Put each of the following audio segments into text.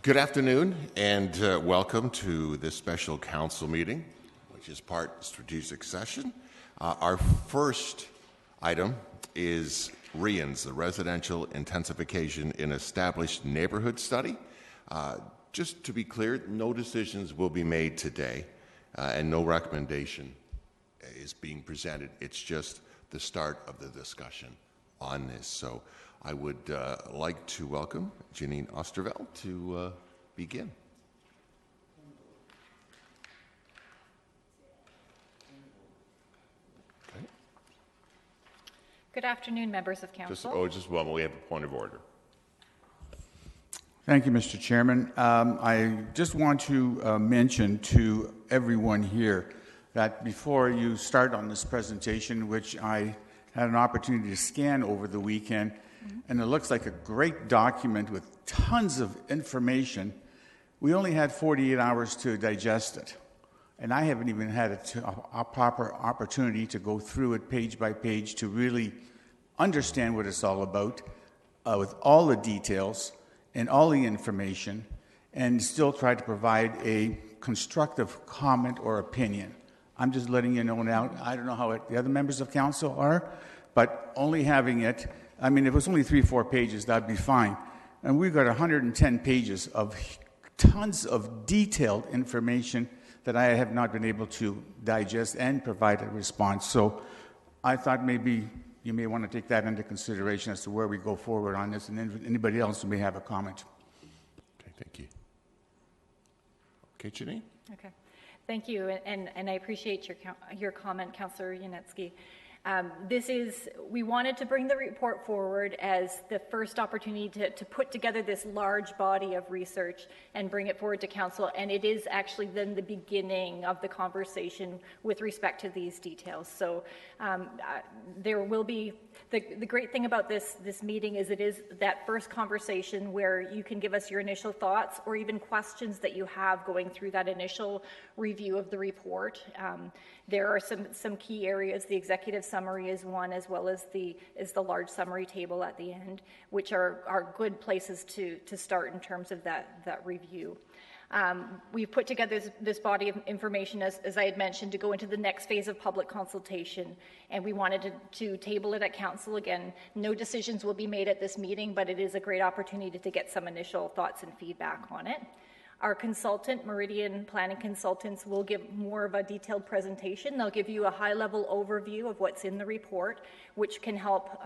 Good afternoon and welcome to this special council meeting, which is part strategic session. Our first item is RIINS, the Residential Intensification in Established Neighborhood Study. Just to be clear, no decisions will be made today and no recommendation is being presented. It's just the start of the discussion on this. So I would like to welcome Janine Oosterveld to begin. Okay. Good afternoon, members of council. Just one moment. We have a point of order. Thank you, Mr. Chairman. I just want to mention to everyone here that before you start on this presentation, which I had an opportunity to scan over the weekend, and it looks like a great document with tons of information. We only had 48 hours to digest it, and I haven't even had a proper opportunity to go through it page by page to really understand what it's all about with all the details and all the information, and still try to provide a constructive comment or opinion. I'm just letting you know now. I don't know how the other members of council are, but only having it, I mean, if it was only 3-4 pages, that'd be fine. And we've got 110 pages of tons of detailed information that I have not been able to digest and provide a response. So I thought maybe you may want to take that into consideration as to where we go forward on this, and anybody else who may have a comment. Okay, thank you. Okay, Janine? Okay, thank you, and I appreciate your comment, Councillor Yanetsky. We wanted to bring the report forward as the first opportunity to put together this large body of research and bring it forward to council, and it is actually then the beginning of the conversation with respect to these details. So there will be, the great thing about this meeting is it is that first conversation where you can give us your initial thoughts or even questions that you have going through that initial review of the report. There are some key areas. The executive summary is one, as well as the large summary table at the end, which are good places to start in terms of that review. We've put together this body of information, as I had mentioned, to go into the next phase of public consultation, and we wanted to table it at council. Again, no decisions will be made at this meeting, but it is a great opportunity to get some initial thoughts and feedback on it. Our consultant, Meridian Planning Consultants, will give more of a detailed presentation. They'll give you a high-level overview of what's in the report, which can help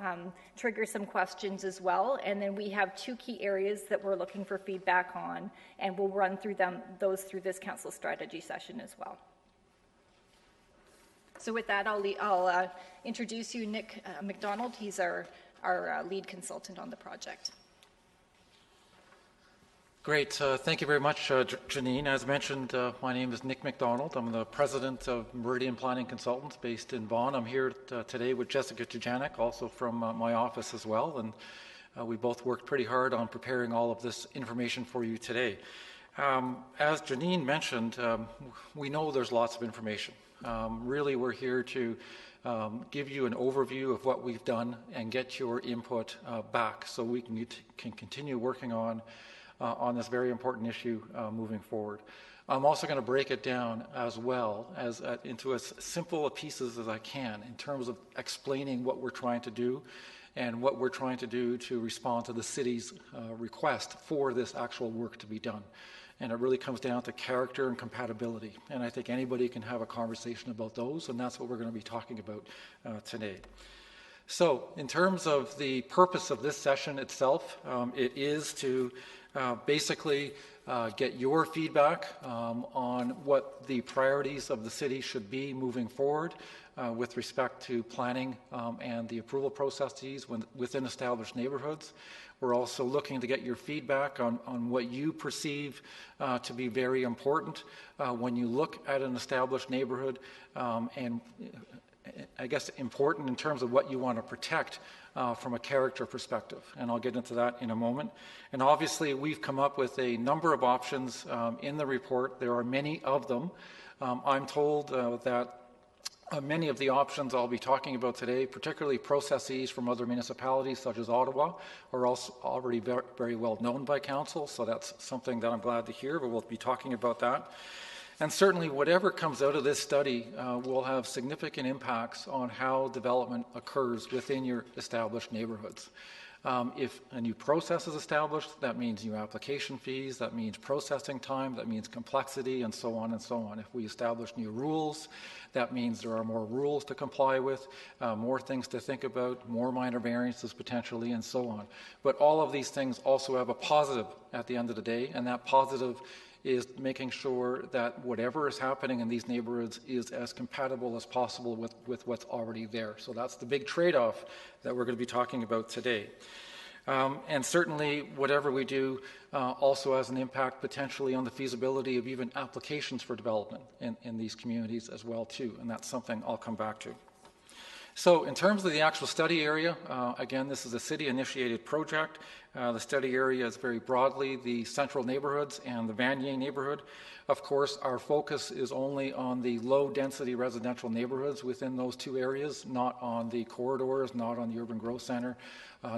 trigger some questions as well. And then we have 2 key areas that we're looking for feedback on, and we'll run through those through this council strategy session as well. So with that, I'll introduce you Nick McDonald. He's our lead consultant on the project. Great. Thank you very much, Janine. As mentioned, my name is Nick McDonald. I'm the president of Meridian Planning Consultants based in Vaughan. I'm here today with Jessica Tujanek, also from my office as well, and we both worked pretty hard on preparing all of this information for you today. As Janine mentioned, we know there's lots of information. Really, we're here to give you an overview of what we've done and get your input back so we can continue working on this very important issue moving forward. I'm also going to break it down as well as into as simple pieces as I can in terms of explaining what we're trying to do and what we're trying to do to respond to the city's request for this actual work to be done. And it really comes down to character and compatibility. And I think anybody can have a conversation about those, and that's what we're going to be talking about today. So in terms of the purpose of this session itself, it is to basically get your feedback on what the priorities of the city should be moving forward with respect to planning and the approval processes within established neighborhoods. We're also looking to get your feedback on what you perceive to be very important when you look at an established neighborhood, and I guess important in terms of what you want to protect from a character perspective, and I'll get into that in a moment. And obviously we've come up with a number of options in the report. There are many of them. I'm told that Many of the options I'll be talking about today, particularly processes from other municipalities such as Ottawa, are also already very, very well known by Council, so that's something that I'm glad to hear, but we'll be talking about that. And certainly whatever comes out of this study will have significant impacts on how development occurs within your established neighborhoods. If a new process is established, that means new application fees, that means processing time, that means complexity, and so on and so on. If we establish new rules, that means there are more rules to comply with, more things to think about, more minor variances potentially, and so on. But all of these things also have a positive at the end of the day, and that positive is making sure that whatever is happening in these neighborhoods is as compatible as possible with what's already there. So that's the big trade-off that we're going to be talking about today. And certainly whatever we do also has an impact potentially on the feasibility of even applications for development in these communities as well too, and that's something I'll come back to. So in terms of the actual study area, again, this is a city-initiated project. The study area is very broadly the central neighborhoods and the Vanier neighborhood. Of course, our focus is only on the low-density residential neighborhoods within those two areas, not on the corridors, not on the urban growth center,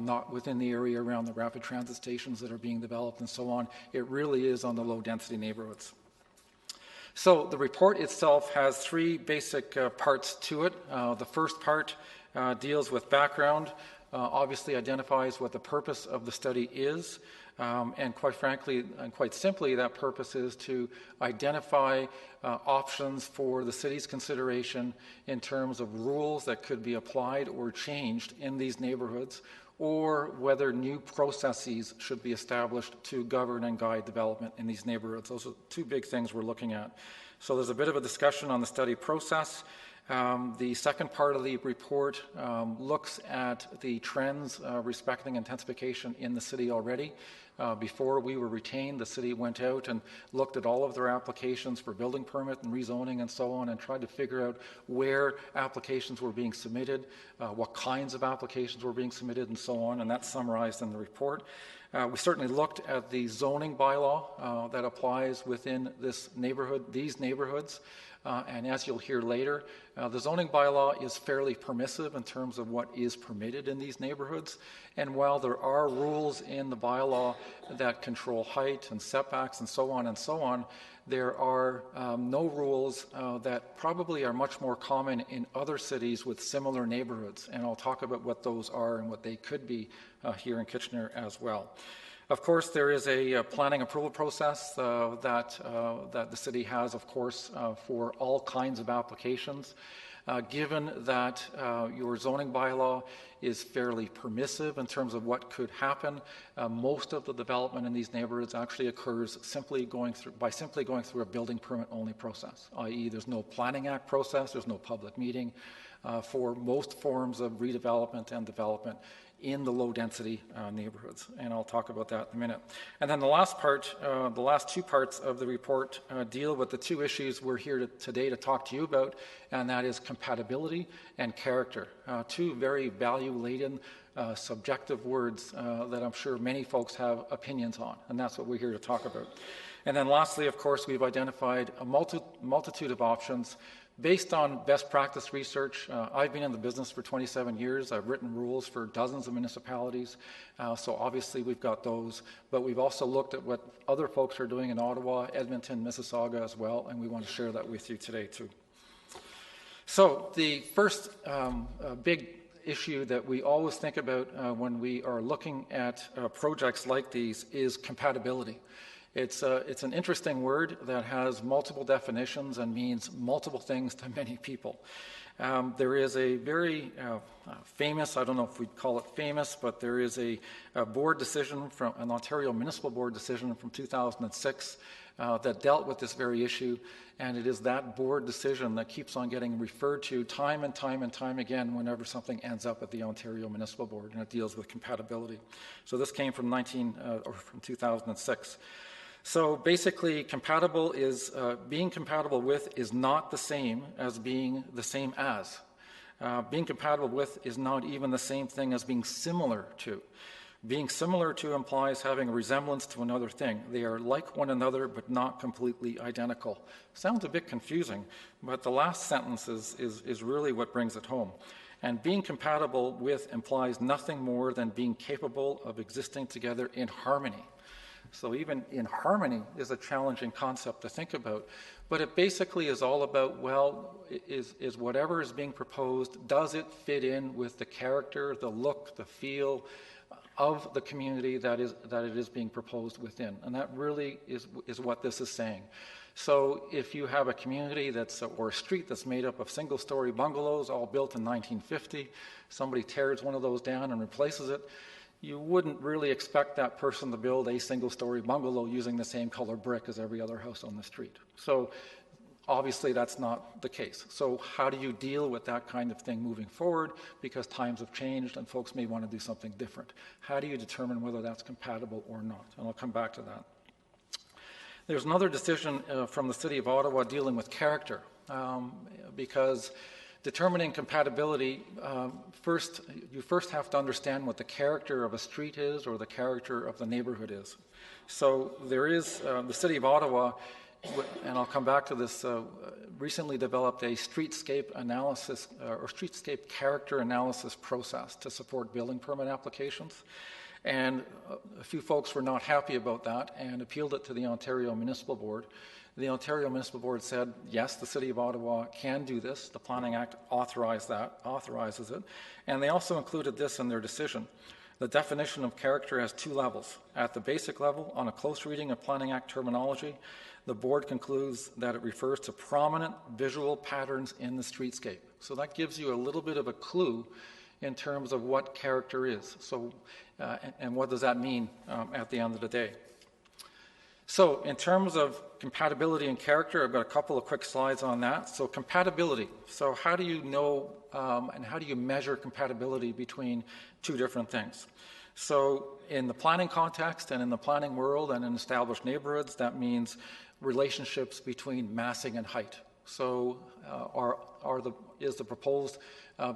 not within the area around the rapid transit stations that are being developed and so on. It really is on the low-density neighborhoods. So the report itself has three basic parts to it. The first part deals with background, obviously identifies what the purpose of the study is, and quite frankly and quite simply, that purpose is to identify options for the city's consideration in terms of rules that could be applied or changed in these neighborhoods, or whether new processes should be established to govern and guide development in these neighborhoods. Those are two big things we're looking at. So there's a bit of a discussion on the study process. The second part of the report looks at the trends respecting intensification in the city already. Before we were retained, the city went out and looked at all of their applications for building permit and rezoning and so on, and tried to figure out where applications were being submitted, what kinds of applications were being submitted, and so on, and that's summarized in the report. We certainly looked at the zoning bylaw that applies within this neighborhood, these neighborhoods. And as you'll hear later, the zoning bylaw is fairly permissive in terms of what is permitted in these neighborhoods. And while there are rules in the bylaw that control height and setbacks and so on, there are no rules that probably are much more common in other cities with similar neighborhoods. And I'll talk about what those are and what they could be here in Kitchener as well. Of course, there is a planning approval process that the city has, of course, for all kinds of applications. Given that your zoning bylaw is fairly permissive in terms of what could happen, most of the development in these neighborhoods actually occurs simply going through a building permit only process, i.e. there's no Planning Act process, there's no public meeting for most forms of redevelopment and development in the low-density neighborhoods, and I'll talk about that in a minute. And then the last two parts of the report deal with the two issues we're here today to talk to you about, and that is compatibility and character. Two very value-laden, subjective words that I'm sure many folks have opinions on, and that's what we're here to talk about. And then lastly, of course, we've identified a multitude of options based on best practice research. I've been in the business for 27 years. I've written rules for dozens of municipalities. So obviously we've got those, but we've also looked at what other folks are doing in Ottawa, Edmonton, Mississauga as well, and we want to share that with you today too. So the first big issue that we always think about when we are looking at projects like these is compatibility. It's an interesting word that has multiple definitions and means multiple things to many people. There is a very famous, I don't know if we'd call it famous, but there is a board decision from an Ontario Municipal Board decision from 2006 that dealt with this very issue, and it is that board decision that keeps on getting referred to time and time and time again whenever something ends up at the Ontario Municipal Board, and it deals with compatibility. So this came from 2006. So basically, compatible is being compatible with is not the same as being the same as. Being compatible with is not even the same thing as being similar to. Being similar to implies having a resemblance to another thing. They are like one another, but not completely identical. Sounds a bit confusing, but the last sentence is really what brings it home. And being compatible with implies nothing more than being capable of existing together in harmony. So even in harmony is a challenging concept to think about. But it basically is all about, well, is whatever is being proposed, does it fit in with the character, the look, the feel of the community that it is being proposed within? And that really is what this is saying. So if you have a community or a street that's made up of single-story bungalows all built in 1950, somebody tears one of those down and replaces it, you wouldn't really expect that person to build a single-story bungalow using the same color brick as every other house on the street. So obviously that's not the case. So how do you deal with that kind of thing moving forward? Because times have changed and folks may want to do something different. How do you determine whether that's compatible or not? And I'll come back to that. There's another decision from the City of Ottawa dealing with character, because determining compatibility, you first have to understand what the character of a street is or the character of the neighborhood is. So there is the City of Ottawa, and I'll come back to this, recently developed a streetscape analysis or streetscape character analysis process to support building permit applications. And a few folks were not happy about that and appealed it to the Ontario Municipal Board. The Ontario Municipal Board said, yes, the City of Ottawa can do this. The Planning Act authorizes it. And they also included this in their decision. The definition of character has two levels. At the basic level, on a close reading of Planning Act terminology, the board concludes that it refers to prominent visual patterns in the streetscape. So that gives you a little bit of a clue in terms of what character is. So, and what does that mean at the end of the day? So in terms of compatibility and character, I've got a couple of quick slides on that. So compatibility. So how do you know and how do you measure compatibility between two different things? So in the planning context and in the planning world and in established neighborhoods, that means relationships between massing and height. So is the proposed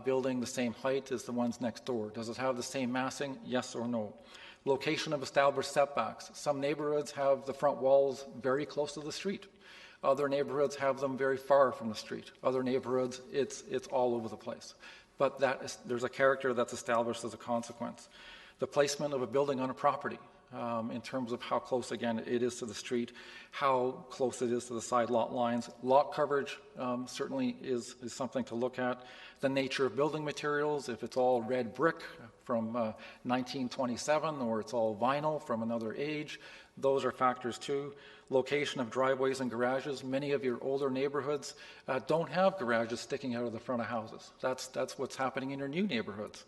building the same height as the ones next door? Does it have the same massing? Yes or no? Location of established setbacks. Some neighborhoods have the front walls very close to the street. Other neighborhoods have them very far from the street. Other neighborhoods, it's all over the place. But there's a character that's established as a consequence. The placement of a building on a property, in terms of how close, again, it is to the street, how close it is to the side lot lines. Lot coverage certainly is something to look at. The nature of building materials, if it's all red brick from 1927 or it's all vinyl from another age, those are factors too. Location of driveways and garages. Many of your older neighborhoods don't have garages sticking out of the front of houses. That's what's happening in your new neighborhoods.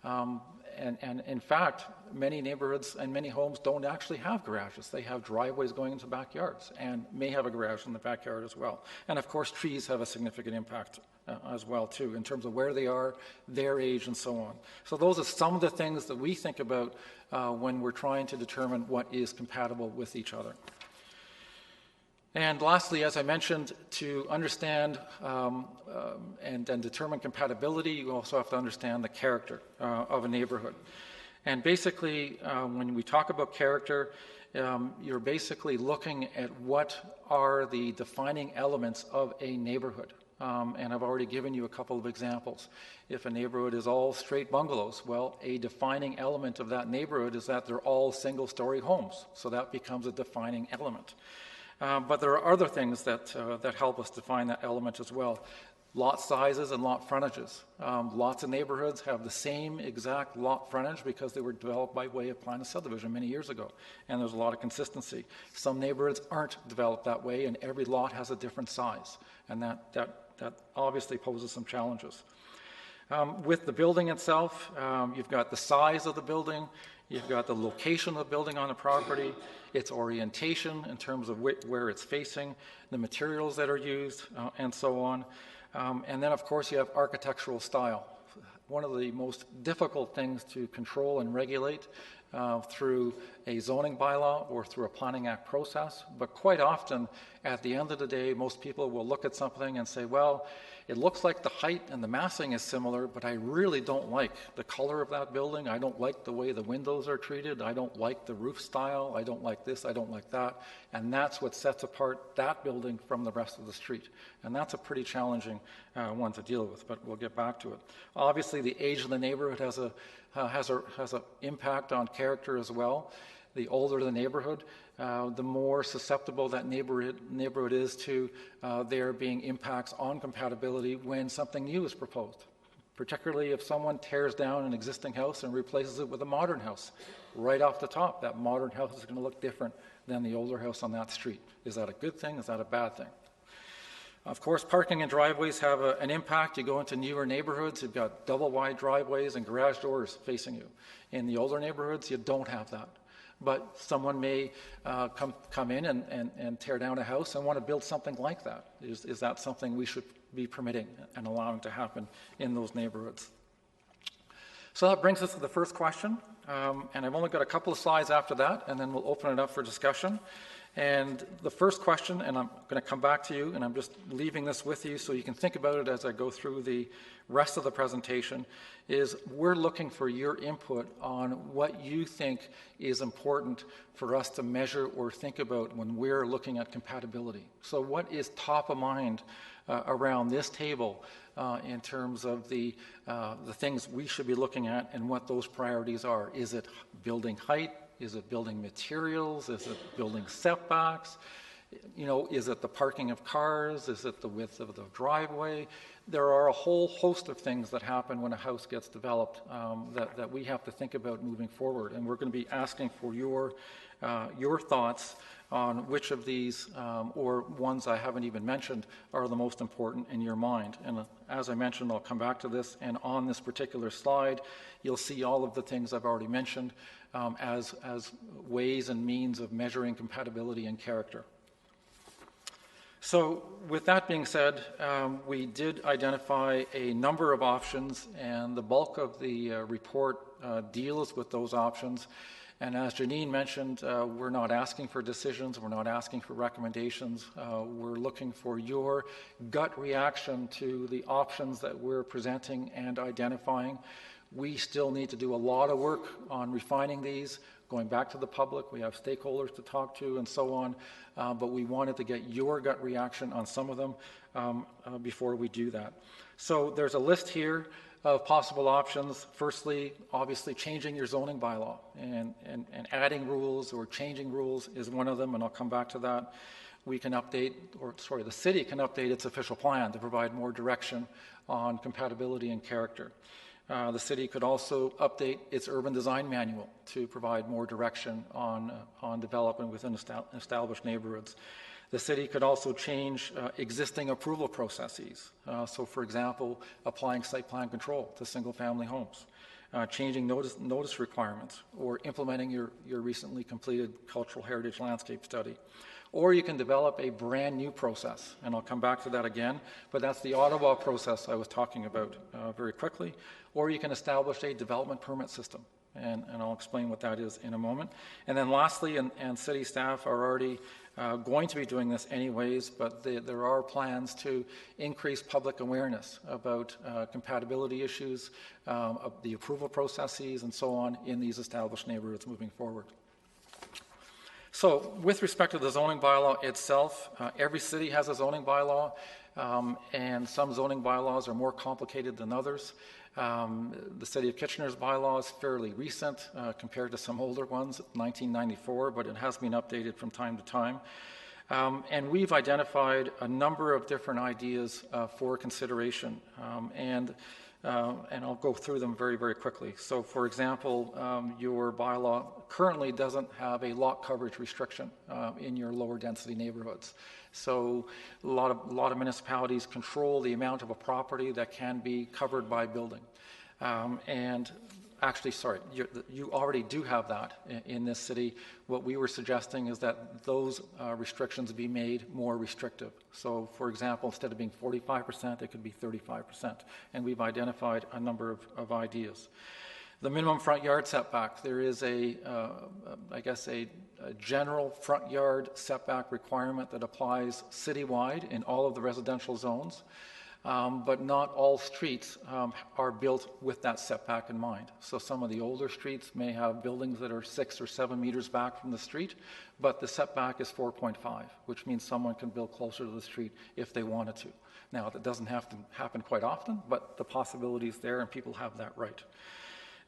And in fact, many neighborhoods and many homes don't actually have garages. They have driveways going into backyards and may have a garage in the backyard as well. And of course, trees have a significant impact as well too, in terms of where they are, their age, and so on. So those are some of the things that we think about when we're trying to determine what is compatible with each other. And lastly, as I mentioned, to understand and determine compatibility, you also have to understand the character of a neighborhood. And basically, when we talk about character, you're basically looking at what are the defining elements of a neighborhood. And I've already given you a couple of examples. If a neighborhood is all straight bungalows, well, a defining element of that neighborhood is that they're all single-story homes. So that becomes a defining element. But there are other things that help us define that element as well. Lot sizes and lot frontages. Lots of neighborhoods have the same exact lot frontage because they were developed by way of plan of subdivision many years ago, and there's a lot of consistency. Some neighborhoods aren't developed that way, and every lot has a different size, and that obviously poses some challenges. With the building itself, you've got the size of the building, you've got the location of the building on the property, its orientation in terms of where it's facing, the materials that are used, and so on. And then, of course, you have architectural style. one of the most difficult things to control and regulate through a zoning bylaw or through a Planning Act process. But quite often, at the end of the day, most people will look at something and say, well, it looks like the height and the massing is similar, but I really don't like the color of that building. I don't like the way the windows are treated. I don't like the roof style. I don't like this. I don't like that. And that's what sets apart that building from the rest of the street. And that's a pretty challenging one to deal with, but we'll get back to it. Obviously, the age of the neighborhood has an impact on character as well. The older the neighborhood, the more susceptible that neighborhood is to there being impacts on compatibility when something new is proposed. Particularly if someone tears down an existing house and replaces it with a modern house. Right off the top, that modern house is going to look different than the older house on that street. Is that a good thing? Is that a bad thing? Of course, parking and driveways have an impact. You go into newer neighborhoods, you've got double wide driveways and garage doors facing you. In the older neighborhoods, you don't have that. But someone may come in and tear down a house and want to build something like that. Is that something we should be permitting and allowing to happen in those neighborhoods? So that brings us to the first question. And I've only got a couple of slides after that, and then we'll open it up for discussion. And the first question, and I'm going to come back to you, and I'm just leaving this with you so you can think about it as I go through the rest of the presentation, is we're looking for your input on what you think is important for us to measure or think about when we're looking at compatibility. So what is top of mind around this table in terms of the things we should be looking at and what those priorities are? Is it building height? Is it building materials? Is it building setbacks? You know, is it the parking of cars? Is it the width of the driveway? There are a whole host of things that happen when a house gets developed that we have to think about moving forward. And we're going to be asking for your thoughts on which of these, or ones I haven't even mentioned, are the most important in your mind. And as I mentioned, I'll come back to this. And on this particular slide, you'll see all of the things I've already mentioned as ways and means of measuring compatibility and character. So with that being said, we did identify a number of options, and the bulk of the report deals with those options. And as Janine mentioned, we're not asking for decisions, we're not asking for recommendations, we're looking for your gut reaction to the options that we're presenting and identifying. We still need to do a lot of work on refining these, going back to the public. We have stakeholders to talk to and so on, but we wanted to get your gut reaction on some of them before we do that. So there's a list here of possible options. Firstly, obviously changing your zoning bylaw and adding rules or changing rules is one of them, and I'll come back to that. We can update, the city can update its official plan to provide more direction on compatibility and character. The city could also update its urban design manual to provide more direction on development within established neighborhoods. The city could also change existing approval processes. So, for example, applying site plan control to single-family homes, changing notice requirements, or implementing your recently completed cultural heritage landscape study. Or you can develop a brand new process, and I'll come back to that again, but that's the Ottawa process I was talking about very quickly. Or you can establish a development permit system, and I'll explain what that is in a moment. And then lastly, and city staff are already going to be doing this anyways, but there are plans to increase public awareness about compatibility issues, of the approval processes, and so on in these established neighborhoods moving forward. So with respect to the zoning bylaw itself, every city has a zoning bylaw, and some zoning bylaws are more complicated than others. The City of Kitchener's bylaw is fairly recent compared to some older ones, 1994, but it has been updated from time to time. And we've identified a number of different ideas for consideration, and I'll go through them very, very quickly. So, for example, your bylaw currently doesn't have a lot coverage restriction in your lower density neighborhoods. So a lot of municipalities control the amount of a property that can be covered by building. And actually, sorry, you already do have that in this city. What we were suggesting is that those restrictions be made more restrictive. So, for example, instead of being 45%, it could be 35%. And we've identified a number of ideas. The minimum front yard setback, there is a general front yard setback requirement that applies citywide in all of the residential zones. But not all streets are built with that setback in mind. So some of the older streets may have buildings that are 6 or 7 meters back from the street, but the setback is 4.5, which means someone can build closer to the street if they wanted to. Now, that doesn't have to happen quite often, but the possibility is there and people have that right.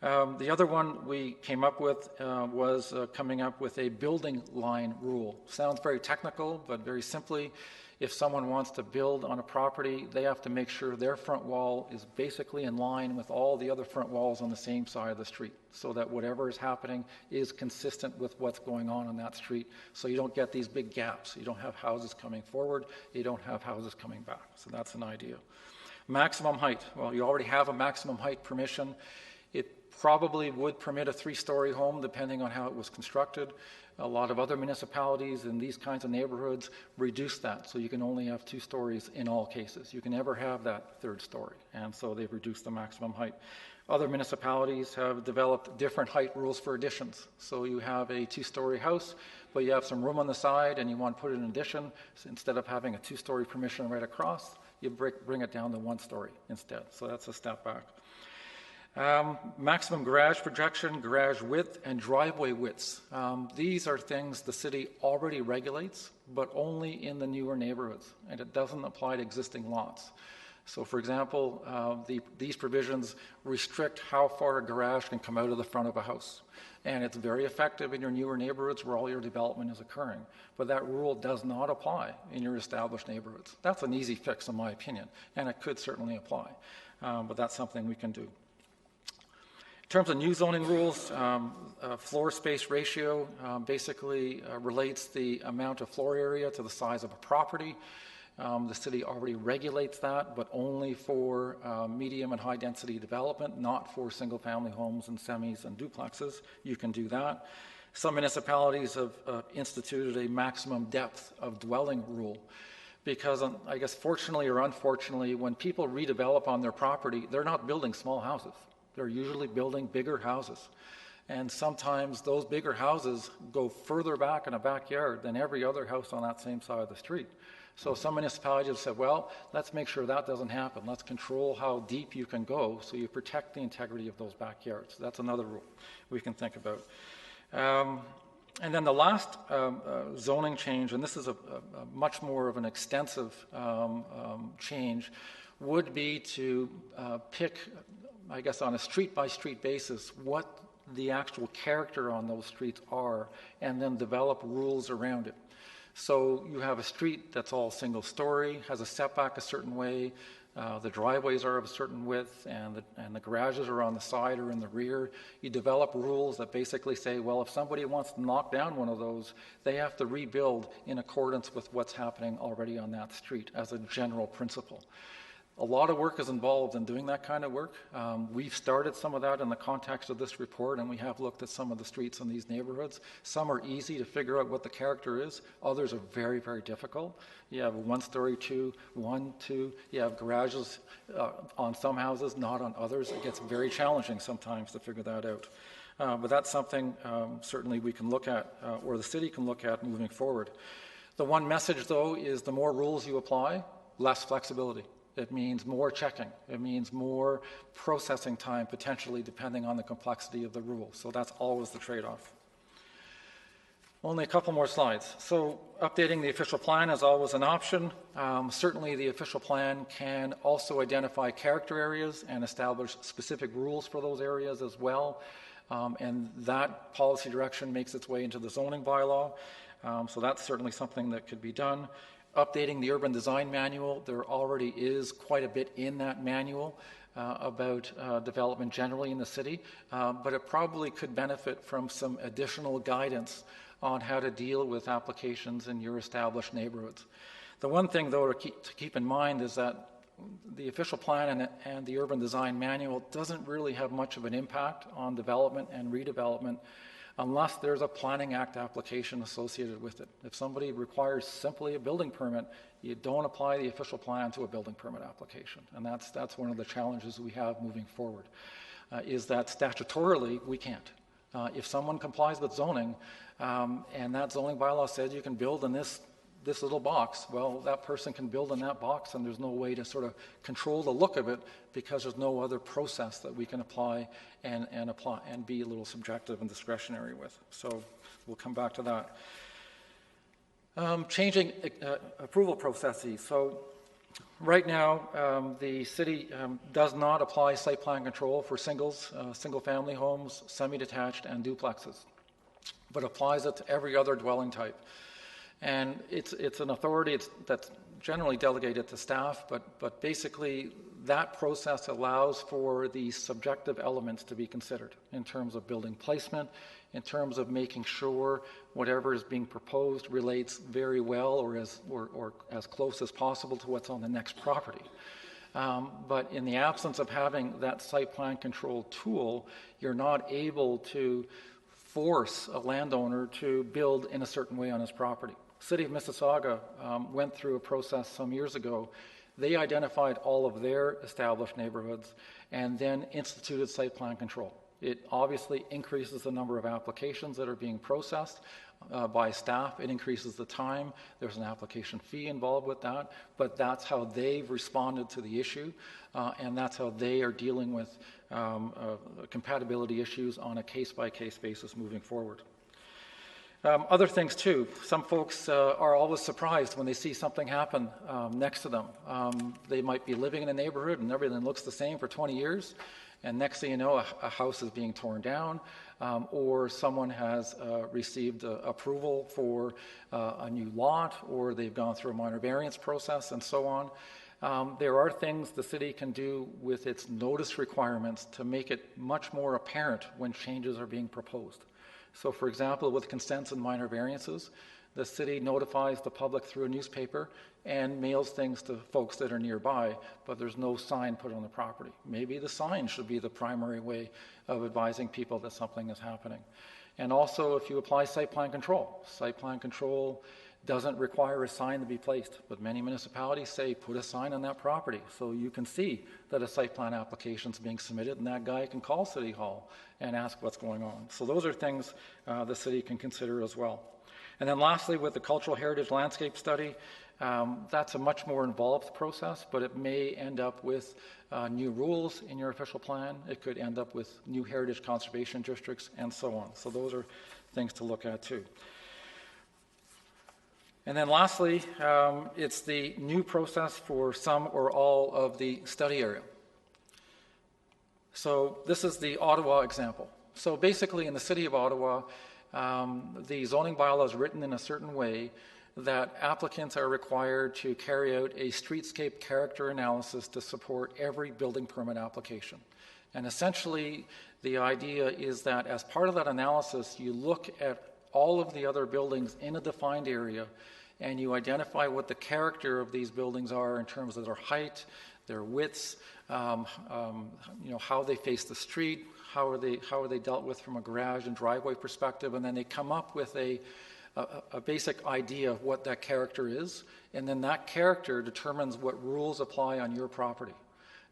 The other one we came up with was coming up with a building line rule. Sounds very technical, but very simply, if someone wants to build on a property, they have to make sure their front wall is basically in line with all the other front walls on the same side of the street, so that whatever is happening is consistent with what's going on that street, so you don't get these big gaps. You don't have houses coming forward, you don't have houses coming back. So that's an idea. Maximum height. Well, you already have a maximum height permission. It probably would permit a 3-story home depending on how it was constructed. A lot of other municipalities in these kinds of neighborhoods reduce that, so you can only have 2 stories in all cases. You can never have that 3rd story, and so they've reduced the maximum height. Other municipalities have developed different height rules for additions. So you have a 2-story house, but you have some room on the side and you want to put an addition. So instead of having a 2-story permission right across, you bring it down to 1 story instead. So that's a step back. Maximum garage projection, garage width, and driveway widths. These are things the city already regulates, but only in the newer neighborhoods, and it doesn't apply to existing lots. So, for example, these provisions restrict how far a garage can come out of the front of a house. And it's very effective in your newer neighborhoods where all your development is occurring. But that rule does not apply in your established neighborhoods. That's an easy fix, in my opinion, and it could certainly apply. But that's something we can do. In terms of new zoning rules, floor space ratio basically relates the amount of floor area to the size of a property. The city already regulates that, but only for medium and high density development, not for single family homes and semis and duplexes. You can do that. Some municipalities have instituted a maximum depth of dwelling rule because, I guess fortunately or unfortunately, when people redevelop on their property, they're not building small houses. They're usually building bigger houses. And sometimes those bigger houses go further back in a backyard than every other house on that same side of the street. So some municipalities have said, well, let's make sure that doesn't happen. Let's control how deep you can go so you protect the integrity of those backyards. That's another rule we can think about. And then the last zoning change, and this is a much more of an extensive change, would be to pick, I guess, on a street-by-street basis, what the actual character on those streets are, and then develop rules around it. So you have a street that's all single story, has a setback a certain way, the driveways are of a certain width, and the garages are on the side or in the rear. You develop rules that basically say, well, if somebody wants to knock down one of those, they have to rebuild in accordance with what's happening already on that street as a general principle. A lot of work is involved in doing that kind of work. We've started some of that in the context of this report, and we have looked at some of the streets in these neighborhoods. Some are easy to figure out what the character is. Others are very, very difficult. You have 1-story, 2, 1, 2. You have garages on some houses, not on others. It gets very challenging sometimes to figure that out. But that's something certainly we can look at, or the city can look at moving forward. The one message, though, is the more rules you apply, less flexibility. It means more checking. It means more processing time, potentially, depending on the complexity of the rule. So that's always the trade-off. Only a couple more slides. So updating the official plan is always an option. Certainly the official plan can also identify character areas and establish specific rules for those areas as well. And that policy direction makes its way into the zoning bylaw. So that's certainly something that could be done. Updating the urban design manual, there already is quite a bit in that manual about development generally in the city, but it probably could benefit from some additional guidance on how to deal with applications in your established neighborhoods. The one thing, though, to keep in mind is that the official plan and the urban design manual doesn't really have much of an impact on development and redevelopment unless there's a Planning Act application associated with it. If somebody requires simply a building permit, you don't apply the official plan to a building permit application. And that's one of the challenges we have moving forward, is that statutorily we can't. If someone complies with zoning, and that zoning bylaw says you can build in this little box, well, that person can build in that box, and there's no way to sort of control the look of it because there's no other process that we can apply and be a little subjective and discretionary with. So we'll come back to that. Changing approval processes. So right now, the city does not apply site plan control for single-family homes, semi-detached, and duplexes, but applies it to every other dwelling type. And it's an authority that's generally delegated to staff, but basically that process allows for the subjective elements to be considered in terms of building placement, in terms of making sure whatever is being proposed relates very well or as close as possible to what's on the next property. But in the absence of having that site plan control tool, you're not able to force a landowner to build in a certain way on his property. City of Mississauga went through a process some years ago. They identified all of their established neighborhoods and then instituted site plan control. It obviously increases the number of applications that are being processed by staff. It increases the time. There's an application fee involved with that, but that's how they've responded to the issue, and that's how they are dealing with compatibility issues on a case-by-case basis moving forward. Other things too, some folks are always surprised when they see something happen next to them. They might be living in a neighborhood and everything looks the same for 20 years, and next thing you know, a house is being torn down, or someone has received approval for a new lot, or they've gone through a minor variance process, and so on. There are things the city can do with its notice requirements to make it much more apparent when changes are being proposed. So, for example, with consents and minor variances, the city notifies the public through a newspaper and mails things to folks that are nearby, but there's no sign put on the property. Maybe the sign should be the primary way of advising people that something is happening. And also, if you apply site plan control doesn't require a sign to be placed, but many municipalities say put a sign on that property so you can see that a site plan application is being submitted, and that guy can call City Hall and ask what's going on. So those are things the city can consider as well. And then lastly, with the cultural heritage landscape study, that's a much more involved process, but it may end up with new rules in your official plan. It could end up with new heritage conservation districts and so on. So those are things to look at too. And then lastly, it's the new process for some or all of the study area. So this is the Ottawa example. So basically in the city of Ottawa, the zoning bylaw is written in a certain way that applicants are required to carry out a streetscape character analysis to support every building permit application. And essentially, the idea is that as part of that analysis, you look at all of the other buildings in a defined area, and you identify what the character of these buildings are in terms of their height, their widths, how they face the street, how are they dealt with from a garage and driveway perspective, and then they come up with a basic idea of what that character is, and then that character determines what rules apply on your property.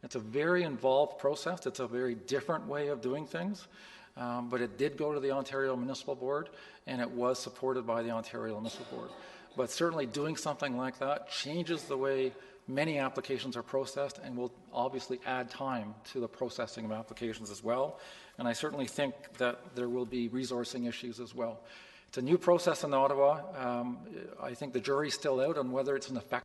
It's a very involved process. It's a very different way of doing things. But it did go to the Ontario Municipal Board, and it was supported by the Ontario Municipal Board. But certainly doing something like that changes the way many applications are processed and will obviously add time to the processing of applications as well. And I certainly think that there will be resourcing issues as well. It's a new process in Ottawa. I think the jury's still out on whether it's an effective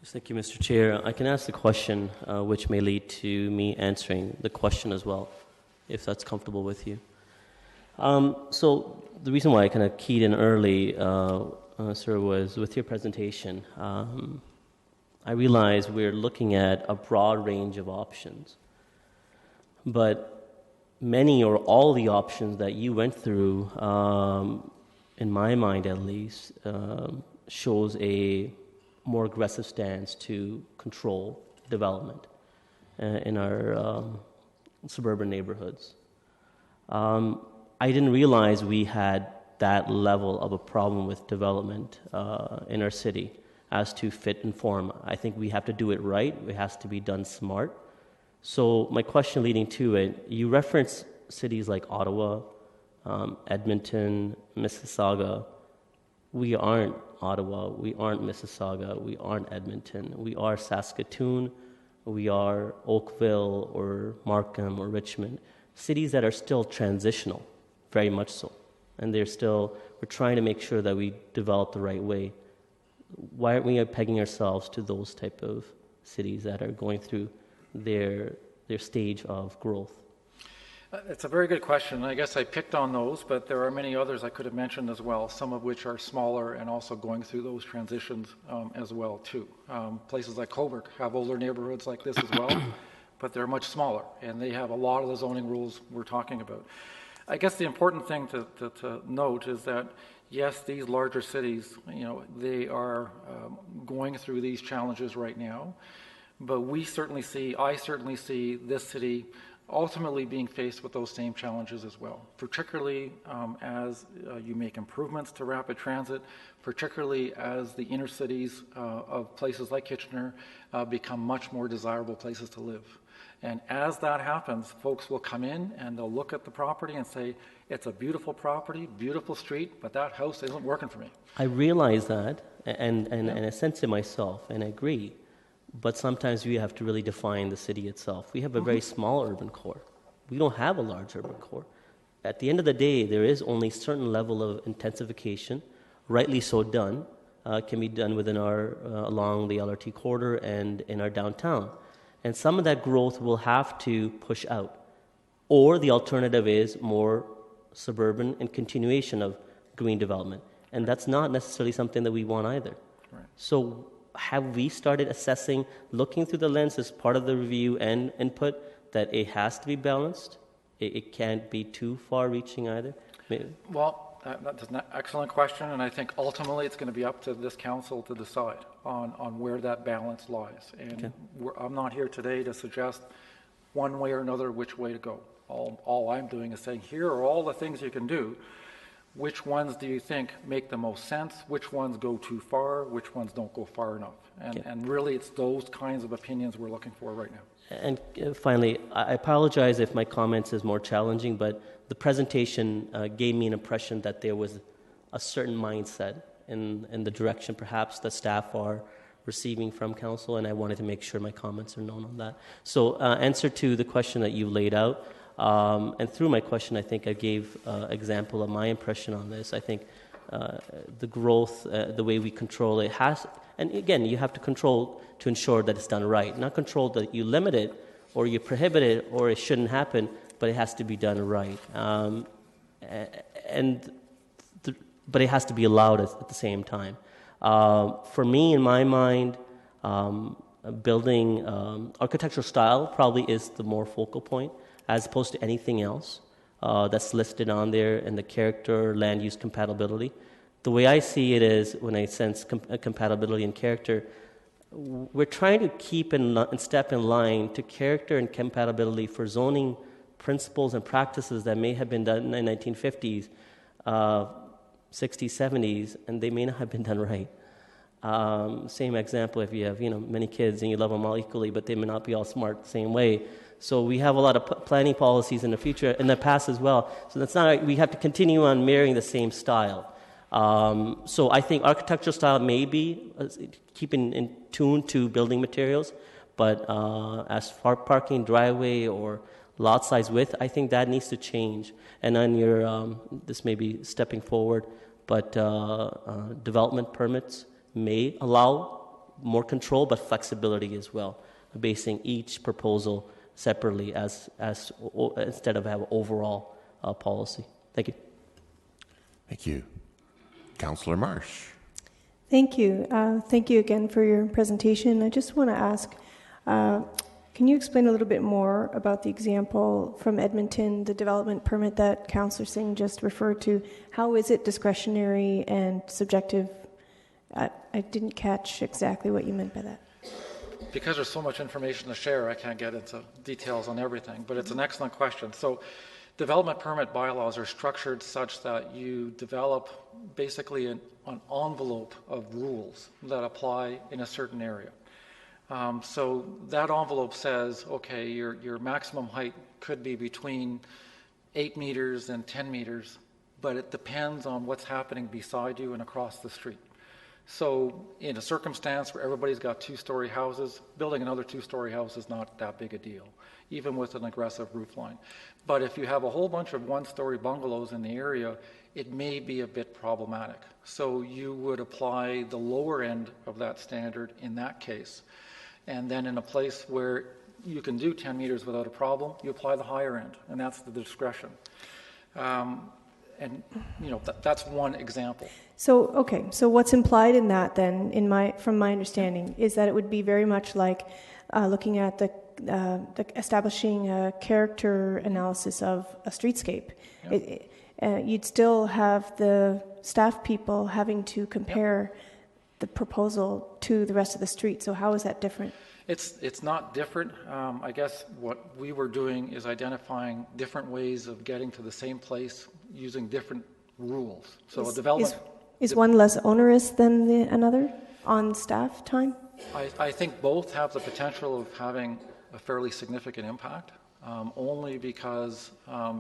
Thank you, Mr. Chair. I can ask the question, which may lead to me answering the question as well, if that's comfortable with you. So the reason why I kind of keyed in early, sir, was with your presentation. I realize we're looking at a broad range of options, but many or all the options that you went through, in my mind at least, shows a more aggressive stance to control development in our suburban neighborhoods. I didn't realize we had that level of a problem with development in our city as to fit and form. I think we have to do it right. It has to be done smart. So my question leading to it, you reference cities like Ottawa, Edmonton, Mississauga. We aren't Ottawa, we aren't Mississauga, we aren't Edmonton. We are Saskatoon, we are Oakville or Markham or Richmond. Cities that are still transitional, very much so. And we're trying to make sure that we develop the right way. Why aren't we pegging ourselves to those type of cities that are going through their stage of growth? It's a very good question. I guess I picked on those, but there are many others I could have mentioned as well, some of which are smaller and also going through those transitions as well, too. Places like Cobourg have older neighborhoods like this as well, but they're much smaller, and they have a lot of the zoning rules we're talking about. I guess the important thing to note is that, yes, these larger cities, they are going through these challenges right now, but I certainly see this city ultimately being faced with those same challenges as well, particularly as you make improvements to rapid transit, particularly as the inner cities of places like Kitchener become much more desirable places to live. And as that happens, folks will come in and they'll look at the property and say, it's a beautiful property, beautiful street, but that house isn't working for me. I realize that, and I sense it myself, and I agree. But sometimes we have to really define the city itself. We have a very small urban core. We don't have a large urban core. At the end of the day, there is only a certain level of intensification, rightly so done, can be done within along the LRT corridor and in our downtown. And some of that growth will have to push out. Or the alternative is more suburban and continuation of green development. And that's not necessarily something that we want either. Right. So have we started assessing, looking through the lens as part of the review and input, that it has to be balanced? It can't be too far-reaching either? Maybe. Well, that's an excellent question, and I think ultimately it's going to be up to this council to decide on where that balance lies. And I'm not here today to suggest one way or another which way to go. All I'm doing is saying, here are all the things you can do. Which ones do you think make the most sense? Which ones go too far? Which ones don't go far enough? And really, it's those kinds of opinions we're looking for right now. And finally, I apologize if my comments is more challenging, but the presentation gave me an impression that there was a certain mindset in the direction perhaps the staff are receiving from council, and I wanted to make sure my comments are known on that. So answer to the question that you laid out, and through my question, I think I gave example of my impression on this. I think the growth, the way we control it has, and again, you have to control to ensure that it's done right. Not control that you limit it or you prohibit it or it shouldn't happen, but it has to be done right. But it has to be allowed at the same time. For me, in my mind, building architectural style probably is the more focal point as opposed to anything else that's listed on there, and the character, land use compatibility. The way I see it is, when I sense compatibility and character, we're trying to keep in step in line to character and compatibility for zoning principles and practices that may have been done in the 1950s, 60s, 70s, and they may not have been done right. Same example, if you have many kids and you love them all equally, but they may not be all smart the same way. So we have a lot of planning policies in the future, in the past as well. So that's not, we have to continue on mirroring the same style. So I think architectural style may be keeping in tune to building materials, but as far parking, driveway, or lot size width, I think that needs to change. And on your, this may be stepping forward, but development permits may allow more control but flexibility as well, basing each proposal separately instead of have overall policy. Thank you. Thank you. Councillor Marsh. Thank you. Thank you again for your presentation. I just want to ask, can you explain a little bit more about the example from Edmonton, the development permit that Councillor Singh just referred to? How is it discretionary and subjective? I didn't catch exactly what you meant by that. Because there's so much information to share, I can't get into details on everything, but it's an excellent question. So development permit bylaws are structured such that you develop basically an envelope of rules that apply in a certain area. So that envelope says, okay, your maximum height could be between 8 meters and 10 meters, but it depends on what's happening beside you and across the street. So in a circumstance where everybody's got two-story houses, building another two-story house is not that big a deal, even with an aggressive roof line. But if you have a whole bunch of one-story bungalows in the area, it may be a bit problematic. So you would apply the lower end of that standard in that case. And then in a place where you can do 10 meters without a problem, you apply the higher end, and that's the discretion. And that's one example. So, okay, so what's implied in that then, from my understanding, is that it would be very much like looking at the establishing a character analysis of a streetscape. Yep. You'd still have the staff people having to compare the proposal to the rest of the street. So how is that different? It's not different. I guess what we were doing is identifying different ways of getting to the same place using different rules. So a development... Is one less onerous than another on staff time? I think both have the potential of having a fairly significant impact, only because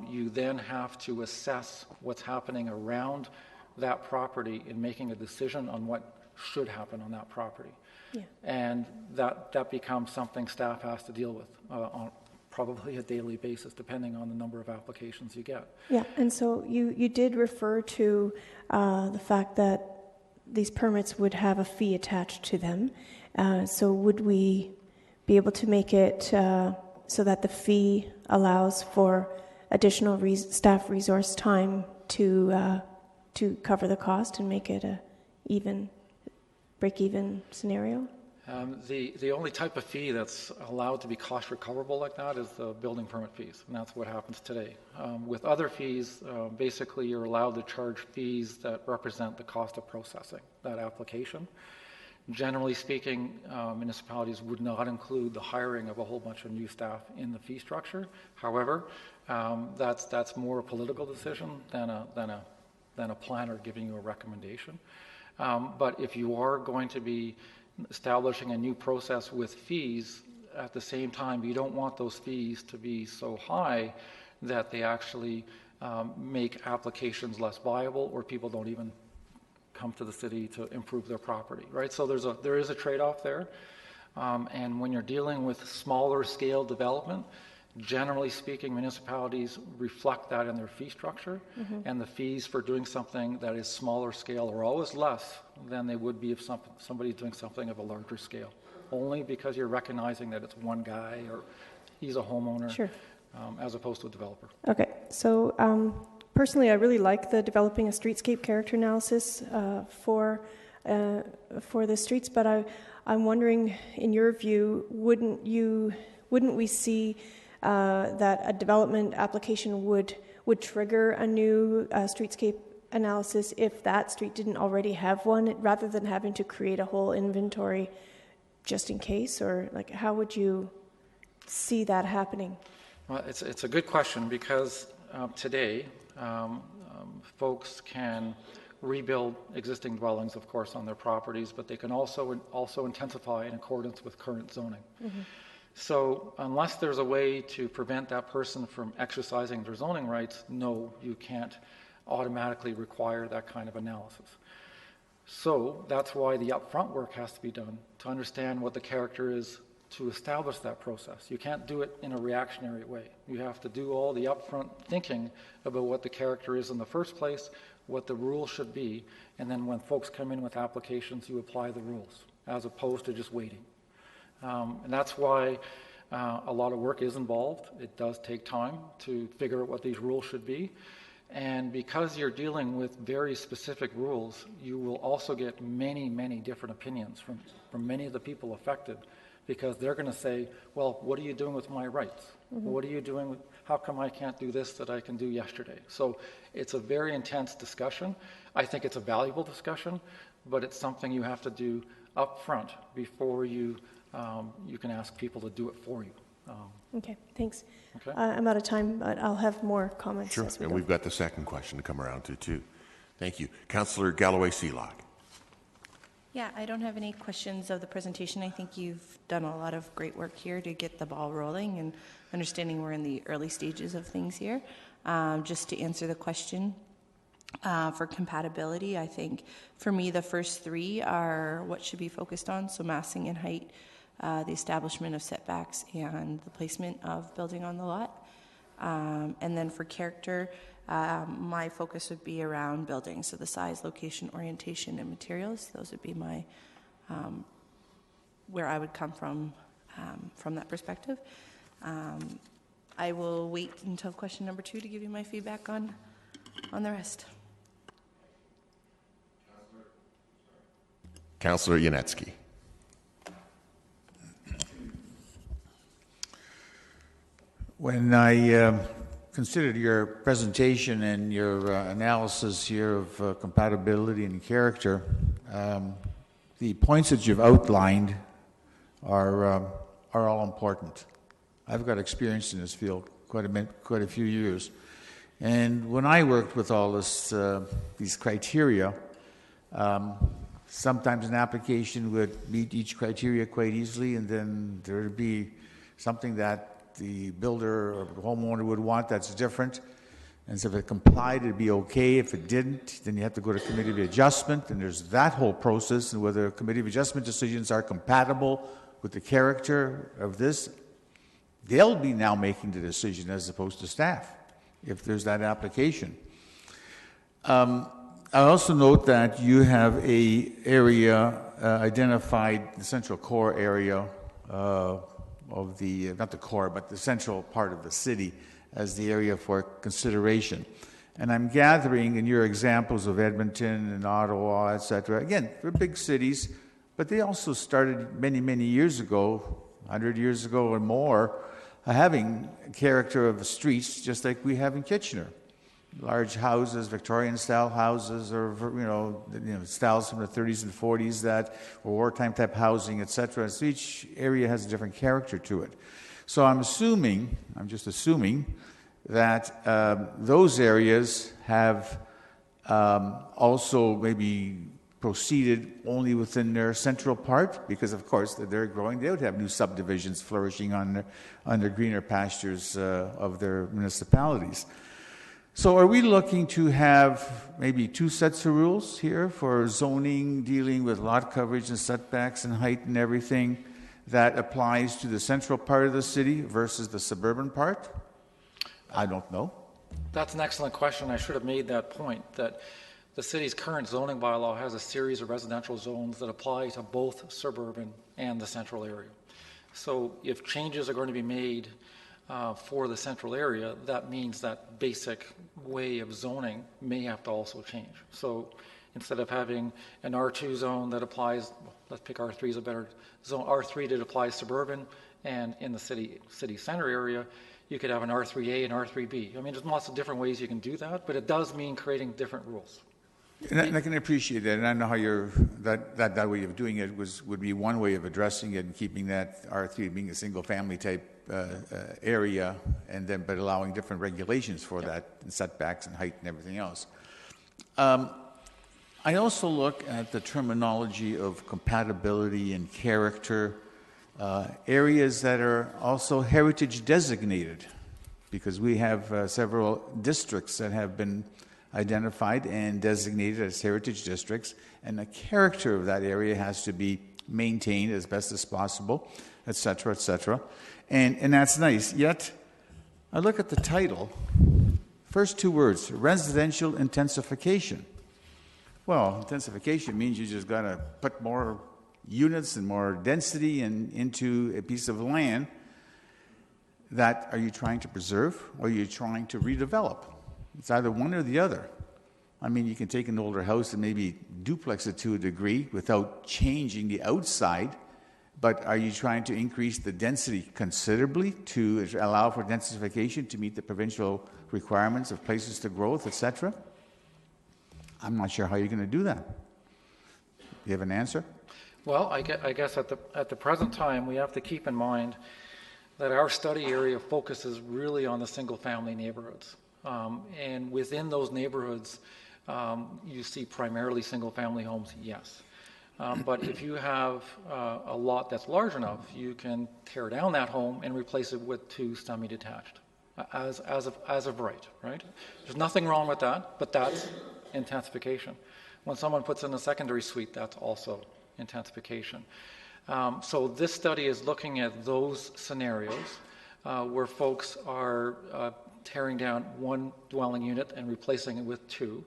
you then have to assess what's happening around that property in making a decision on what should happen on that property. Yeah. And that becomes something staff has to deal with on probably a daily basis, depending on the number of applications you get. Yeah, and so you did refer to the fact that these permits would have a fee attached to them. So would we be able to make it so that the fee allows for additional staff resource time to cover the cost and make it a break-even scenario? The only type of fee that's allowed to be cost recoverable like that is the building permit fees, and that's what happens today. With other fees, basically you're allowed to charge fees that represent the cost of processing that application. Generally speaking, municipalities would not include the hiring of a whole bunch of new staff in the fee structure. However, that's more a political decision than a planner giving you a recommendation. But if you are going to be establishing a new process with fees, at the same time, you don't want those fees to be so high that they actually make applications less viable, or people don't even come to the city to improve their property, right? So there is a trade-off there. And when you're dealing with smaller scale development, generally speaking, municipalities reflect that in their fee structure, and the fees for doing something that is smaller scale are always less than they would be if somebody's doing something of a larger scale, only because you're recognizing that it's one guy or he's a homeowner, sure, as opposed to a developer. Okay, so personally, I really like the developing a streetscape character analysis for the streets, but I'm wondering, in your view, wouldn't we see that a development application would trigger a new streetscape analysis if that street didn't already have one, rather than having to create a whole inventory just in case? Or like, how would you see that happening? Well, it's a good question, because today folks can rebuild existing dwellings, of course, on their properties, but they can also intensify in accordance with current zoning. Mm-hmm. So unless there's a way to prevent that person from exercising their zoning rights, no, you can't automatically require that kind of analysis. So that's why the upfront work has to be done to understand what the character is to establish that process. You can't do it in a reactionary way. You have to do all the upfront thinking about what the character is in the first place, what the rules should be, and then when folks come in with applications, you apply the rules. as opposed to just waiting. And that's why a lot of work is involved. It does take time to figure out what these rules should be. And because you're dealing with very specific rules, you will also get many, many different opinions from many of the people affected, because they're going to say, well, what are you doing with my rights? What are you doing with, how come I can't do this that I can do yesterday? So it's a very intense discussion. I think it's a valuable discussion, but it's something you have to do up front before you can ask people to do it for you. Okay, thanks. Okay. I'm out of time, but I'll have more comments Sure, as we and go. we've got the second question to come around to, too. Thank you. Councillor Galloway-Sealock. Yeah, I don't have any questions of the presentation. I think you've done a lot of great work here to get the ball rolling and understanding we're in the early stages of things here. Just to answer the question, for compatibility, I think for me the first three are what should be focused on, so massing and height, the establishment of setbacks, and the placement of building on the lot. And then for character, my focus would be around building, so the size, location, orientation, and materials. Those would be my where I would come from that perspective. I will wait until question number 2 to give you my feedback on the rest. Councillor Yanetsky. When I considered your presentation and your analysis here of compatibility and character, the points that you've outlined are all important. I've got experience in this field quite a few years, and when I worked with all these criteria, sometimes an application would meet each criteria quite easily, and then there would be something that the builder or the homeowner would want that's different. And so if it complied, it'd be okay. If it didn't, then you have to go to committee of adjustment, and there's that whole process, and whether committee of adjustment decisions are compatible with the character of this, they'll be now making the decision as opposed to staff, if there's that application. I also note that you have a area identified, the central core area of the, not the core, but the central part of the city as the area for consideration. And I'm gathering in your examples of Edmonton and Ottawa, etc. Again, they're big cities, but they also started many, many years ago, 100 years ago and more, having a character of the streets just like we have in Kitchener. Large houses, Victorian-style houses, or styles from the 30s and 40s that were wartime type housing, etc. So each area has a different character to it. So I'm just assuming that those areas have also maybe proceeded only within their central part, because of course they're growing. They would have new subdivisions flourishing on the greener pastures of their municipalities. So are we looking to have maybe 2 sets of rules here for zoning, dealing with lot coverage and setbacks and height and everything that applies to the central part of the city versus the suburban part? I don't know. That's an excellent question. I should have made that point, that the city's current zoning bylaw has a series of residential zones that apply to both suburban and the central area. So if changes are going to be made for the central area, that means that basic way of zoning may have to also change. So instead of having an R2 zone that applies, let's pick R3 as a better zone, R3 that applies suburban, and in the city center area, you could have an R3A and R3B. I mean, there's lots of different ways you can do that, but it does mean creating different rules. And I can appreciate that, and I know how that way of doing it would be one way of addressing it and keeping that R3 being a single-family type area, and then but allowing different regulations for that, and setbacks and height and everything else. I also look at the terminology of compatibility and character, areas that are also heritage designated, because we have several districts that have been identified and designated as heritage districts, and the character of that area has to be maintained as best as possible, etc., etc. And that's nice. Yet, I look at the title, first 2 words, residential intensification. Well, intensification means you just got to put more units and more density and into a piece of land that are you trying to preserve or are you trying to redevelop? It's either one or the other. I mean, you can take an older house and maybe duplex it to a degree without changing the outside, but are you trying to increase the density considerably to allow for densification to meet the provincial requirements of places to growth, etc.? I'm not sure how you're going to do that. Do you have an answer? Well, I guess at the present time, we have to keep in mind that our study area focuses really on the single-family neighborhoods. And within those neighborhoods, you see primarily single-family homes, yes. But if you have a lot that's large enough, you can tear down that home and replace it with 2 semi-detached, as of right? There's nothing wrong with that, but that's intensification. When someone puts in a secondary suite, that's also intensification. So this study is looking at those scenarios where folks are tearing down 1 dwelling unit and replacing it with 2.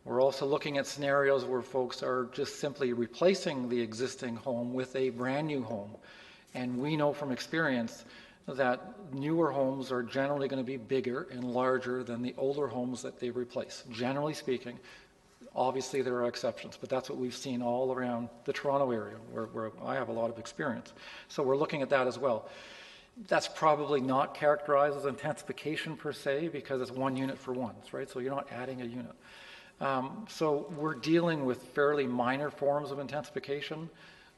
We're also looking at scenarios where folks are just simply replacing the existing home with a brand new home. And we know from experience that newer homes are generally going to be bigger and larger than the older homes that they replace, generally speaking. Obviously, there are exceptions, but that's what we've seen all around the Toronto area, where I have a lot of experience. So we're looking at that as well. That's probably not characterized as intensification per se, because it's 1 unit for once, right? So you're not adding a unit. So we're dealing with fairly minor forms of intensification,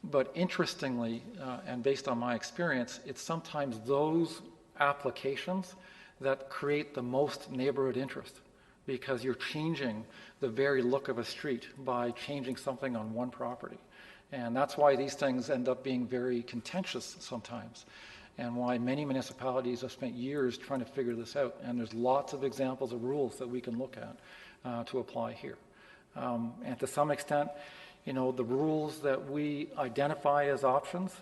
but interestingly, and based on my experience, it's sometimes those applications that create the most neighborhood interest, because you're changing the very look of a street by changing something on one property. And that's why these things end up being very contentious sometimes, and why many municipalities have spent years trying to figure this out. And there's lots of examples of rules that we can look at to apply here. And to some extent, you know, the rules that we identify as options,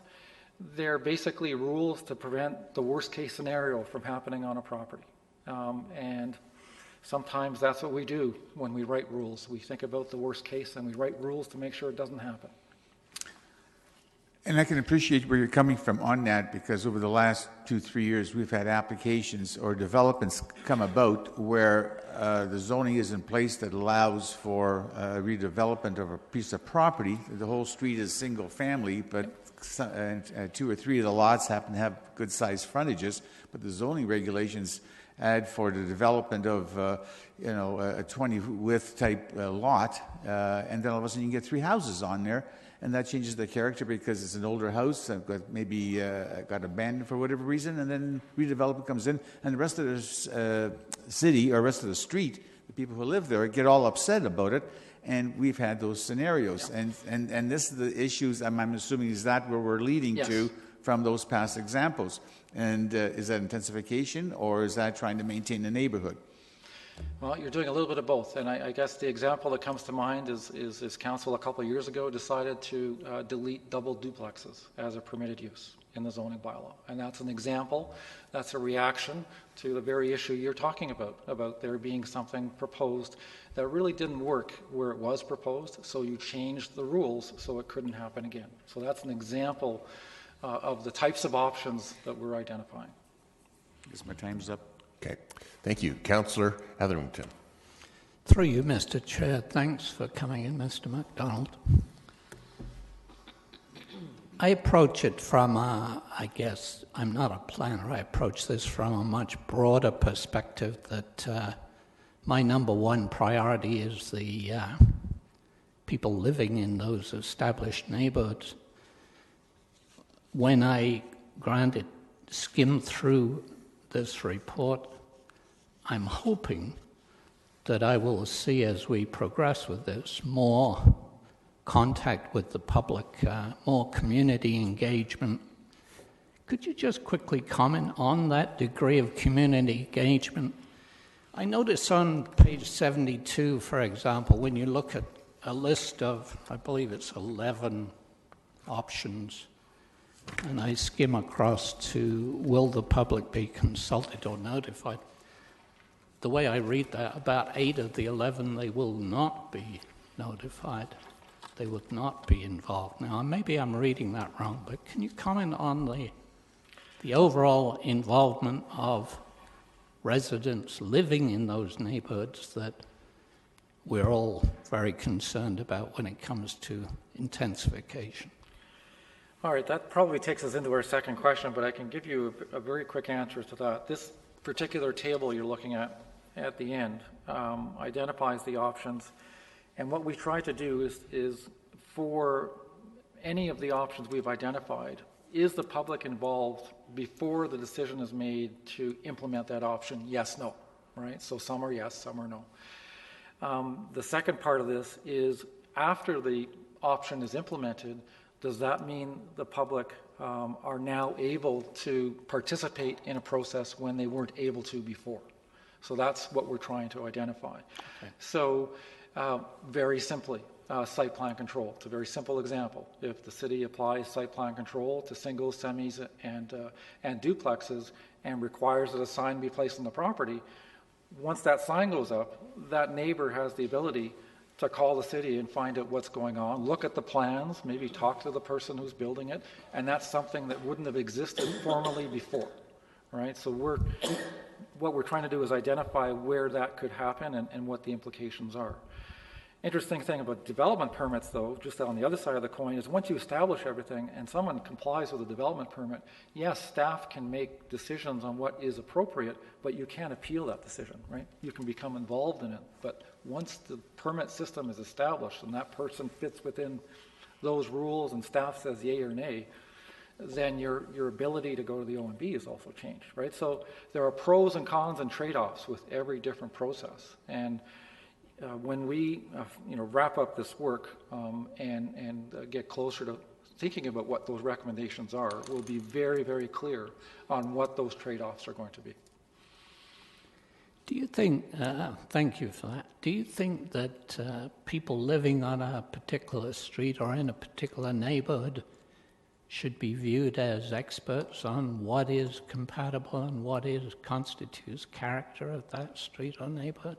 they're basically rules to prevent the worst case scenario from happening on a property. And sometimes that's what we do when we write rules. We think about the worst case and we write rules to make sure it doesn't happen. And I can appreciate where you're coming from on that, because over the last 2-3 years, we've had applications or developments come about where the zoning is in place that allows for redevelopment of a piece of property. The whole street is single family, but 2 or 3 of the lots happen to have good sized frontages, but the zoning regulations add for the development of a 20 width type lot, and then all of a sudden you can get 3 houses on there. And that changes the character because it's an older house, maybe got abandoned for whatever reason, and then redevelopment comes in, and the rest of the city or rest of the street, the people who live there, get all upset about it. And we've had those scenarios, yeah. and this is the issues. I'm assuming is that where we're leading yes. to from those past examples. And is that intensification, or is that trying to maintain the neighborhood? Well, you're doing a little bit of both, and I guess the example that comes to mind is council a couple of years ago decided to delete double duplexes as a permitted use in the zoning bylaw, and that's an example. That's a reaction to the very issue you're talking about there being something proposed that really didn't work where it was proposed, so you changed the rules so it couldn't happen again. So that's an example of the types of options that we're identifying. I guess my time's up. Okay. Thank you. Councillor Hetherington. Through you, Mr. Chair. Thanks for coming in, Mr. MacDonald. I approach it from I guess I'm not a planner. I approach this from a much broader perspective that my number one priority is the people living in those established neighborhoods. When I skimmed through this report, I'm hoping that I will see as we progress with this more contact with the public, more community engagement. Could you just quickly comment on that degree of community engagement? I notice on page 72, for example, when you look at a list of, I believe it's 11 options, and I skim across to, will the public be consulted or notified? The way I read that, about 8 of the 11, they will not be notified. they would not be involved. Now, maybe I'm reading that wrong, but can you comment on the overall involvement of residents living in those neighborhoods that we're all very concerned about when it comes to intensification? All right, that probably takes us into our second question, but I can give you a very quick answer to that. This particular table you're looking at the end identifies the options, and what we try to do is for any of the options we've identified, is the public involved before the decision is made to implement that option? Yes, no, right? So some are yes, some are no. The second part of this is after the option is implemented, does that mean the public are now able to participate in a process when they weren't able to before? So that's what we're trying to identify. Okay. So very simply, site plan control. It's a very simple example. If the city applies site plan control to singles, semis, and duplexes and requires that a sign be placed on the property, once that sign goes up, that neighbor has the ability to call the city and find out what's going on, look at the plans, maybe talk to the person who's building it, and that's something that wouldn't have existed formally before, right? So what we're trying to do is identify where that could happen and what the implications are. Interesting thing about development permits, though, just on the other side of the coin, is once you establish everything and someone complies with a development permit, yes, staff can make decisions on what is appropriate, but you can't appeal that decision, right? You can become involved in it, but once the permit system is established and that person fits within those rules and staff says yay or nay, then your ability to go to the OMB is also changed, right? So there are pros and cons and trade-offs with every different process. And when we wrap up this work and get closer to thinking about what those recommendations are, we'll be very, very clear on what those trade-offs are going to be. Do you think, thank you for that, do you think that people living on a particular street or in a particular neighborhood should be viewed as experts on what is compatible and what constitutes character of that street or neighborhood?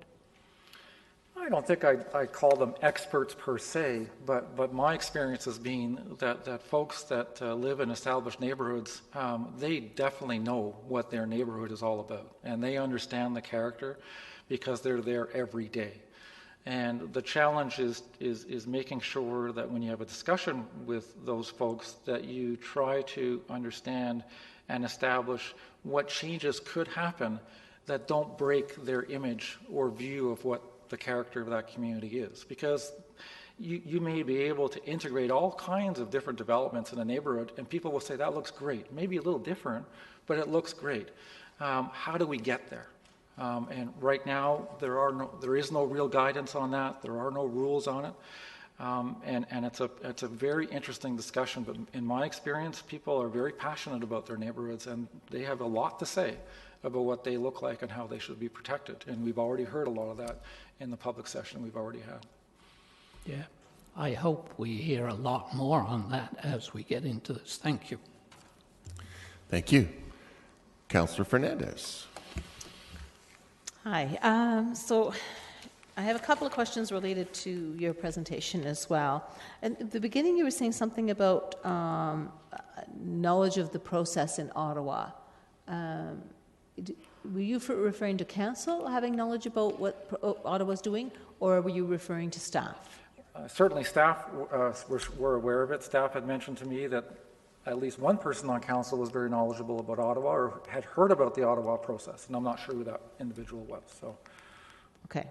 I don't think I call them experts per se, but my experience has been that folks that live in established neighborhoods, they definitely know what their neighborhood is all about, and they understand the character because they're there every day. And the challenge is making sure that when you have a discussion with those folks that you try to understand and establish what changes could happen that don't break their image or view of what the character of that community is. Because you may be able to integrate all kinds of different developments in a neighborhood and people will say that looks great, maybe a little different, but it looks great. How do we get there? And right now there is no real guidance on that. There are no rules on it. And it's a very interesting discussion, but in my experience, people are very passionate about their neighborhoods and they have a lot to say about what they look like and how they should be protected. And we've already heard a lot of that in the public session we've already had. Yeah, I hope we hear a lot more on that as we get into this. Thank you. Thank you. Councillor Fernandez. Hi. So I have a couple of questions related to your presentation as well. At the beginning, you were saying something about knowledge of the process in Ottawa. Were you referring to council having knowledge about what Ottawa's doing, or were you referring to staff? Certainly staff were aware of it. Staff had mentioned to me that at least one person on council was very knowledgeable about Ottawa or had heard about the Ottawa process, and I'm not sure who that individual was. So, okay,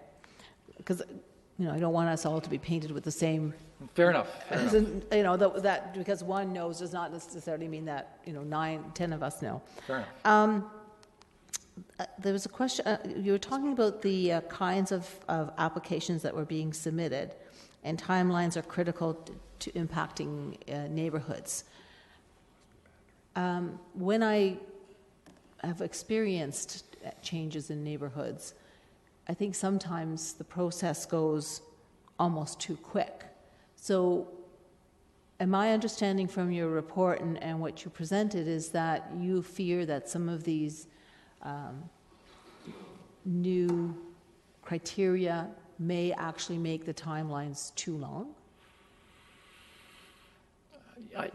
because I don't want us all to be painted with the same. Fair enough. That because one knows does not necessarily mean that 9, 10 of us know. Fair enough. There was a question. You were talking about the kinds of applications that were being submitted, and timelines are critical to impacting neighborhoods. When I have experienced changes in neighborhoods, I think sometimes the process goes almost too quick. So am I understanding from your report and what you presented is that you fear that some of these new criteria may actually make the timelines too long?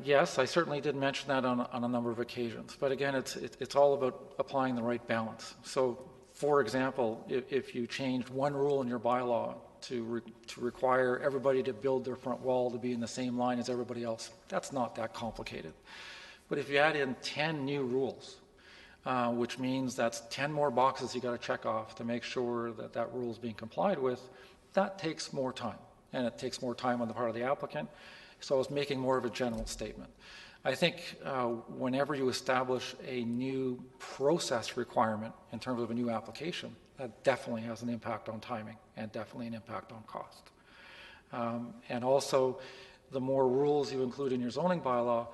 Yes, I certainly did mention that on a number of occasions. But again, it's all about applying the right balance. So, for example, if you changed one rule in your bylaw to require everybody to build their front wall to be in the same line as everybody else, that's not that complicated. But if you add in 10 new rules, which means that's 10 more boxes you got to check off to make sure that that rule is being complied with, that takes more time. And it takes more time on the part of the applicant. So I was making more of a general statement. I think whenever you establish a new process requirement in terms of a new application, that definitely has an impact on timing and definitely an impact on cost. And also, the more rules you include in your zoning bylaw,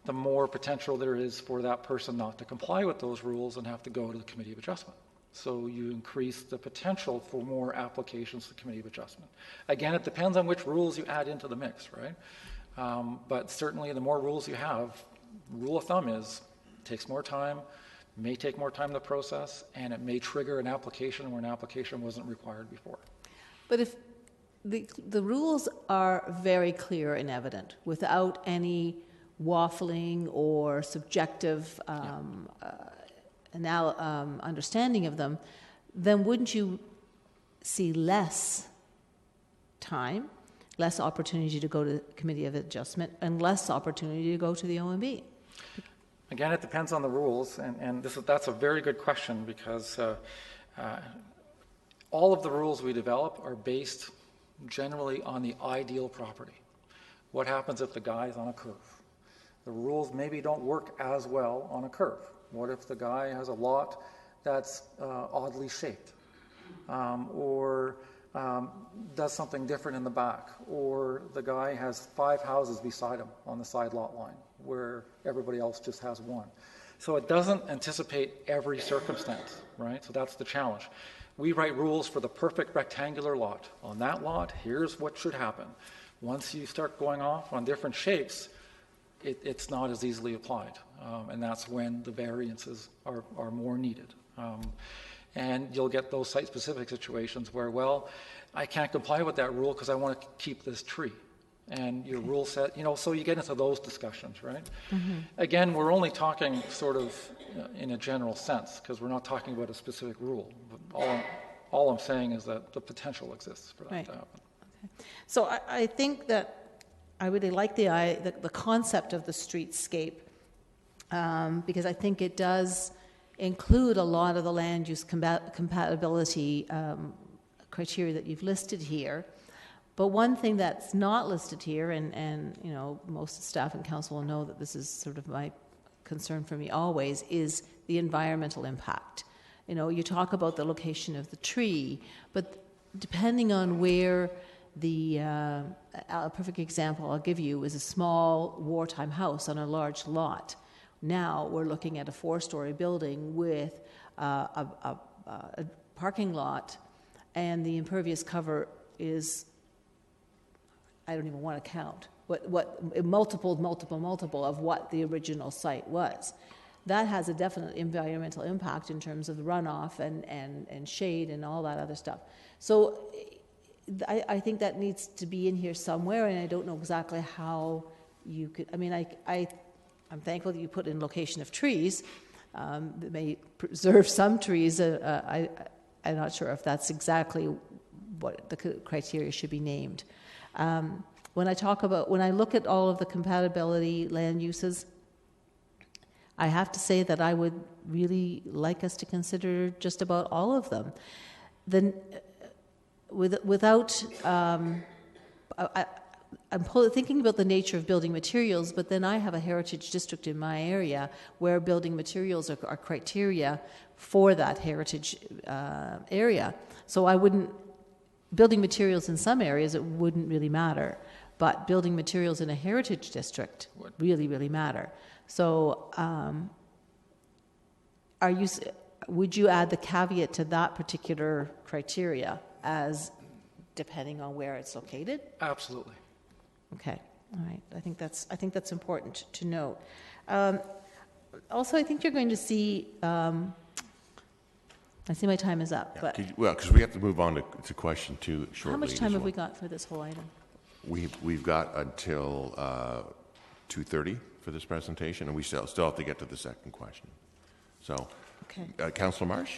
the more potential there is for that person not to comply with those rules and have to go to the Committee of Adjustment. So you increase the potential for more applications to the Committee of Adjustment. Again, it depends on which rules you add into the mix, right? But certainly the more rules you have, rule of thumb is it takes more time, may take more time to process, and it may trigger an application where an application wasn't required before. But if the rules are very clear and evident without any waffling or subjective understanding of them, then wouldn't you see less time, less opportunity to go to the Committee of Adjustment, and less opportunity to go to the OMB? Again, it depends on the rules, and that's a very good question, because all of the rules we develop are based generally on the ideal property. What happens if the guy is on a curve? The rules maybe don't work as well on a curve. What if the guy has a lot that's oddly shaped, or does something different in the back, or the guy has 5 houses beside him on the side lot line where everybody else just has one? So it doesn't anticipate every circumstance, right? So that's the challenge. We write rules for the perfect rectangular lot. On that lot, here's what should happen. Once you start going off on different shapes, it's not as easily applied, and that's when the variances are more needed. And you'll get those site-specific situations where, well, I can't comply with that rule because I want to keep this tree. And your rule set, so you get into those discussions, right? Mm-hmm. Again, we're only talking sort of in a general sense, because we're not talking about a specific rule. But all I'm saying is that the potential exists for that to happen. Okay. So I think that I really like the concept of the streetscape, because I think it does include a lot of the land use compatibility criteria that you've listed here. But one thing that's not listed here, and most staff and council will know that this is sort of my concern for me always, is the environmental impact. You talk about the location of the tree, but depending on where a perfect example I'll give you is a small wartime house on a large lot. Now we're looking at a 4-story building with a parking lot, and the impervious cover is, I don't even want to count, what multiple of what the original site was. That has a definite environmental impact in terms of the runoff and shade and all that other stuff. So I think that needs to be in here somewhere, and I don't know exactly how you could. I mean, I'm thankful that you put in location of trees. That may preserve some trees. I'm not sure if that's exactly what the criteria should be named. When I look at all of the compatibility land uses, I have to say that I would really like us to consider just about all of them. I'm thinking about the nature of building materials, but then I have a heritage district in my area where building materials are criteria for that heritage area. So building materials in some areas, it wouldn't really matter, but building materials in a heritage district would really, really matter. So would you add the caveat to that particular criteria as depending on where it's located? Absolutely. Okay, all right. I think that's important to note. Also, I think you're going to see. I see my time is up, but because we have to move on to question 2 shortly. How much time have we got for this whole item? We've got until 2:30 for this presentation, and we still have to get to the second question. So, Okay. Councillor Marsh?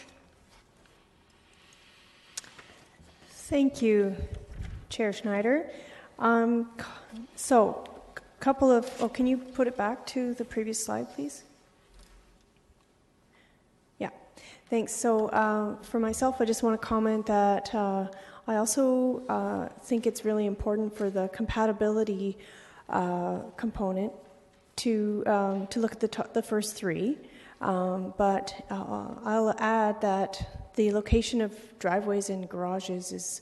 Thank you, Chair Schneider. So, couple of, can you put it back to the previous slide, please? Yeah, thanks. So for myself, I just want to comment that I also think it's really important for the compatibility component to look at the first three. But I'll add that the location of driveways and garages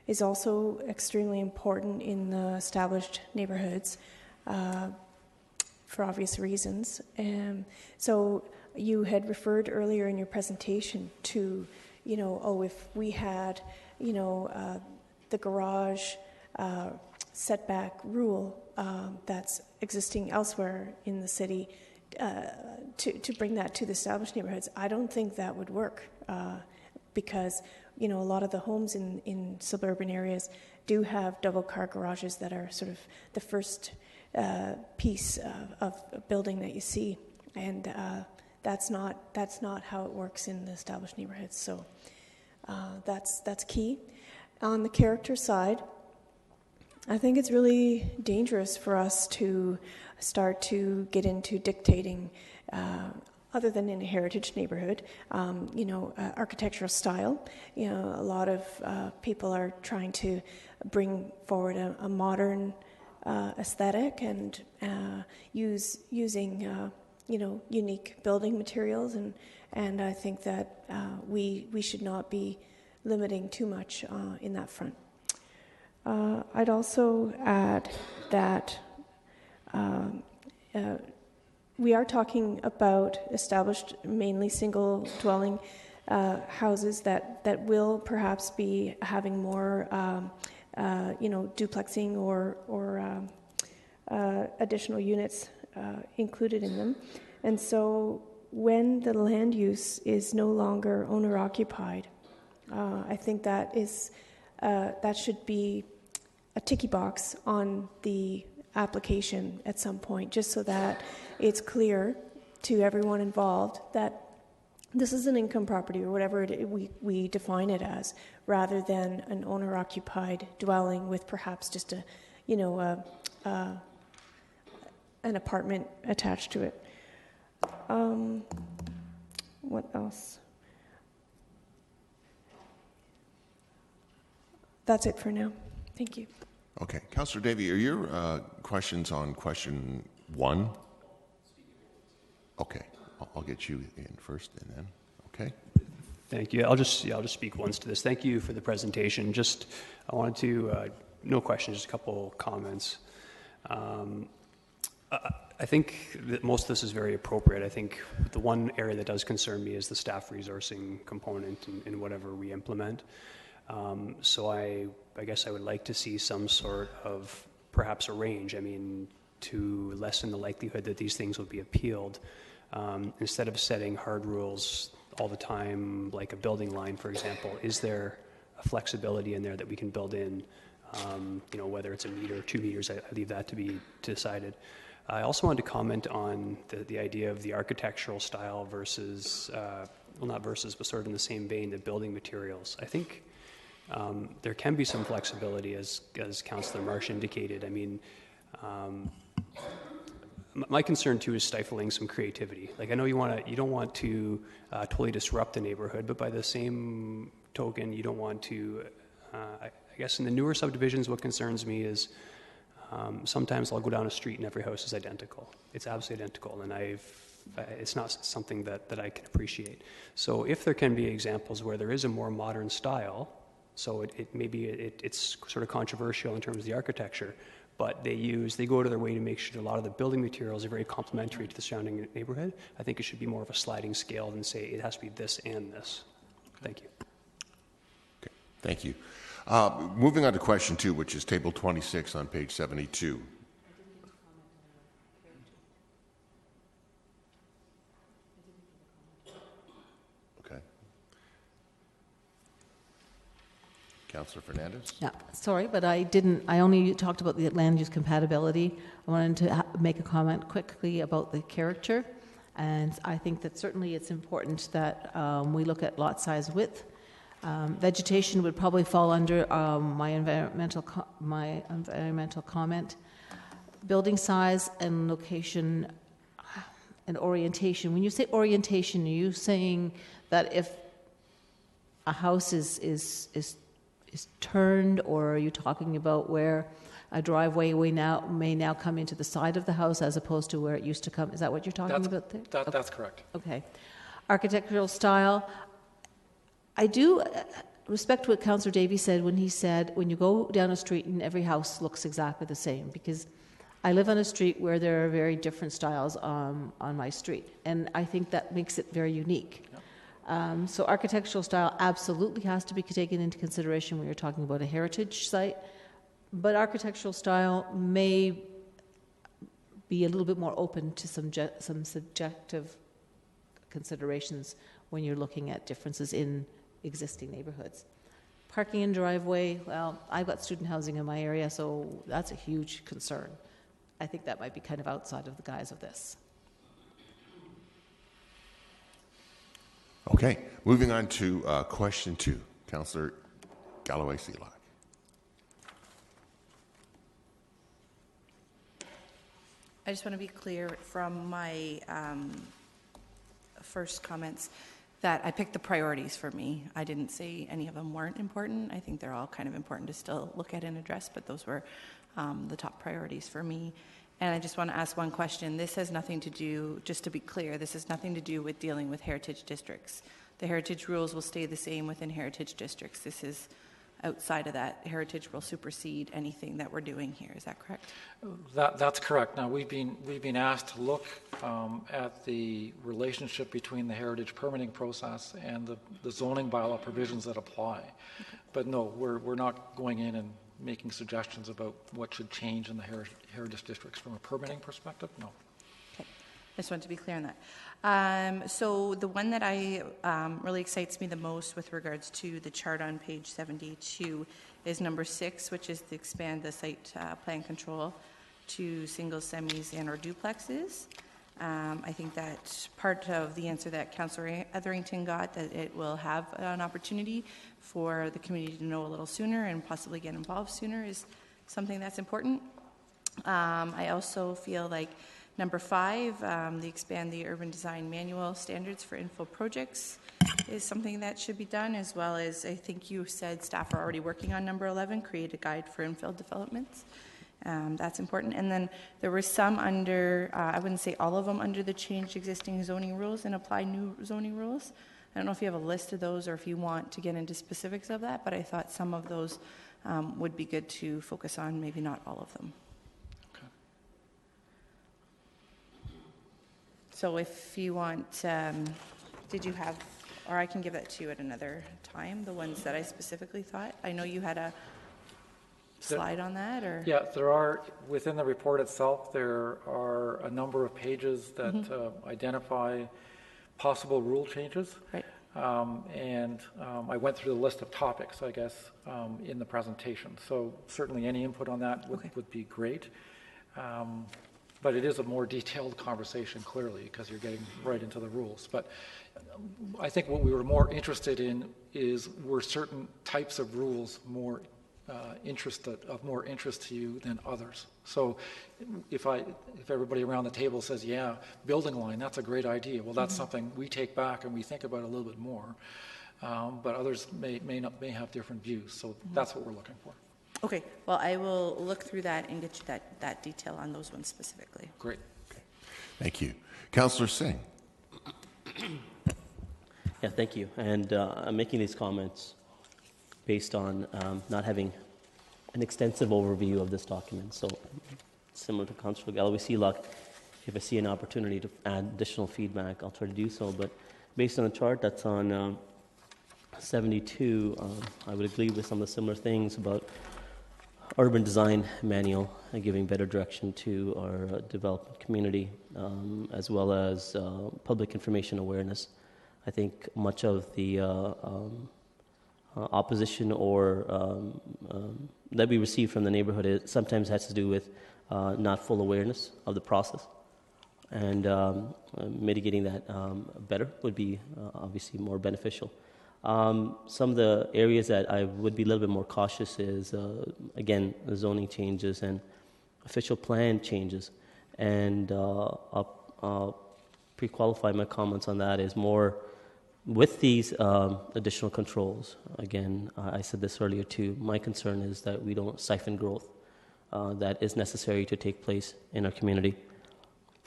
is also extremely important in the established neighborhoods for obvious reasons. So you had referred earlier in your presentation to, if we had, the garage setback rule that's existing elsewhere in the city, to bring that to the established neighborhoods, I don't think that would work because, a lot of the homes in suburban areas do have double car garages that are sort of the first piece of building that you see, and that's not how it works in the established neighborhoods. So that's key. On the character side, I think it's really dangerous for us to start to get into dictating, other than in a heritage neighborhood, architectural style. A lot of people are trying to bring forward a modern aesthetic and using unique building materials, and I think that we should not be limiting too much in that front. I'd also add that we are talking about established, mainly single dwelling houses that will perhaps be having more duplexing or additional units included in them. And so when the land use is no longer owner-occupied, I think that should be a ticky box on the application at some point, just so that it's clear to everyone involved that this is an income property or whatever we define it as, rather than an owner-occupied dwelling with perhaps just an apartment attached to it. What else? That's it for now. Thank you. Okay. Councillor Davey, are your questions on question 1? Okay. I'll get you in first and then. Okay. Thank you. I'll just speak once to this. Thank you for the presentation. I wanted to, no questions, just a couple comments. I think that most of this is very appropriate. I think the one area that does concern me is the staff resourcing component in whatever we implement. So I guess I would like to see some sort of perhaps a range, to lessen the likelihood that these things will be appealed. Instead of setting hard rules all the time, like a building line, for example, is there a flexibility in there that we can build in, whether it's 1 meter or 2 meters, I leave that to be decided. I also wanted to comment on the idea of the architectural style versus, not versus, but sort of in the same vein, the building materials. I think there can be some flexibility, as Councillor Marsh indicated. My concern too is stifling some creativity. Like, I know you don't want to totally disrupt the neighborhood, but by the same token, you don't want to. I guess in the newer subdivisions, what concerns me is sometimes I'll go down a street and every house is identical. It's absolutely identical, and it's not something that I can appreciate. So if there can be examples where there is a more modern style, so it's sort of controversial in terms of the architecture, but they go out of their way to make sure that a lot of the building materials are very complementary to the surrounding neighborhood. I think it should be more of a sliding scale than say it has to be this and this. Thank you. Okay, thank you. Moving on to question 2, which is table 26 on page 72. Okay. Councillor Fernandez? Yeah, sorry, but I only talked about the land use compatibility. I wanted to make a comment quickly about the character. And I think that certainly it's important that we look at lot size width. Vegetation would probably fall under my environmental comment. Building size and location and orientation. When you say orientation, are you saying that if a house is turned, or are you talking about where a driveway may now come into the side of the house as opposed to where it used to come? Is that what you're talking about there? That's correct. Okay. Architectural style. I do respect what Councillor Davies said when he said when you go down a street and every house looks exactly the same, because I live on a street where there are very different styles on my street, and I think that makes it very unique. So architectural style absolutely has to be taken into consideration when you're talking about a heritage site, but architectural style may be a little bit more open to some subjective considerations when you're looking at differences in existing neighborhoods. Parking and driveway, well, I've got student housing in my area, so that's a huge concern. I think that might be kind of outside of the guise of this. Okay, moving on to question 2. Councillor Galloway-Seelock. I just want to be clear from my first comments that I picked the priorities for me. I didn't say any of them weren't important. I think they're all kind of important to still look at and address, but those were the top priorities for me. And I just want to ask one question. This has nothing to do, just to be clear, this has nothing to do with dealing with heritage districts. The heritage rules will stay the same within heritage districts. This is outside of that. Heritage will supersede anything that we're doing here. Is that correct? That's correct. Now, we've been asked to look at the relationship between the heritage permitting process and the zoning bylaw provisions that apply. Okay. But no, we're not going in and making suggestions about what should change in the heritage districts from a permitting perspective. No. Okay. I just want to be clear on that. So the one that really excites me the most with regards to the chart on page 72 is number 6, which is to expand the site plan control to singles, semis, and or duplexes. I think that part of the answer that Councillor Etherington got, that it will have an opportunity for the community to know a little sooner and possibly get involved sooner, is something that's important. I also feel like number 5, the expand the urban design manual standards for infill projects is something that should be done, as well as I think you said staff are already working on number 11, create a guide for infill developments. That's important. And then there were some under, I wouldn't say all of them, under the change existing zoning rules and apply new zoning rules. I don't know if you have a list of those or if you want to get into specifics of that, but I thought some of those would be good to focus on, maybe not all of them. Okay. So if you want, did you have, or I can give that to you at another time, the ones that I specifically thought? I know you had a slide on that, or? Yeah, there are, within the report itself, there are a number of pages that identify possible rule changes. Right. I went through the list of topics, I guess, in the presentation. So certainly any input on that would be great. But it is a more detailed conversation, clearly, because you're getting right into the rules. But I think what we were more interested in is, were certain types of rules more of more interest to you than others. So if everybody around the table says, yeah, building line, that's a great idea, well, that's something we take back and we think about a little bit more. But others may have different views. So that's what we're looking for. Okay, well, I will look through that and get you that detail on those ones specifically. Great. Okay. Thank you. Councillor Singh. Yeah, thank you. And I'm making these comments based on not having an extensive overview of this document. So similar to Councillor Galloway-Seelock, if I see an opportunity to add additional feedback, I'll try to do so. But based on the chart that's on 72, I would agree with some of the similar things about urban design manual and giving better direction to our development community, as well as public information awareness. I think much of the opposition or that we receive from the neighborhood, it sometimes has to do with not full awareness of the process. And mitigating that better would be obviously more beneficial. Some of the areas that I would be a little bit more cautious is, again, the zoning changes and official plan changes. And I'll pre-qualify my comments on that is more with these additional controls. Again, I said this earlier too, my concern is that we don't siphon growth that is necessary to take place in our community.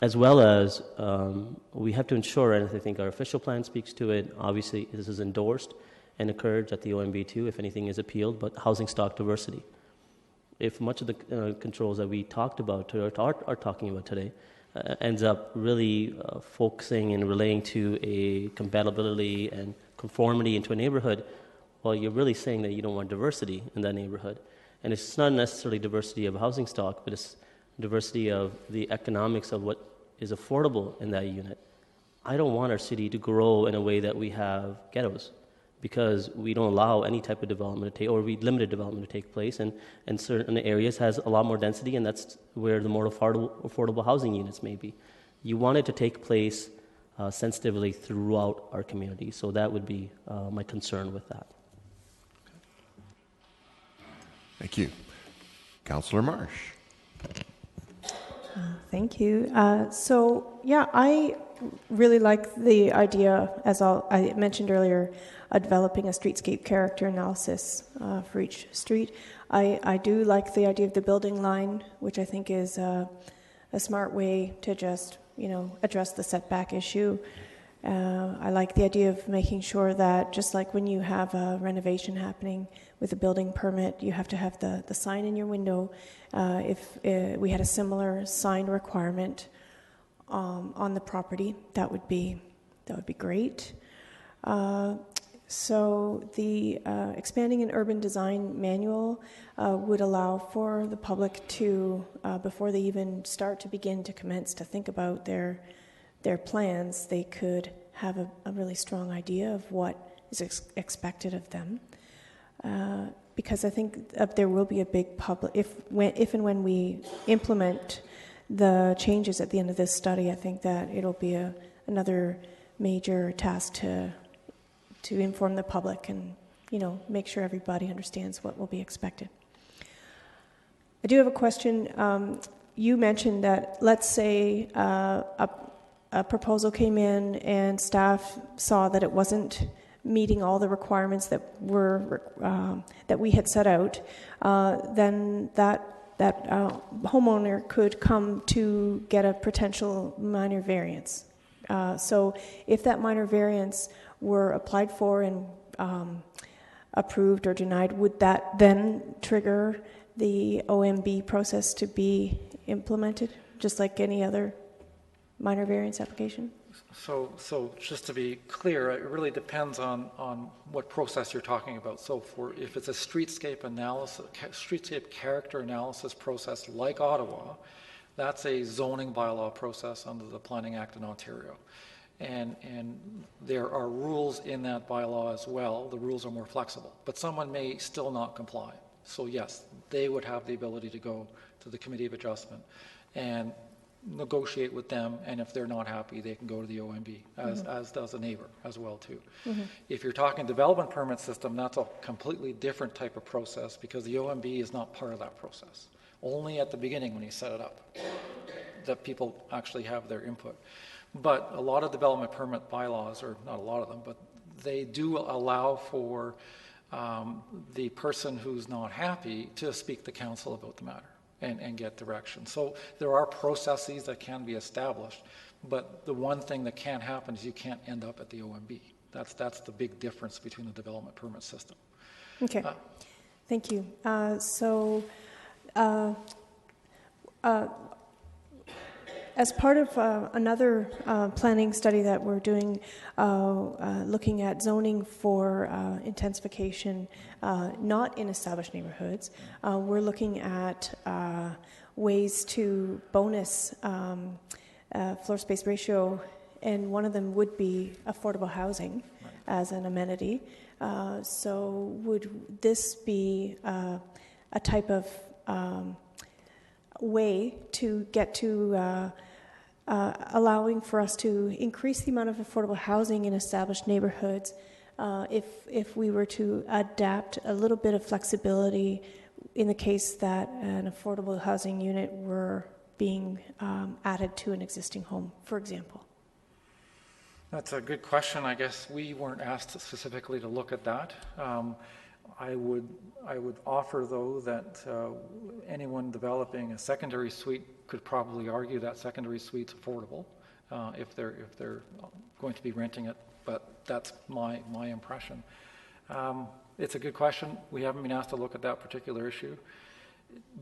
As well as we have to ensure, and I think our official plan speaks to it, obviously this is endorsed and encouraged at the OMB too, if anything is appealed, but housing stock diversity. If much of the controls that we talked about or are talking about today ends up really focusing and relating to a compatibility and conformity into a neighborhood, well, you're really saying that you don't want diversity in that neighborhood. And it's not necessarily diversity of housing stock, but it's diversity of the economics of what is affordable in that unit. I don't want our city to grow in a way that we have ghettos, because we don't allow any type of development to take, or we limited development to take place, and certain areas has a lot more density, and that's where the more affordable housing units may be. You want it to take place sensitively throughout our community, so that would be my concern with that. Thank you. Councillor Marsh. Thank you. I really like the idea, as I mentioned earlier, of developing a streetscape character analysis for each street. I do like the idea of the building line, which I think is a smart way to just, address the setback issue. I like the idea of making sure that just like when you have a renovation happening with a building permit, you have to have the sign in your window. If we had a similar sign requirement on the property, that would be great. So the Expanding an Urban Design Manual would allow for the public to, before they even begin to commence to think about their plans, they could have a really strong idea of what is expected of them. Because I think there will be a big public, if and when we implement the changes at the end of this study, I think that it'll be another major task to inform the public and, make sure everybody understands what will be expected. I do have a question. You mentioned that, let's say a proposal came in and staff saw that it wasn't meeting all the requirements that we had set out, then that homeowner could come to get a potential minor variance. So if that minor variance were applied for and approved or denied, would that then trigger the OMB process to be implemented, just like any other minor variance application? So just to be clear, it really depends on what process you're talking about. So if it's a streetscape character analysis process like Ottawa, that's a zoning bylaw process under the Planning Act in Ontario. And there are rules in that bylaw as well. The rules are more flexible, but someone may still not comply. So yes, they would have the ability to go to the Committee of Adjustment and negotiate with them, and if they're not happy, they can go to the OMB, as does a neighbor as well too. Mm-hmm. If you're talking development permit system, that's a completely different type of process, because the OMB is not part of that process. Only at the beginning when you set it up that people actually have their input. But a lot of development permit bylaws, or not a lot of them, but they do allow for the person who's not happy to speak to council about the matter and get direction. So there are processes that can be established, but the one thing that can't happen is you can't end up at the OMB. That's the big difference between the development permit system. Okay, thank you. As part of another planning study that we're doing, looking at zoning for intensification, not in established neighborhoods, we're looking at ways to bonus floor space ratio, and one of them would be affordable housing. as an amenity. So would this be a type of way to get to allowing for us to increase the amount of affordable housing in established neighborhoods if we were to adapt a little bit of flexibility in the case that an affordable housing unit were being added to an existing home, for example? That's a good question. I guess we weren't asked specifically to look at that. I would offer, though, that anyone developing a secondary suite could probably argue that secondary suite's affordable if they're going to be renting it. But that's my impression. It's a good question. We haven't been asked to look at that particular issue.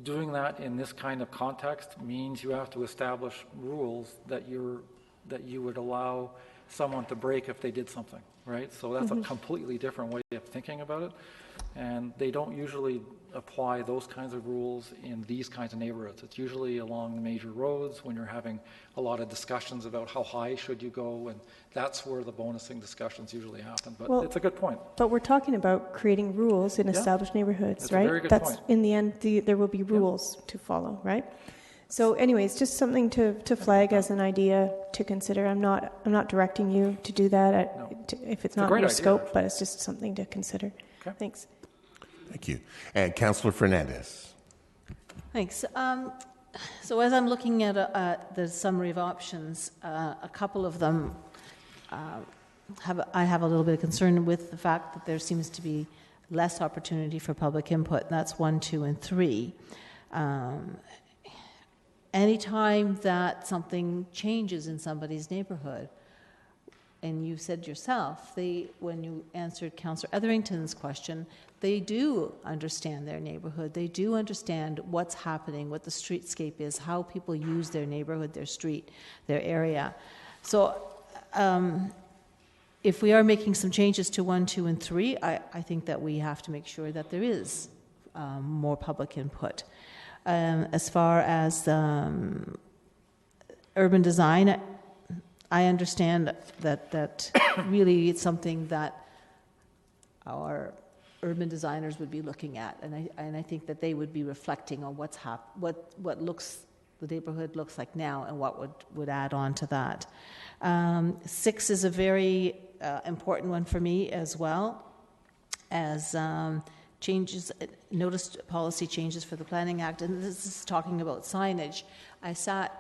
Doing that in this kind of context means you have to establish rules that you would allow someone to break if they did something, right? So that's a completely different way of thinking about it. And they don't usually apply those kinds of rules in these kinds of neighborhoods. It's usually along the major roads when you're having a lot of discussions about how high should you go, and that's where the bonusing discussions usually happen. But it's a good point. But we're talking about creating rules in established neighborhoods, that's right? A very good That's point. In the end, there will be rules to follow, right? So anyways, just something to flag as an idea to consider. I'm not directing you to do that if it's not in your scope, but it's just something to consider. Okay. Thanks. Thank you. And Councillor Fernandez. Thanks. So as I'm looking at the summary of options, a couple of them I have a little bit of concern with the fact that there seems to be less opportunity for public input. That's 1, 2, and 3. Anytime that something changes in somebody's neighborhood, and you said yourself, when you answered Councillor Etherington's question, they do understand their neighborhood. They do understand what's happening, what the streetscape is, how people use their neighborhood, their street, their area. So if we are making some changes to 1, 2, and 3, I think that we have to make sure that there is more public input. As far as urban design, I understand that really it's something that our urban designers would be looking at, and I think that they would be reflecting on what the neighborhood looks like now and what would add on to that. 6 is a very important one for me as well, as noticed policy changes for the Planning Act, and this is talking about signage. I sat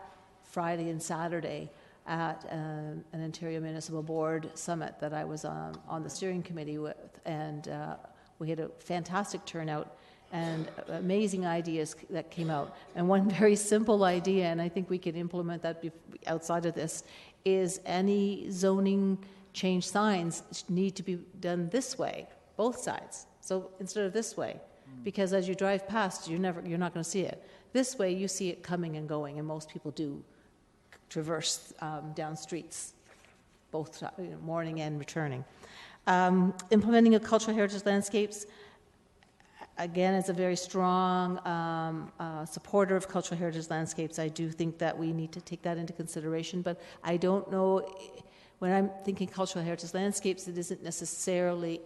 Friday and Saturday at an Ontario Municipal Board summit that I was on the steering committee with, and we had a fantastic turnout and amazing ideas that came out. And one very simple idea, and I think we could implement that outside of this, is any zoning change signs need to be done this way, both sides. So instead of this way, because as you drive past, you're not going to see it. This way, you see it coming and going, and most people do traverse down streets, both morning and returning. Implementing a cultural heritage landscapes, again, as a very strong supporter of cultural heritage landscapes, I do think that we need to take that into consideration, but I don't know, when I'm thinking cultural heritage landscapes, it isn't necessarily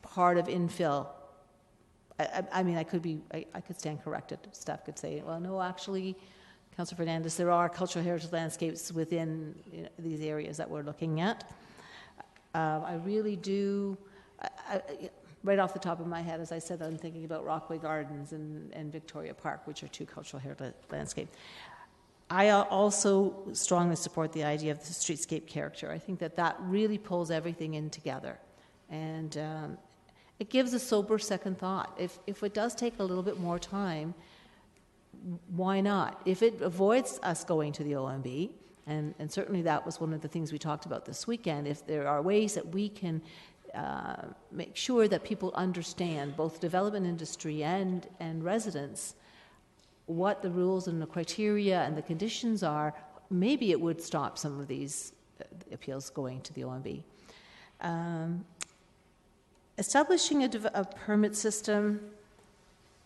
part of infill. I mean, I could stand corrected. Staff could say, well, no, actually, Councillor Fernandez, there are cultural heritage landscapes within these areas that we're looking at. I really do, right off the top of my head, as I said, I'm thinking about Rockway Gardens and Victoria Park, which are 2 cultural heritage landscapes. I also strongly support the idea of the streetscape character. I think that really pulls everything in together. And it gives a sober second thought. If it does take a little bit more time, why not? If it avoids us going to the OMB, and certainly that was one of the things we talked about this weekend, if there are ways that we can make sure that people understand, both development industry and residents, what the rules and the criteria and the conditions are, maybe it would stop some of these appeals going to the OMB. Establishing a permit system,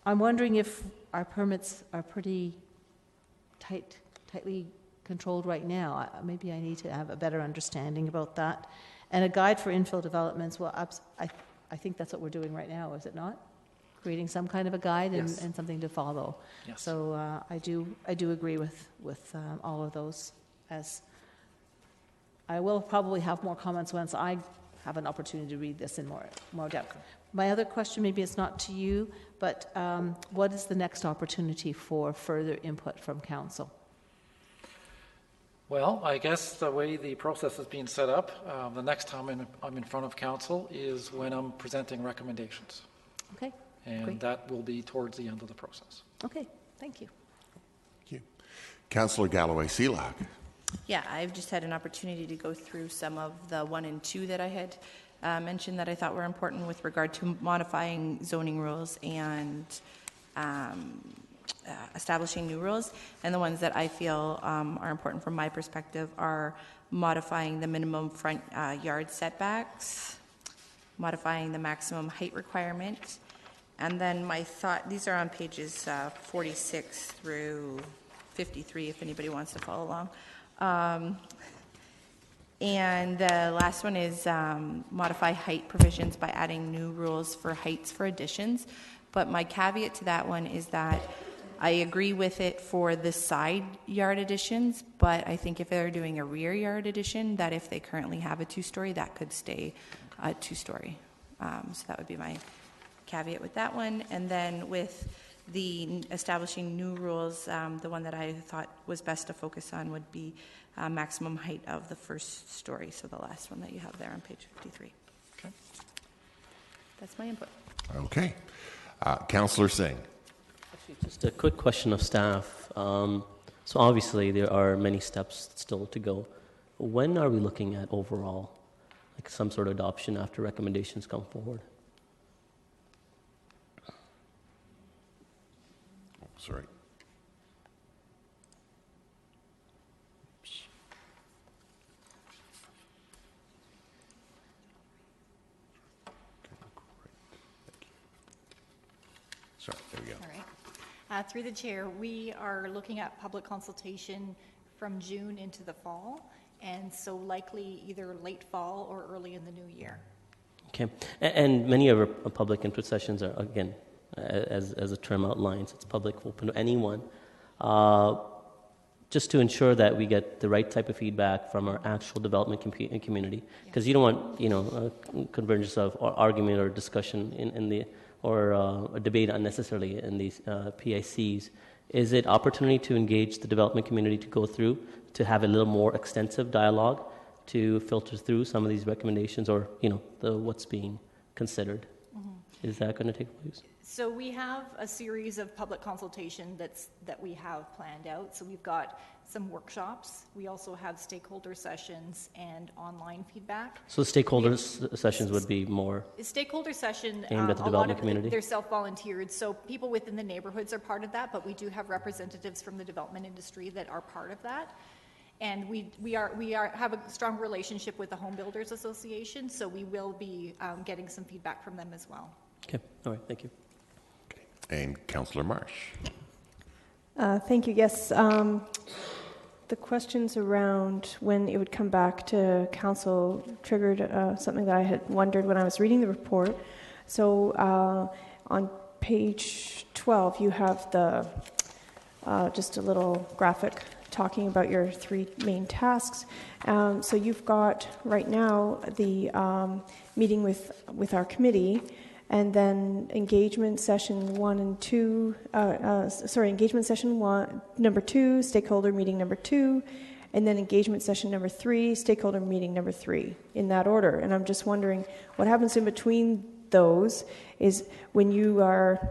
I'm wondering if our permits are pretty tightly controlled right now. Maybe I need to have a better understanding about that. And a guide for infill developments, well, I think that's what we're doing right now, is it not? Creating some kind of a guide and, Yes. and something to follow. Yes. So I do agree with all of those. As I will probably have more comments once I have an opportunity to read this in more depth. My other question, maybe it's not to you, but what is the next opportunity for further input from council? Well, I guess the way the process is being set up, the next time I'm in front of council is when I'm presenting recommendations. Okay, And great. that will be towards the end of the process. Okay, thank you. Thank you. Councillor Galloway-Seelock. Yeah, I've just had an opportunity to go through some of the 1 and 2 that I had mentioned that I thought were important with regard to modifying zoning rules and establishing new rules. And the ones that I feel are important from my perspective are modifying the minimum front yard setbacks, modifying the maximum height requirement, and then my thought, these are on pages 46 through 53 if anybody wants to follow along. And the last one is modify height provisions by adding new rules for heights for additions. But my caveat to that one is that I agree with it for the side yard additions, but I think if they're doing a rear yard addition, that if they currently have a 2-story, that could stay a 2-story. So that would be my caveat with that one. And then with the establishing new rules, the one that I thought was best to focus on would be maximum height of the first story. So the last one that you have there on page 53. Okay. That's my input. Okay. Councillor Singh. Just a quick question of staff. So obviously there are many steps still to go. When are we looking at overall, like some sort of adoption after recommendations come forward? Sorry. Sorry, there we go. All right. Through the chair, we are looking at public consultation from June into the fall, and so likely either late fall or early in the new year. Okay. And many of our public input sessions are, again, as the term outlines, it's public, open to anyone. Just to ensure that we get the right type of feedback from our actual development community, because you don't want a convergence of argument or discussion in the or a debate unnecessarily in these PICs. Is it opportunity to engage the development community to go through to have a little more extensive dialogue to filter through some of these recommendations or what's being considered? Mm-hmm. Is that going to take place? So we have a series of public consultation that we have planned out. So we've got some workshops. We also have stakeholder sessions and online feedback. So stakeholder sessions would be more Stakeholder session, aimed at the a lot development of community? they're self-volunteered. So people within the neighborhoods are part of that, but we do have representatives from the development industry that are part of that. And we have a strong relationship with the Home Builders Association, so we will be getting some feedback from them as well. Okay, all right, thank you. Okay. And Councillor Marsh. Thank you. Yes, the questions around when it would come back to council triggered something that I had wondered when I was reading the report. So on page 12, you have the just a little graphic talking about your 3 main tasks. So you've got right now the meeting with our committee, and then engagement session 1 and 2, engagement session 1, number 2, stakeholder meeting number 2, and then engagement session number 3, stakeholder meeting number 3, in that order. And I'm just wondering what happens in between those is when you are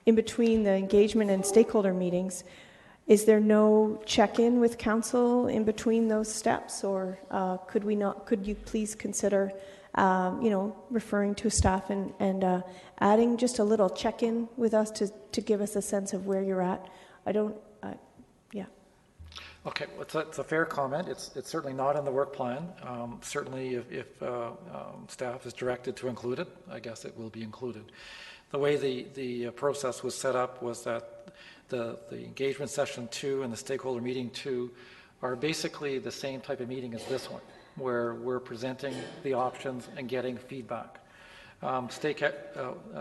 in between the engagement and stakeholder meetings, is there no check-in with council in between those steps, or could you please consider referring to staff and adding just a little check-in with us to give us a sense of where you're at? Okay, well, it's a fair comment. It's certainly not in the work plan. Certainly, if staff is directed to include it, I guess it will be included. The way the process was set up was that the engagement session 2 and the stakeholder meeting 2 are basically the same type of meeting as this one, where we're presenting the options and getting feedback.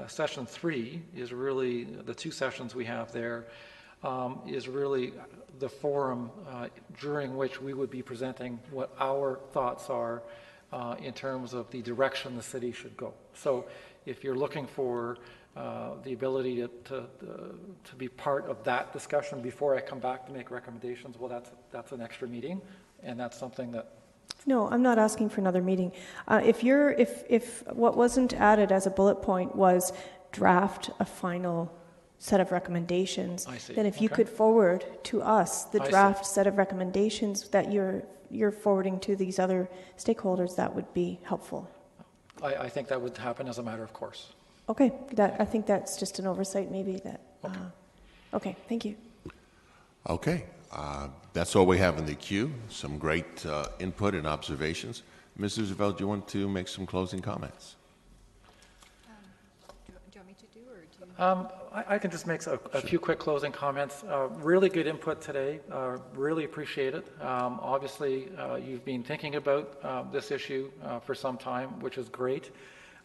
Session 3 is really, the 2 sessions we have there, is really the forum during which we would be presenting what our thoughts are in terms of the direction the city should go. So if you're looking for the ability to be part of that discussion before I come back to make recommendations, well, that's an extra meeting, and that's something that. No, I'm not asking for another meeting. If what wasn't added as a bullet point was draft a final set of recommendations, then if you could forward to us the draft set of recommendations that you're forwarding to these other stakeholders, that would be helpful. I think that would happen as a matter of course. Okay, I think that's just an oversight maybe that. Okay, thank you. Okay, that's all we have in the queue. Some great input and observations. Ms. Roosevelt, do you want to make some closing comments? Do you want me to do, or do you? I can just make a few quick closing comments. Really good input today. Really appreciate it. Obviously, you've been thinking about this issue for some time, which is great.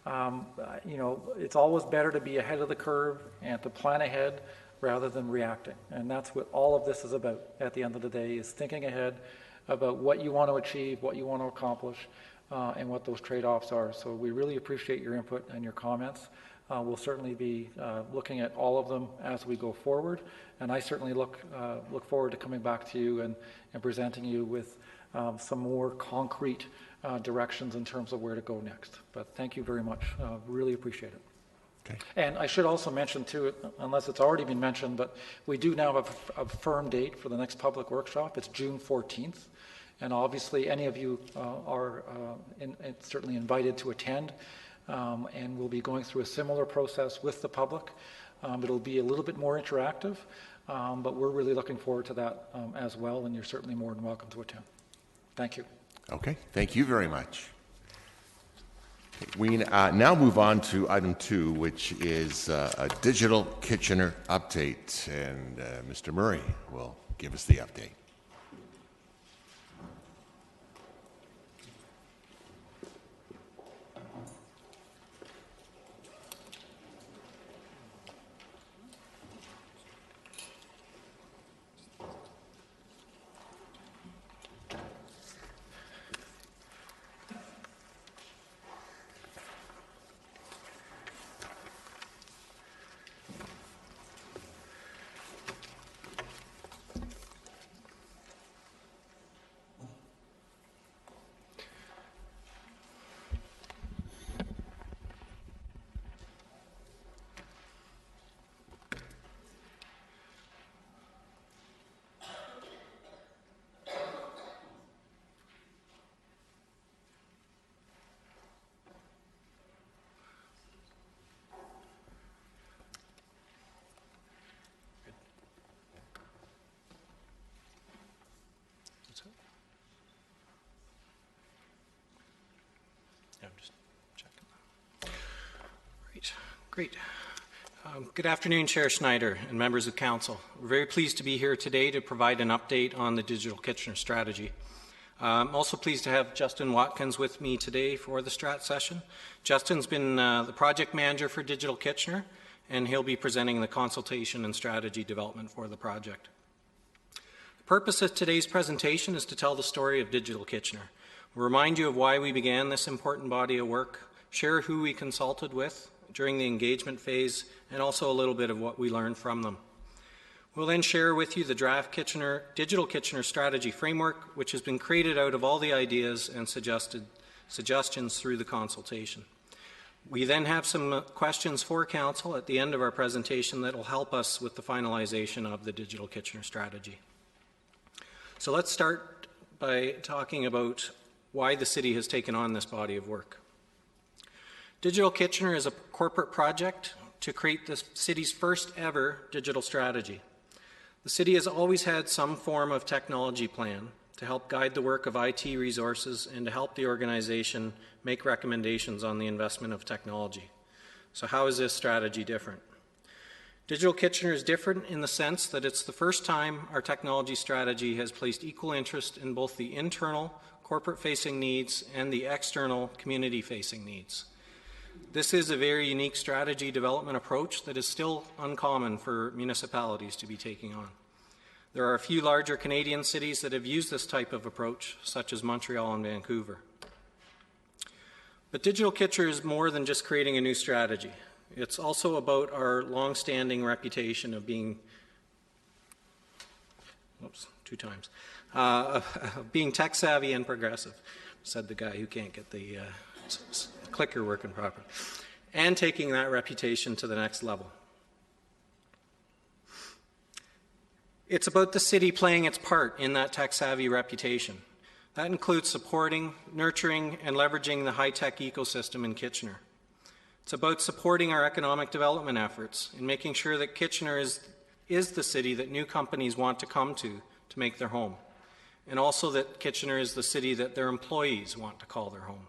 You know, it's always better to be ahead of the curve and to plan ahead rather than reacting. And that's what all of this is about at the end of the day, is thinking ahead about what you want to achieve, what you want to accomplish, and what those trade-offs are. So we really appreciate your input and your comments. We'll certainly be looking at all of them as we go forward. And I certainly look forward to coming back to you and presenting you with some more concrete directions in terms of where to go next. But thank you very much. Really appreciate it. Okay. And I should also mention too, unless it's already been mentioned, but we do now have a firm date for the next public workshop. It's June 14th. And obviously any of you are certainly invited to attend. And we'll be going through a similar process with the public. It'll be a little bit more interactive, but we're really looking forward to that as well. And you're certainly more than welcome to attend. Thank you. Okay, thank you very much. We now move on to item 2, which is a Digital Kitchener update, and Mr. Murray will give us the update. I'm just checking. Great. Good afternoon, Chair Schneider and members of Council. We're very pleased to be here today to provide an update on the Digital Kitchener strategy. I'm also pleased to have Justin Watkins with me today for the Strat session. Justin's been the project manager for Digital Kitchener, and he'll be presenting the consultation and strategy development for the project. The purpose of today's presentation is to tell the story of Digital Kitchener. We'll remind you of why we began this important body of work, share who we consulted with during the engagement phase, and also a little bit of what we learned from them. We'll then share with you the draft Digital Kitchener strategy framework, which has been created out of all the ideas and suggestions through the consultation. We then have some questions for Council at the end of our presentation that will help us with the finalization of the Digital Kitchener strategy. So let's start by talking about why the city has taken on this body of work. Digital Kitchener is a corporate project to create the city's first ever digital strategy. The city has always had some form of technology plan to help guide the work of IT resources and to help the organization make recommendations on the investment of technology. So how is this strategy different? Digital Kitchener is different in the sense that it's the first time our technology strategy has placed equal interest in both the internal corporate-facing needs and the external community-facing needs. This is a very unique strategy development approach that is still uncommon for municipalities to be taking on. There are a few larger Canadian cities that have used this type of approach, such as Montreal and Vancouver. But Digital Kitchener is more than just creating a new strategy. It's also about our long-standing reputation of being, being tech-savvy and progressive, said the guy who can't get the clicker working properly, and taking that reputation to the next level. It's about the city playing its part in that tech-savvy reputation. That includes supporting, nurturing, and leveraging the high-tech ecosystem in Kitchener. It's about supporting our economic development efforts and making sure that Kitchener is the city that new companies want to come to make their home, and also that Kitchener is the city that their employees want to call their home.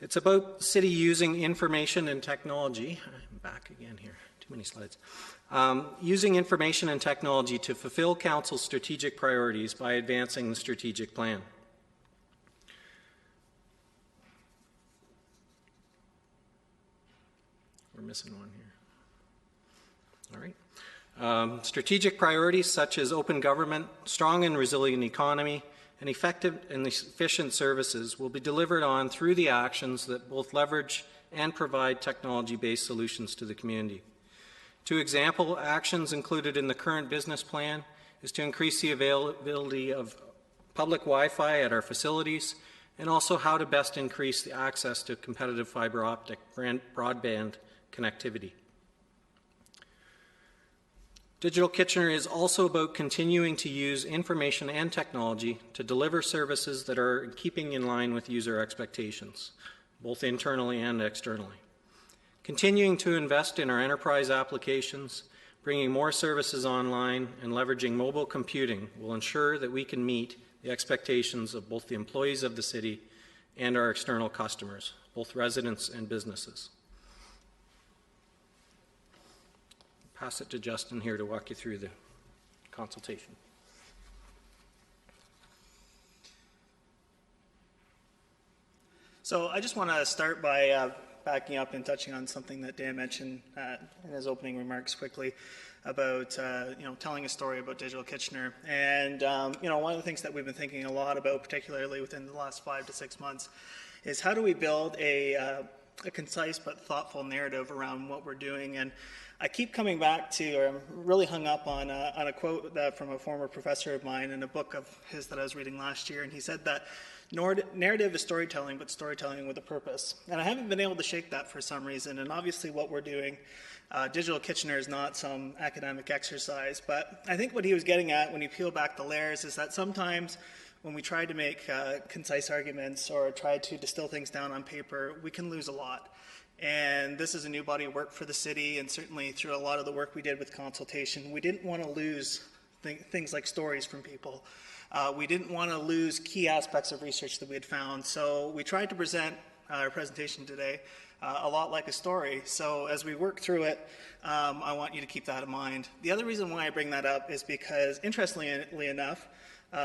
It's about the city using information and technology. I'm back again here. Too many slides. Using information and technology to fulfill Council's strategic priorities by advancing the strategic plan. We're missing one here. All right. Strategic priorities such as open government, strong and resilient economy, and effective and efficient services will be delivered on through the actions that both leverage and provide technology-based solutions to the community. Two example actions included in the current business plan is to increase the availability of public Wi-Fi at our facilities, and also how to best increase the access to competitive fiber optic broadband connectivity. Digital Kitchener is also about continuing to use information and technology to deliver services that are keeping in line with user expectations, both internally and externally. Continuing to invest in our enterprise applications, bringing more services online, and leveraging mobile computing will ensure that we can meet the expectations of both the employees of the city and our external customers, both residents and businesses. Pass it to Justin here to walk you through the consultation. So I just want to start by backing up and touching on something that Dan mentioned in his opening remarks quickly about telling a story about Digital Kitchener. And one of the things that we've been thinking a lot about, particularly within the last 5 to 6 months, is how do we build a concise but thoughtful narrative around what we're doing. And I keep coming back to, or I'm really hung up on a quote from a former professor of mine in a book of his that I was reading last year, and he said that narrative is storytelling, but storytelling with a purpose. And I haven't been able to shake that for some reason, and obviously what we're doing, Digital Kitchener is not some academic exercise, but I think what he was getting at when you peel back the layers is that sometimes when we try to make concise arguments or try to distill things down on paper, we can lose a lot. And this is a new body of work for the city, and certainly through a lot of the work we did with consultation, we didn't want to lose things like stories from people. We didn't want to lose key aspects of research that we had found. So we tried to present our presentation today a lot like a story. So as we work through it, I want you to keep that in mind. The other reason why I bring that up is because, interestingly enough,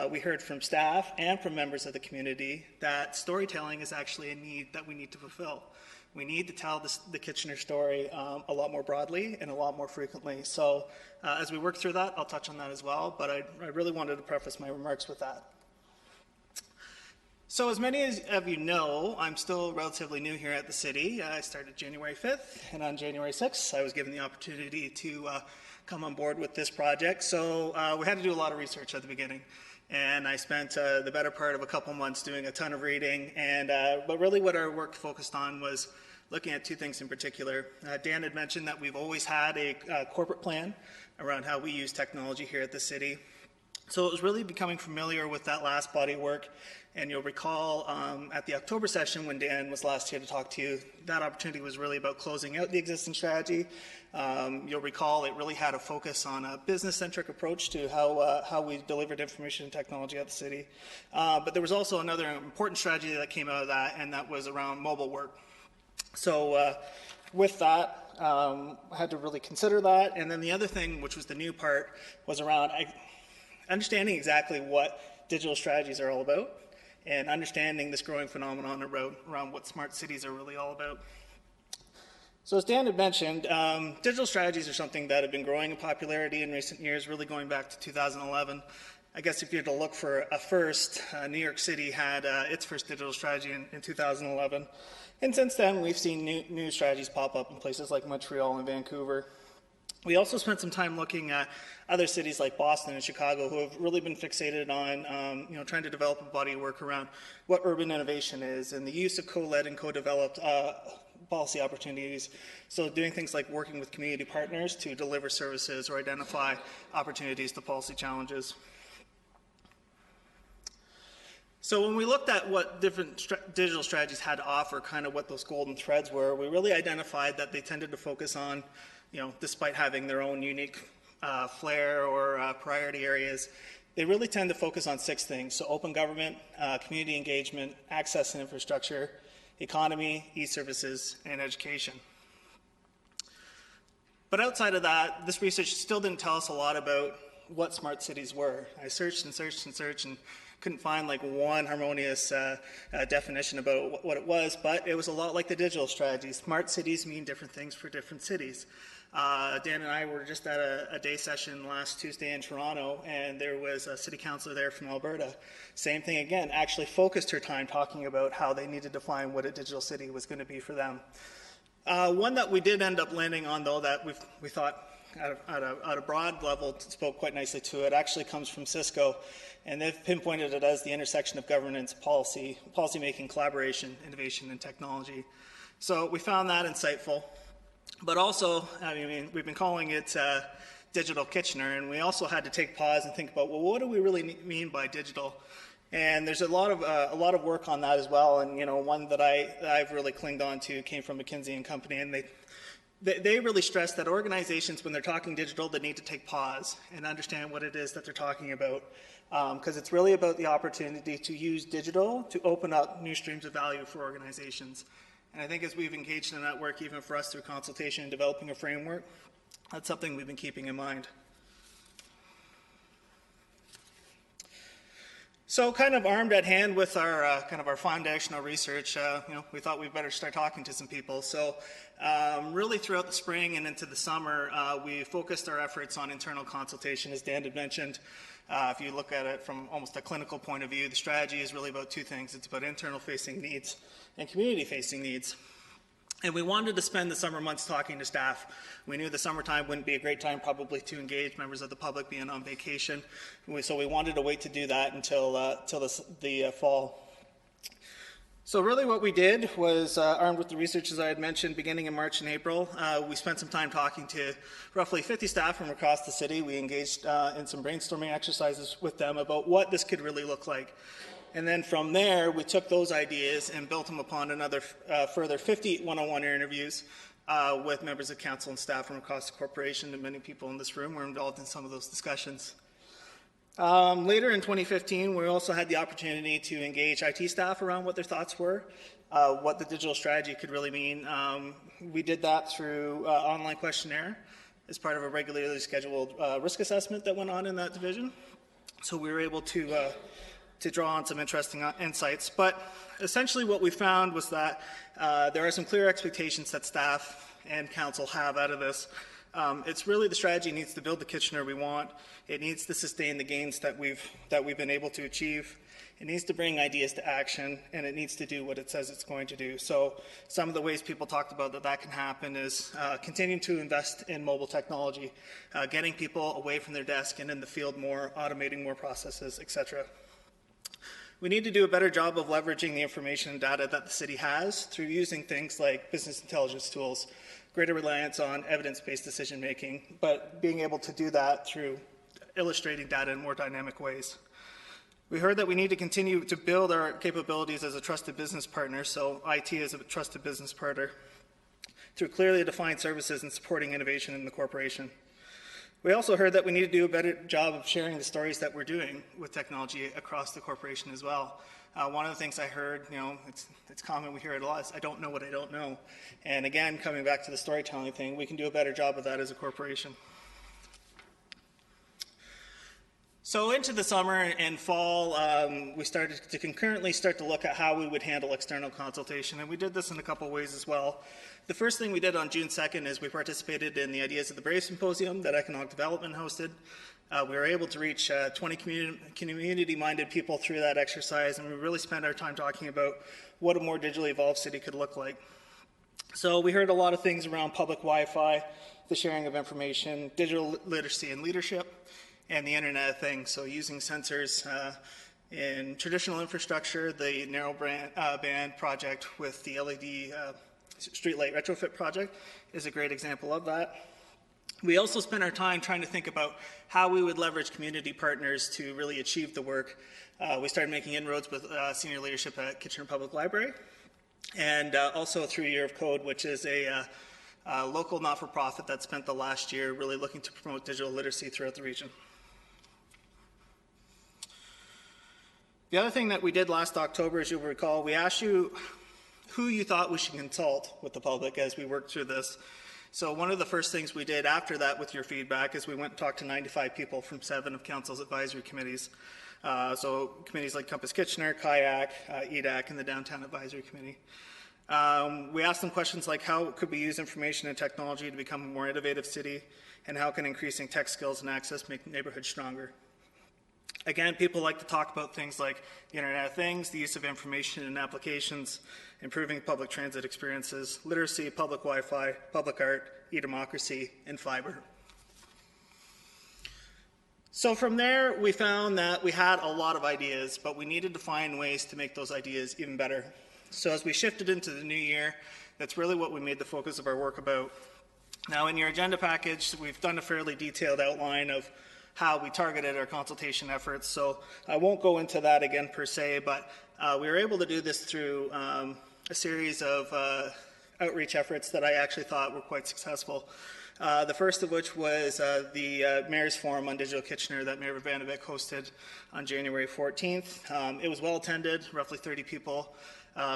we heard from staff and from members of the community that storytelling is actually a need that we need to fulfill. We need to tell the Kitchener story a lot more broadly and a lot more frequently. So as we work through that, I'll touch on that as well, but I really wanted to preface my remarks with that. So as many of you know, I'm still relatively new here at the city. I started January 5th, and on January 6th, I was given the opportunity to come on board with this project. So we had to do a lot of research at the beginning. And I spent the better part of a couple months doing a ton of reading. But really what our work focused on was looking at two things in particular. Dan had mentioned that we've always had a corporate plan around how we use technology here at the city. So it was really becoming familiar with that last body of work. And you'll recall at the October session when Dan was last here to talk to you, that opportunity was really about closing out the existing strategy. You'll recall it really had a focus on a business-centric approach to how we delivered information and technology at the city. But there was also another important strategy that came out of that, and that was around mobile work. So with that, I had to really consider that. And then the other thing, which was the new part, was around understanding exactly what digital strategies are all about and understanding this growing phenomenon around what smart cities are really all about. So as Dan had mentioned, digital strategies are something that have been growing in popularity in recent years, really going back to 2011. I guess if you were to look for a first, New York City had its first digital strategy in 2011. And since then, we've seen new strategies pop up in places like Montreal and Vancouver. We also spent some time looking at other cities like Boston and Chicago who have really been fixated on trying to develop a body of work around what urban innovation is and the use of co-led and co-developed policy opportunities. So doing things like working with community partners to deliver services or identify opportunities to policy challenges. So when we looked at what different digital strategies had to offer, kind of what those golden threads were, we really identified that they tended to focus on, despite having their own unique flair or priority areas, they really tend to focus on 6 things. So open government, community engagement, access and infrastructure, economy, e-services, and education. But outside of that, this research still didn't tell us a lot about what smart cities were. I searched and searched and searched and couldn't find like one harmonious definition about what it was, but it was a lot like the digital strategy. Smart cities mean different things for different cities. Dan and I were just at a day session last Tuesday in Toronto, and there was a city councillor there from Alberta. Same thing again, actually focused her time talking about how they needed to define what a digital city was going to be for them. One that we did end up landing on, though, that we thought at a broad level spoke quite nicely to it, actually comes from Cisco, and they've pinpointed it as the intersection of governance, policy-making, collaboration, innovation, and technology. So we found that insightful. But also, we've been calling it Digital Kitchener, and we also had to take pause and think about, well, what do we really mean by digital? And there's a lot of work on that as well. And one that I've really clinged on to came from McKinsey and Company, and they really stress that organizations, when they're talking digital, they need to take pause and understand what it is that they're talking about, because it's really about the opportunity to use digital to open up new streams of value for organizations. And I think as we've engaged in that work, even for us through consultation and developing a framework, that's something we've been keeping in mind. So kind of armed at hand with our kind of our foundational research, we thought we'd better start talking to some people. So really throughout the spring and into the summer, we focused our efforts on internal consultation, as Dan had mentioned. If you look at it from almost a clinical point of view, the strategy is really about 2 things. It's about internal-facing needs and community-facing needs. And we wanted to spend the summer months talking to staff. We knew the summertime wouldn't be a great time probably to engage members of the public being on vacation. So we wanted to wait to do that until the fall. So really what we did was, armed with the research, as I had mentioned, beginning in March and April, we spent some time talking to roughly 50 staff from across the city. We engaged in some brainstorming exercises with them about what this could really look like. And then from there, we took those ideas and built them upon another further 50 one-on-one interviews with members of council and staff from across the corporation, and many people in this room were involved in some of those discussions. Later in 2015, we also had the opportunity to engage IT staff around what their thoughts were, what the digital strategy could really mean. We did that through online questionnaire as part of a regularly scheduled risk assessment that went on in that division. So we were able to draw on some interesting insights. But essentially what we found was that there are some clear expectations that staff and council have out of this. It's really the strategy needs to build the Kitchener we want. It needs to sustain the gains that we've been able to achieve. It needs to bring ideas to action, and it needs to do what it says it's going to do. So some of the ways people talked about that can happen is continuing to invest in mobile technology, getting people away from their desk and in the field more, automating more processes, etc. We need to do a better job of leveraging the information and data that the city has through using things like business intelligence tools, greater reliance on evidence-based decision-making, but being able to do that through illustrating data in more dynamic ways. We heard that we need to continue to build our capabilities as a trusted business partner, so IT as a trusted business partner, through clearly defined services and supporting innovation in the corporation. We also heard that we need to do a better job of sharing the stories that we're doing with technology across the corporation as well. One of the things I heard, it's common, we hear it a lot, is I don't know what I don't know. And again, coming back to the storytelling thing, we can do a better job of that as a corporation. So into the summer and fall, we started to concurrently start to look at how we would handle external consultation, and we did this in a couple of ways as well. The first thing we did on June 2nd is we participated in the Ideas of the Brave Symposium that Economic Development hosted. We were able to reach 20 community-minded people through that exercise, and we really spent our time talking about what a more digitally evolved city could look like. So we heard a lot of things around public Wi-Fi, the sharing of information, digital literacy and leadership, and the Internet of Things, so using sensors in traditional infrastructure. The narrow band project with the LED streetlight retrofit project is a great example of that. We also spent our time trying to think about how we would leverage community partners to really achieve the work. We started making inroads with senior leadership at Kitchener Public Library, and also through Year of Code, which is a local not-for-profit that spent the last year really looking to promote digital literacy throughout the region. The other thing that we did last October, as you'll recall, we asked you who you thought we should consult with the public as we worked through this. So one of the first things we did after that with your feedback is we went and talked to 95 people from 7 of Council's advisory committees. So committees like Compass Kitchener, Kayak, EDAC, and the Downtown Advisory Committee. We asked them questions like how could we use information and technology to become a more innovative city, and how can increasing tech skills and access make neighborhoods stronger? Again, people like to talk about things like the Internet of Things, the use of information in applications, improving public transit experiences, literacy, public Wi-Fi, public art, e-democracy, and fiber. So from there, we found that we had a lot of ideas, but we needed to find ways to make those ideas even better. So as we shifted into the new year, that's really what we made the focus of our work about. Now, in your agenda package, we've done a fairly detailed outline of how we targeted our consultation efforts, so I won't go into that again per se, but we were able to do this through a series of outreach efforts that I actually thought were quite successful. The first of which was the Mayor's Forum on Digital Kitchener that Mayor Vrbanovic hosted on January 14th. It was well attended, roughly 30 people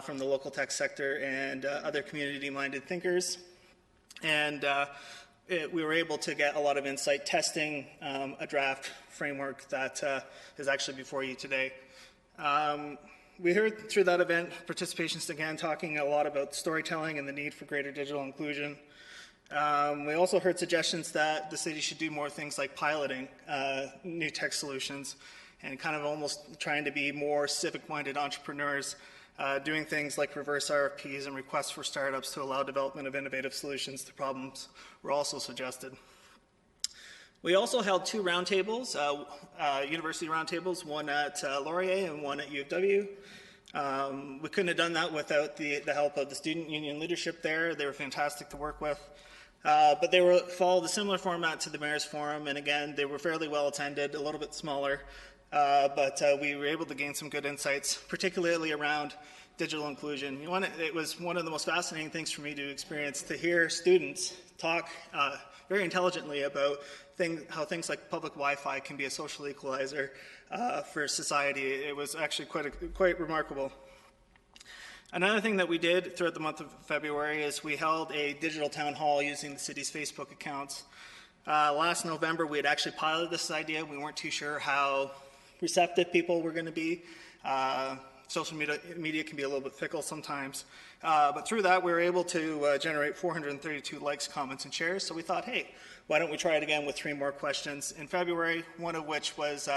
from the local tech sector and other community-minded thinkers. And we were able to get a lot of insight testing a draft framework that is actually before you today. We heard through that event participations again talking a lot about storytelling and the need for greater digital inclusion. We also heard suggestions that the city should do more things like piloting new tech solutions and kind of almost trying to be more civic-minded entrepreneurs, doing things like reverse RFPs and requests for startups to allow development of innovative solutions to problems were also suggested. We also held 2 roundtables, university roundtables, one at Laurier and one at U of W. We couldn't have done that without the help of the student union leadership there. They were fantastic to work with. But they followed a similar format to the Mayor's Forum, and again, they were fairly well attended, a little bit smaller. But we were able to gain some good insights, particularly around digital inclusion. It was one of the most fascinating things for me to experience, to hear students talk very intelligently about how things like public Wi-Fi can be a social equalizer for society. It was actually quite remarkable. Another thing that we did throughout the month of February is we held a digital town hall using the city's Facebook accounts. Last November, we had actually piloted this idea. We weren't too sure how receptive people were going to be. Social media can be a little bit fickle sometimes. But through that, we were able to generate 432 likes, comments, and shares. So we thought, hey, why don't we try it again with 3 more questions in February, one of which was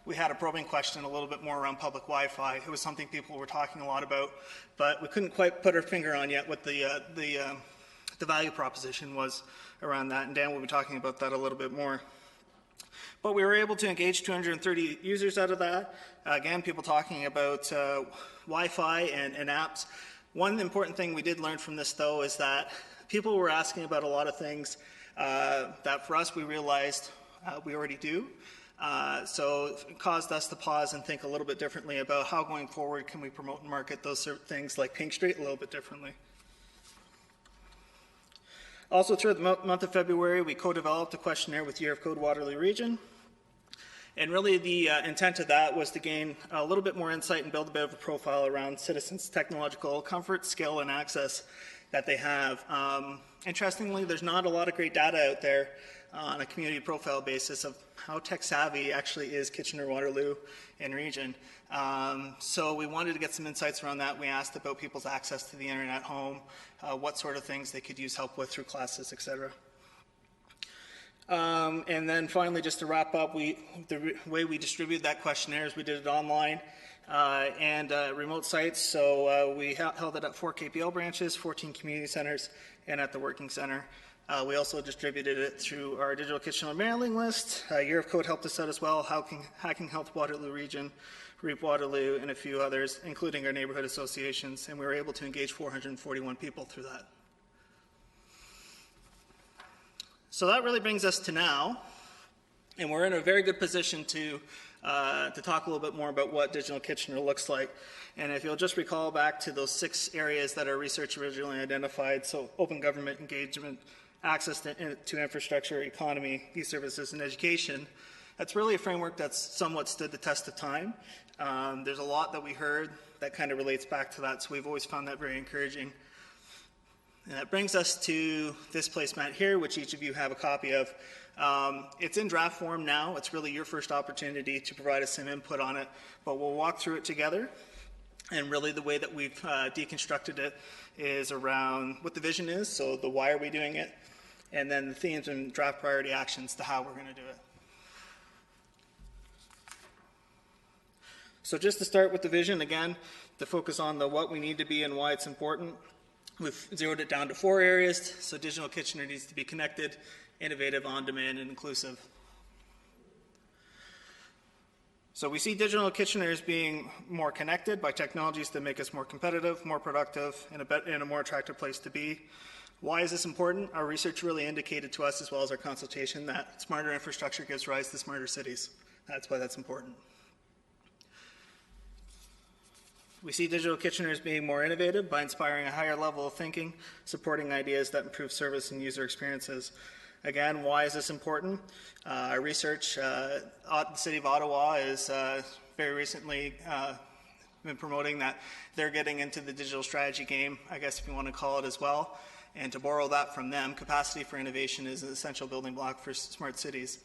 we had a probing question a little bit more around public Wi-Fi. It was something people were talking a lot about, but we couldn't quite put our finger on yet what the value proposition was around that, and Dan will be talking about that a little bit more. But we were able to engage 230 users out of that. Again, people talking about Wi-Fi and apps. One important thing we did learn from this, though, is that people were asking about a lot of things that for us we realized we already do. So it caused us to pause and think a little bit differently about how going forward can we promote and market those sort of things like Pink Street a little bit differently. Also, through the month of February, we co-developed a questionnaire with Year of Code Waterloo Region. And really the intent of that was to gain a little bit more insight and build a bit of a profile around citizens' technological comfort, skill, and access that they have. Interestingly, there's not a lot of great data out there on a community profile basis of how tech savvy actually is Kitchener, Waterloo, and region. So we wanted to get some insights around that. We asked about people's access to the internet at home, what sort of things they could use help with through classes, etc. And then finally, just to wrap up, the way we distributed that questionnaire is we did it online and remote sites. So we held it at 4 KPL branches, 14 community centers, and at the Working Center. We also distributed it through our Digital Kitchener mailing list. Year of Code helped us out as well, Hacking Health Waterloo Region, REAP Waterloo, and a few others, including our neighborhood associations, and we were able to engage 441 people through that. So that really brings us to now, and we're in a very good position to talk a little bit more about what Digital Kitchener looks like. And if you'll just recall back to those 6 areas that our research originally identified, so open government engagement, access to infrastructure, economy, e-services, and education, that's really a framework that's somewhat stood the test of time. There's a lot that we heard that kind of relates back to that, so we've always found that very encouraging. And that brings us to this placemat here, which each of you have a copy of. It's in draft form now. It's really your first opportunity to provide us some input on it, but we'll walk through it together. And really the way that we've deconstructed it is around what the vision is, so the why are we doing it, and then the themes and draft priority actions to how we're going to do it. So just to start with the vision, again, to focus on the what we need to be and why it's important, we've zeroed it down to 4 areas. So Digital Kitchener needs to be connected, innovative, on-demand, and inclusive. So we see Digital Kitchener as being more connected by technologies that make us more competitive, more productive, and a more attractive place to be. Why is this important? Our research really indicated to us, as well as our consultation, that smarter infrastructure gives rise to smarter cities. That's why that's important. We see Digital Kitchener as being more innovative by inspiring a higher level of thinking, supporting ideas that improve service and user experiences. Again, why is this important? Our research, the City of Ottawa is very recently been promoting that they're getting into the digital strategy game, I guess if you want to call it as well. And to borrow that from them, capacity for innovation is an essential building block for smart cities.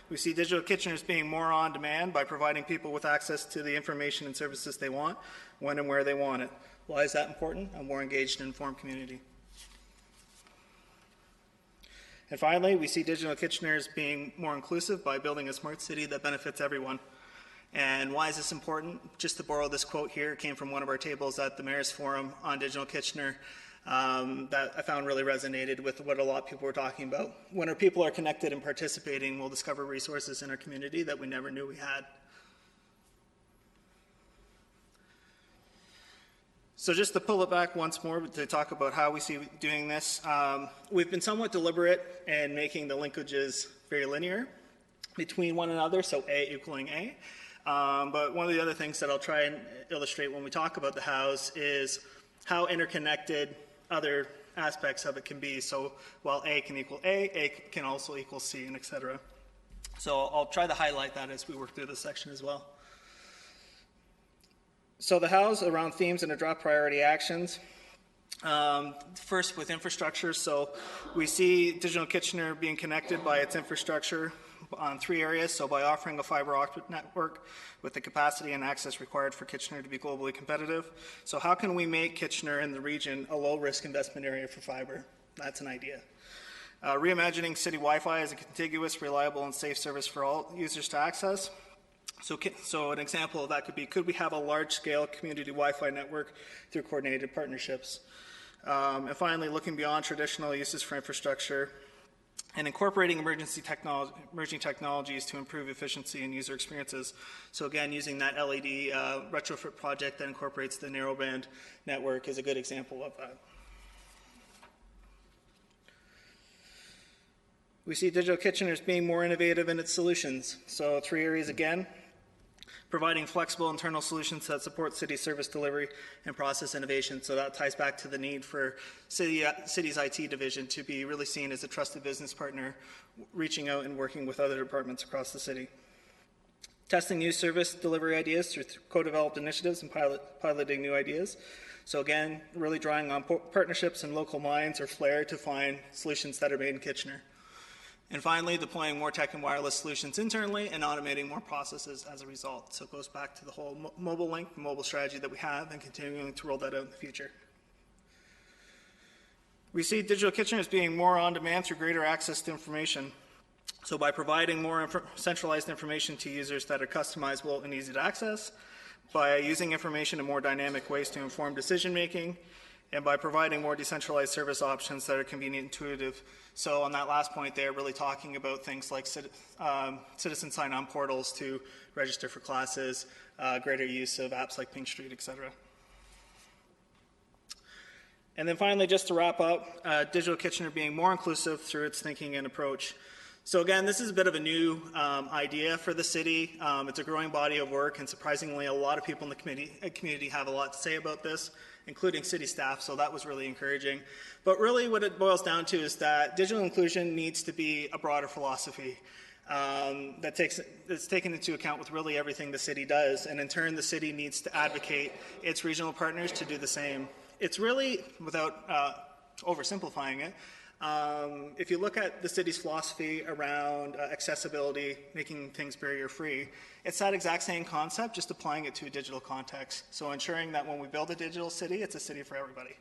We see Digital Kitchener as being more on demand by providing people with access to the information and services they want, when and where they want it. Why is that important? A more engaged and informed community. And finally, we see Digital Kitchener as being more inclusive by building a smart city that benefits everyone. And why is this important? Just to borrow this quote here, it came from one of our tables at the Mayor's Forum on Digital Kitchener that I found really resonated with what a lot of people were talking about. When our people are connected and participating, we'll discover resources in our community that we never knew we had. So just to pull it back once more to talk about how we see doing this, we've been somewhat deliberate in making the linkages very linear between one another, so A equaling A. But one of the other things that I'll try and illustrate when we talk about the hows is how interconnected other aspects of it can be. So while A can equal A can also equal C, and et cetera. So I'll try to highlight that as we work through this section as well. So the hows around themes and draft priority actions. First with infrastructure. So we see Digital Kitchener being connected by its infrastructure on 3 areas. So by offering a fiber optic network with the capacity and access required for Kitchener to be globally competitive. So how can we make Kitchener and the region a low-risk investment area for fiber? That's an idea. Reimagining city Wi-Fi as a contiguous, reliable, and safe service for all users to access. So an example of that could we have a large-scale community Wi-Fi network through coordinated partnerships? And finally, looking beyond traditional uses for infrastructure and incorporating emerging technologies to improve efficiency and user experiences. So again, using that LED retrofit project that incorporates the narrowband network is a good example of that. We see Digital Kitchener as being more innovative in its solutions. So 3 areas again: providing flexible internal solutions that support city service delivery and process innovation. So that ties back to the need for city's IT division to be really seen as a trusted business partner, reaching out and working with other departments across the city. Testing new service delivery ideas through co-developed initiatives and piloting new ideas. So again, really drawing on partnerships and local minds or flair to find solutions that are made in Kitchener. And finally, deploying more tech and wireless solutions internally and automating more processes as a result. So it goes back to the whole mobile link, mobile strategy that we have, and continuing to roll that out in the future. We see Digital Kitchener as being more on demand through greater access to information. So by providing more centralized information to users that are customizable and easy to access, by using information in more dynamic ways to inform decision making, and by providing more decentralized service options that are convenient and intuitive. So on that last point there, really talking about things like citizen sign-on portals to register for classes, greater use of apps like Pink Street, etc. And then finally, just to wrap up, Digital Kitchener being more inclusive through its thinking and approach. So again, this is a bit of a new idea for the city. It's a growing body of work, and surprisingly, a lot of people in the community have a lot to say about this, including city staff, so that was really encouraging. But really what it boils down to is that digital inclusion needs to be a broader philosophy that's taken into account with really everything the city does, and in turn the city needs to advocate its regional partners to do the same. It's really, without oversimplifying it, if you look at the city's philosophy around accessibility, making things barrier-free, it's that exact same concept, just applying it to a digital context. So ensuring that when we build a digital city, it's a city for everybody.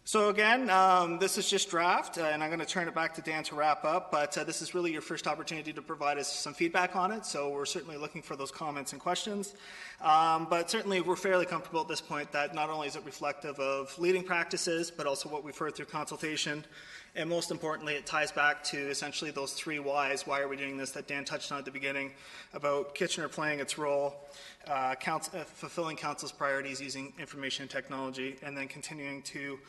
So again, this is just draft, and I'm going to turn it back to Dan to wrap up, but this is really your first opportunity to provide us some feedback on it, so we're certainly looking for those comments and questions. But certainly we're fairly comfortable at this point that not only is it reflective of leading practices, but also what we've heard through consultation, and most importantly, it ties back to essentially those 3 whys. Why are we doing this that Dan touched on at the beginning, about Kitchener playing its role, fulfilling council's priorities using information and technology, and then continuing to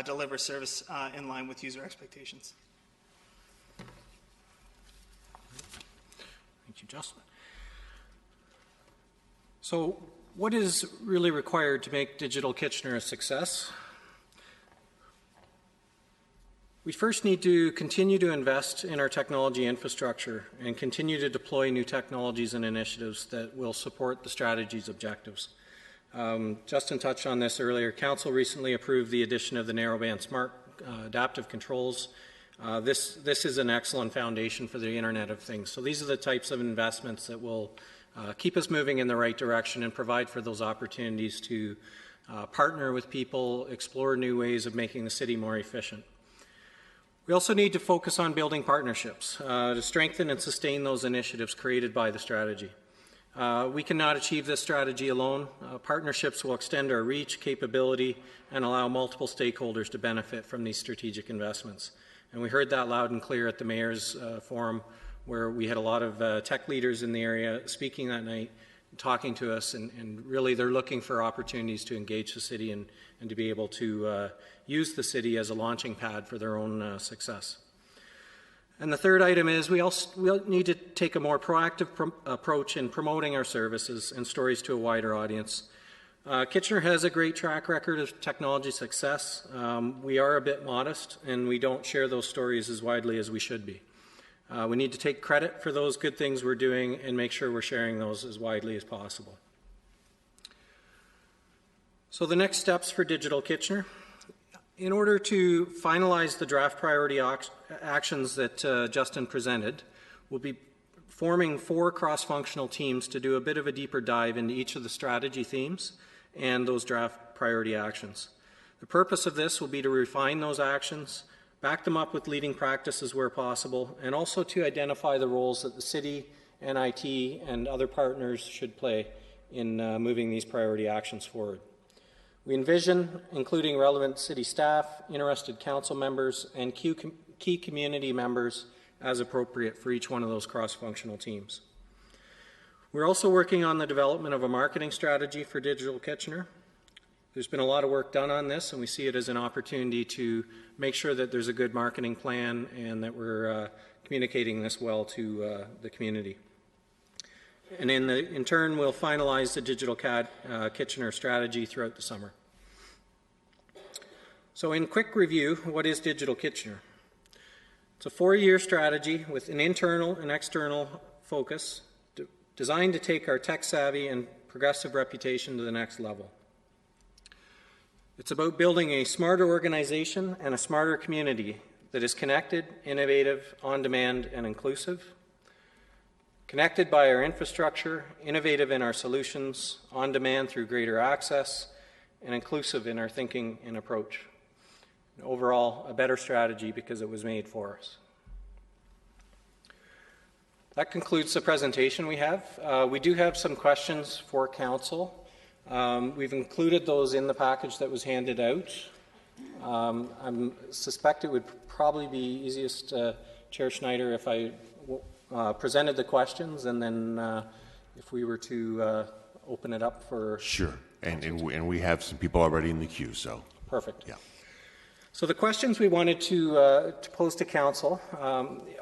deliver service in line with user expectations. Thank you, Justin. So what is really required to make Digital Kitchener a success? We first need to continue to invest in our technology infrastructure and continue to deploy new technologies and initiatives that will support the strategy's objectives. Justin touched on this earlier. Council recently approved the addition of the narrowband smart adaptive controls. This is an excellent foundation for the Internet of Things. So these are the types of investments that will keep us moving in the right direction and provide for those opportunities to partner with people, explore new ways of making the city more efficient. We also need to focus on building partnerships to strengthen and sustain those initiatives created by the strategy. We cannot achieve this strategy alone. Partnerships will extend our reach, capability, and allow multiple stakeholders to benefit from these strategic investments. And we heard that loud and clear at the Mayor's Forum, where we had a lot of tech leaders in the area speaking that night, talking to us, and really they're looking for opportunities to engage the city and to be able to use the city as a launching pad for their own success. And the third item is we need to take a more proactive approach in promoting our services and stories to a wider audience. Kitchener has a great track record of technology success. We are a bit modest, and we don't share those stories as widely as we should be. We need to take credit for those good things we're doing and make sure we're sharing those as widely as possible. So the next steps for Digital Kitchener. In order to finalize the draft priority actions that Justin presented, we'll be forming 4 cross-functional teams to do a bit of a deeper dive into each of the strategy themes and those draft priority actions. The purpose of this will be to refine those actions, back them up with leading practices where possible, and also to identify the roles that the city and IT and other partners should play in moving these priority actions forward. We envision including relevant city staff, interested council members, and key community members as appropriate for each one of those cross-functional teams. We're also working on the development of a marketing strategy for Digital Kitchener. There's been a lot of work done on this, and we see it as an opportunity to make sure that there's a good marketing plan and that we're communicating this well to the community. And in turn, we'll finalize the Digital Kitchener strategy throughout the summer. So in quick review, what is Digital Kitchener? It's a 4-year strategy with an internal and external focus designed to take our tech-savvy and progressive reputation to the next level. It's about building a smarter organization and a smarter community that is connected, innovative, on-demand, and inclusive. Connected by our infrastructure, innovative in our solutions, on-demand through greater access, and inclusive in our thinking and approach. And overall, a better strategy because it was made for us. That concludes the presentation we have. We do have some questions for Council. We've included those in the package that was handed out. I suspect it would probably be easiest, Chair Schneider, if I presented the questions and then if we were to open it up for... Sure, and we have some people already in the queue, so... Perfect. Yeah. So the questions we wanted to pose to Council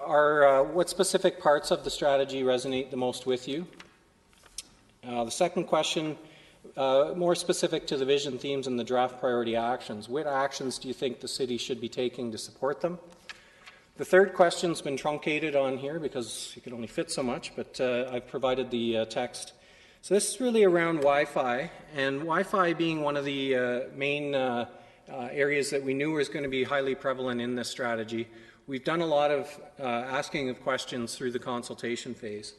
are what specific parts of the strategy resonate the most with you? The second question, more specific to the vision, themes, and the draft priority actions. What actions do you think the city should be taking to support them? The third question's been truncated on here because you can only fit so much, but I've provided the text. So this is really around Wi-Fi, and Wi-Fi being one of the main areas that we knew was going to be highly prevalent in this strategy. We've done a lot of asking of questions through the consultation phase.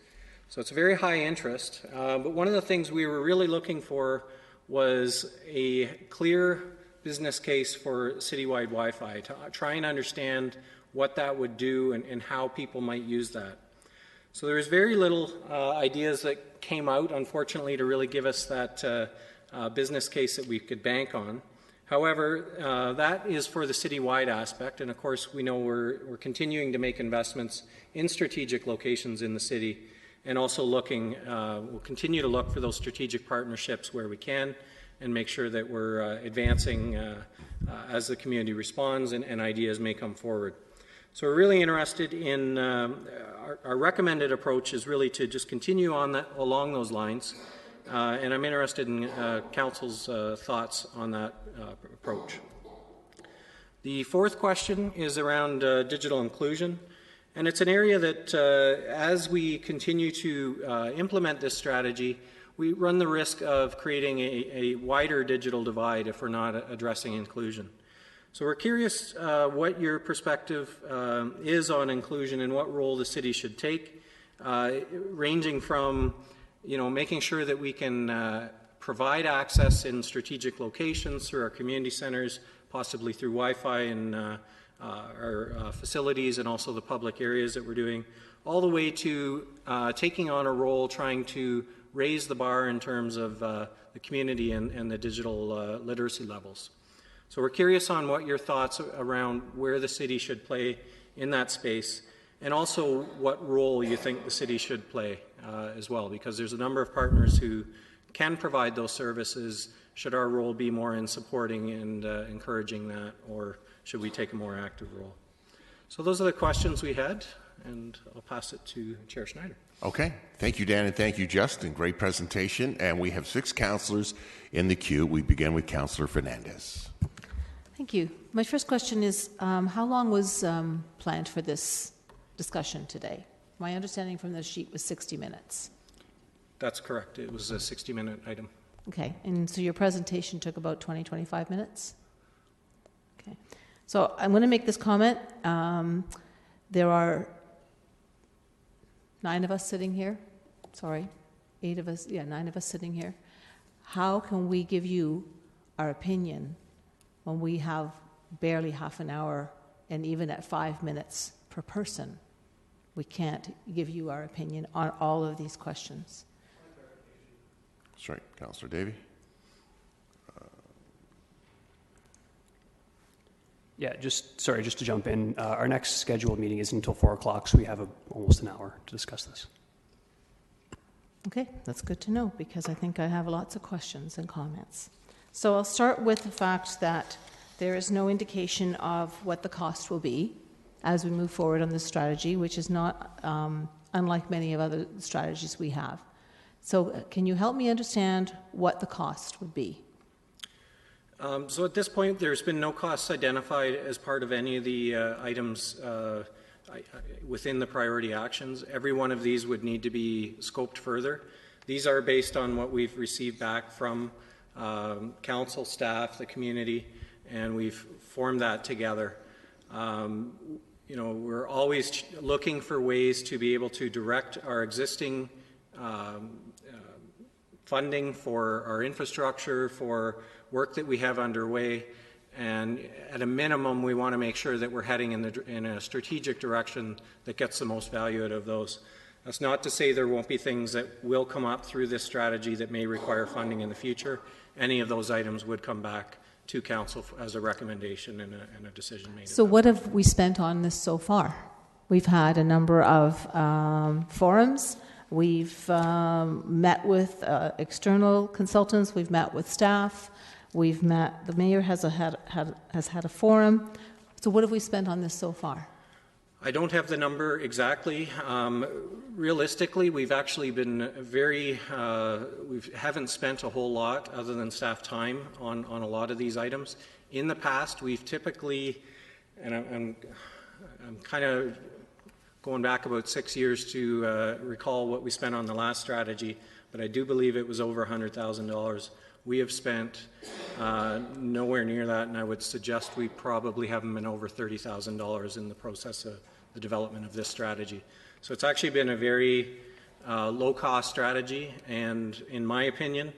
So it's very high interest, but one of the things we were really looking for was a clear business case for citywide Wi-Fi, to try and understand what that would do and how people might use that. So there was very little ideas that came out, unfortunately, to really give us that business case that we could bank on. However, that is for the citywide aspect, and of course we know we're continuing to make investments in strategic locations in the city, and also we'll continue to look for those strategic partnerships where we can and make sure that we're advancing as the community responds and ideas may come forward. So we're really interested in, our recommended approach is really to just continue on along those lines, and I'm interested in Council's thoughts on that approach. The fourth question is around digital inclusion, and it's an area that as we continue to implement this strategy, we run the risk of creating a wider digital divide if we're not addressing inclusion. So we're curious what your perspective is on inclusion and what role the city should take, ranging from making sure that we can provide access in strategic locations through our community centers, possibly through Wi-Fi in our facilities and also the public areas that we're doing, all the way to taking on a role trying to raise the bar in terms of the community and the digital literacy levels. So we're curious on what your thoughts around where the city should play in that space, and also what role you think the city should play as well, because there's a number of partners who can provide those services. Should our role be more in supporting and encouraging that, or should we take a more active role? So those are the questions we had, and I'll pass it to Chair Schneider. Okay. Thank you, Dan, and thank you, Justin. Great presentation. And we have 6 councillors in the queue. We begin with Councillor Fernandez. Thank you. My first question is, how long was planned for this discussion today? My understanding from the sheet was 60 minutes. That's correct. It was a 60-minute item. Okay. And so your presentation took about 20, 25 minutes? Okay. So I'm going to make this comment. There are 9 of us sitting here. Sorry, 8 of us. Yeah, 9 of us sitting here. How can we give you our opinion when we have barely half an hour, and even at 5 minutes per person, we can't give you our opinion on all of these questions? That's right. Councillor Davey. Yeah, just to jump in. Our next scheduled meeting is until 4 o'clock, so we have almost an hour to discuss this. Okay, that's good to know, because I think I have lots of questions and comments. So I'll start with the fact that there is no indication of what the cost will be as we move forward on this strategy, which is not unlike many of other strategies we have. So can you help me understand what the cost would be? So at this point, there's been no costs identified as part of any of the items within the priority actions. Every one of these would need to be scoped further. These are based on what we've received back from council, staff, the community, and we've formed that together. We're always looking for ways to be able to direct our existing funding for our infrastructure, for work that we have underway, and at a minimum we want to make sure that we're heading in a strategic direction that gets the most value out of those. That's not to say there won't be things that will come up through this strategy that may require funding in the future. Any of those items would come back to council as a recommendation and a decision made. So what have we spent on this so far? We've had a number of forums. We've met with external consultants. We've met with staff. We've met. The mayor has had a forum. So what have we spent on this so far? I don't have the number exactly. Realistically, we've actually been we haven't spent a whole lot other than staff time on a lot of these items. In the past, we've typically, and I'm kind of going back about 6 years to recall what we spent on the last strategy, but I do believe it was over $100,000. We have spent nowhere near that, and I would suggest we probably haven't been over $30,000 in the process of the development of this strategy. So it's actually been a very low-cost strategy, and in my opinion,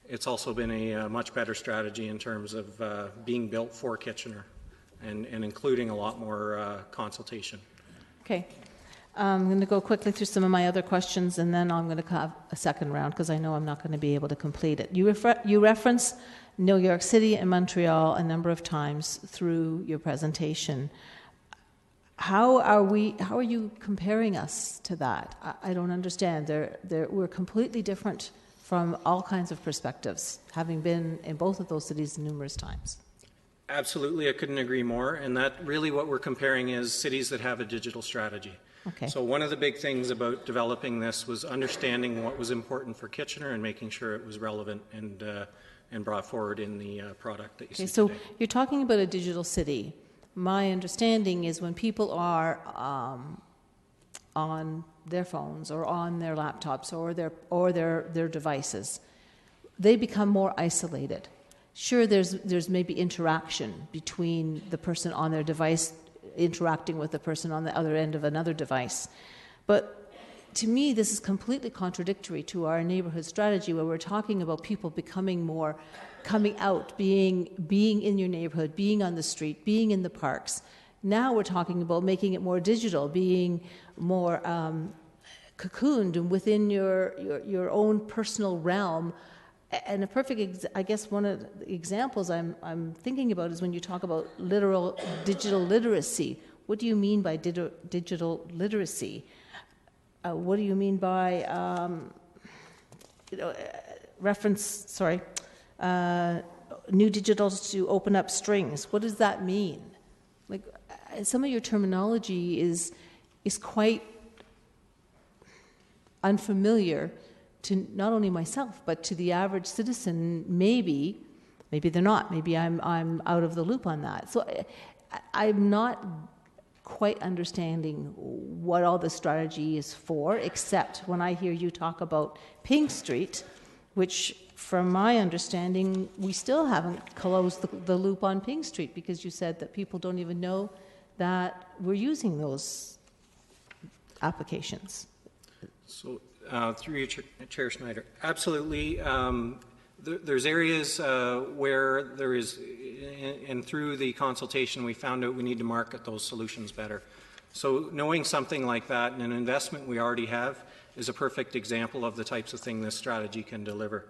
it's also been a much better strategy in terms of being built for Kitchener and including a lot more consultation. Okay. I'm going to go quickly through some of my other questions, and then I'm going to have a second round because I know I'm not going to be able to complete it. You reference New York City and Montreal a number of times through your presentation. How are you comparing us to that? I don't understand. We're completely different from all kinds of perspectives, having been in both of those cities numerous times. Absolutely, I couldn't agree more. And that really what we're comparing is cities that have a digital strategy. Okay. So one of the big things about developing this was understanding what was important for Kitchener and making sure it was relevant and brought forward in the product that you see so today. You're talking about a digital city. My understanding is when people are on their phones or on their laptops or their devices, they become more isolated. Sure, there's maybe interaction between the person on their device interacting with the person on the other end of another device. But to me, this is completely contradictory to our neighborhood strategy where we're talking about people becoming more, coming out, being in your neighborhood, being on the street, being in the parks. Now we're talking about making it more digital, being more cocooned and within your own personal realm. And a perfect, I guess one of the examples I'm thinking about is when you talk about literal digital literacy. What do you mean by digital literacy? What do you mean by new digitals to open up strings? What does that mean? Like some of your terminology is quite unfamiliar to not only myself, but to the average citizen. Maybe they're not. Maybe I'm out of the loop on that. So I'm not quite understanding what all the strategy is for, except when I hear you talk about Pink Street, which, from my understanding, we still haven't closed the loop on Pink Street because you said that people don't even know that we're using those applications. So through you, Chair Schneider, absolutely. There's areas where there is, and through the consultation we found out we need to market those solutions better. So knowing something like that and an investment we already have is a perfect example of the types of thing this strategy can deliver.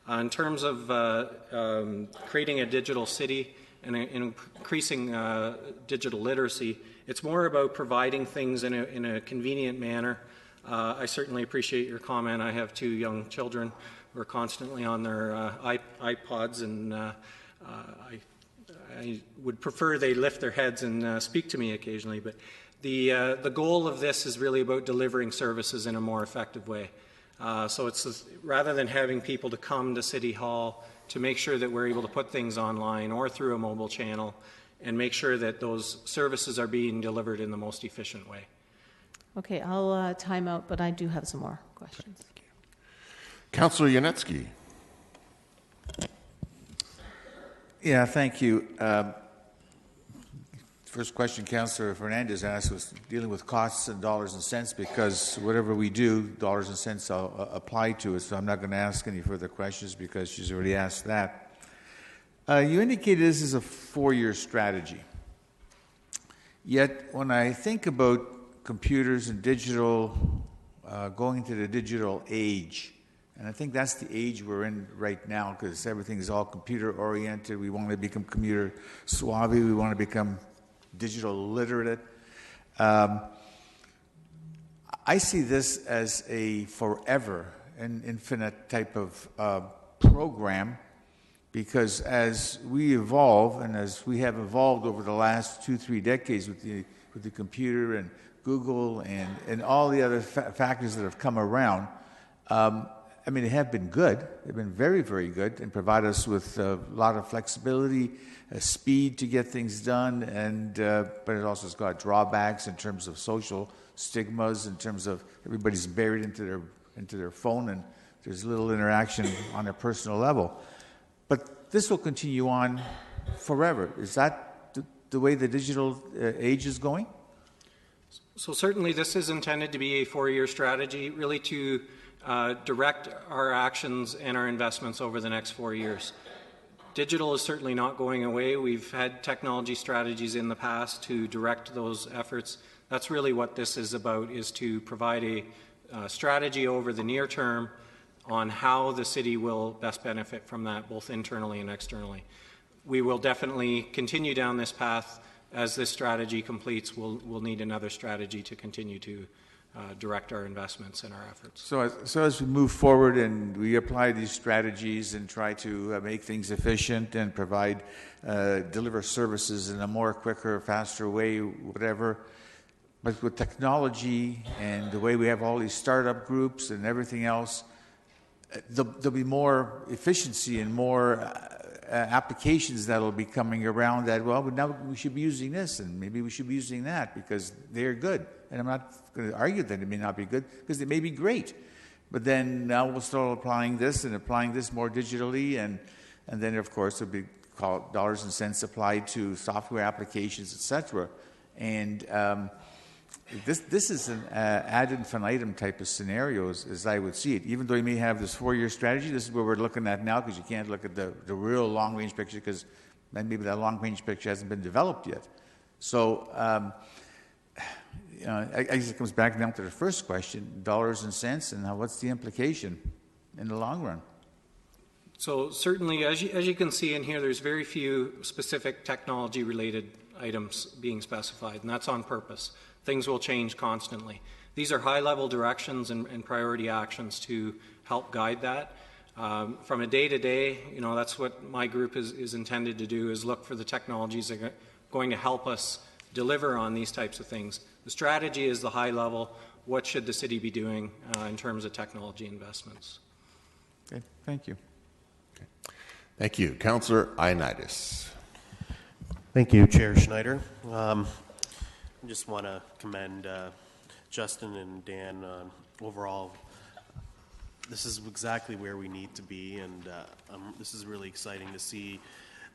In terms of creating a digital city and increasing digital literacy, it's more about providing things in a convenient manner. I certainly appreciate your comment. I have 2 young children, who are constantly on their iPods, and I would prefer they lift their heads and speak to me occasionally. But the goal of this is really about delivering services in a more effective way. So it's rather than having people to come to City Hall to make sure that we're able to put things online or through a mobile channel and make sure that those services are being delivered in the most efficient way. Okay, I'll time out, but I do have some more questions. Councillor Yanetsky. Yeah, thank you. First question Councillor Fernandez asked was dealing with costs and dollars and cents, because whatever we do, dollars and cents apply to it, so I'm not going to ask any further questions because she's already asked that. You indicated this is a 4-year strategy. Yet when I think about computers and digital, going into the digital age, and I think that's the age we're in right now, because everything is all computer-oriented. We want to become computer savvy. We want to become digital literate. I see this as a forever and infinite type of program, because as we evolve, and as we have evolved over the last 2-3 decades with the computer and Google and all the other factors that have come around, I mean, they have been good. They've been very, very good and provide us with a lot of flexibility, speed to get things done, and but it also has got drawbacks in terms of social stigmas, in terms of everybody's buried into their phone, and there's little interaction on a personal level. But this will continue on forever. Is that the way the digital age is going? So certainly this is intended to be a 4-year strategy, really to direct our actions and our investments over the next 4 years. Digital is certainly not going away. We've had technology strategies in the past to direct those efforts. That's really what this is about, is to provide a strategy over the near term on how the city will best benefit from that, both internally and externally. We will definitely continue down this path. As this strategy completes, we'll need another strategy to continue to direct our investments and our efforts. So as we move forward and we apply these strategies and try to make things efficient and provide, deliver services in a more quicker, faster way, whatever, but with technology and the way we have all these startup groups and everything else, there'll be more efficiency and more applications that'll be coming around that, well, now we should be using this and maybe we should be using that because they're good. And I'm not going to argue that it may not be good, because they may be great. But then now we'll start applying this more digitally, and then of course it'll be called dollars and cents applied to software applications, etc. And this is an ad infinitum type of scenarios, as I would see it. Even though you may have this 4-year strategy, this is where we're looking at now, because you can't look at the real long-range picture, because maybe that long-range picture hasn't been developed yet. So I guess it comes back down to the first question, dollars and cents, and what's the implication in the long run? So certainly, as you can see in here, there's very few specific technology-related items being specified, and that's on purpose. Things will change constantly. These are high-level directions and priority actions to help guide that. From a day-to-day, that's what my group is intended to do, is look for the technologies that are going to help us deliver on these types of things. The strategy is the high level. What should the city be doing in terms of technology investments? Okay, thank you. Okay. Thank you. Councillor Ioannidis. Thank you, Chair Schneider. I just want to commend Justin and Dan overall. This is exactly where we need to be, and this is really exciting to see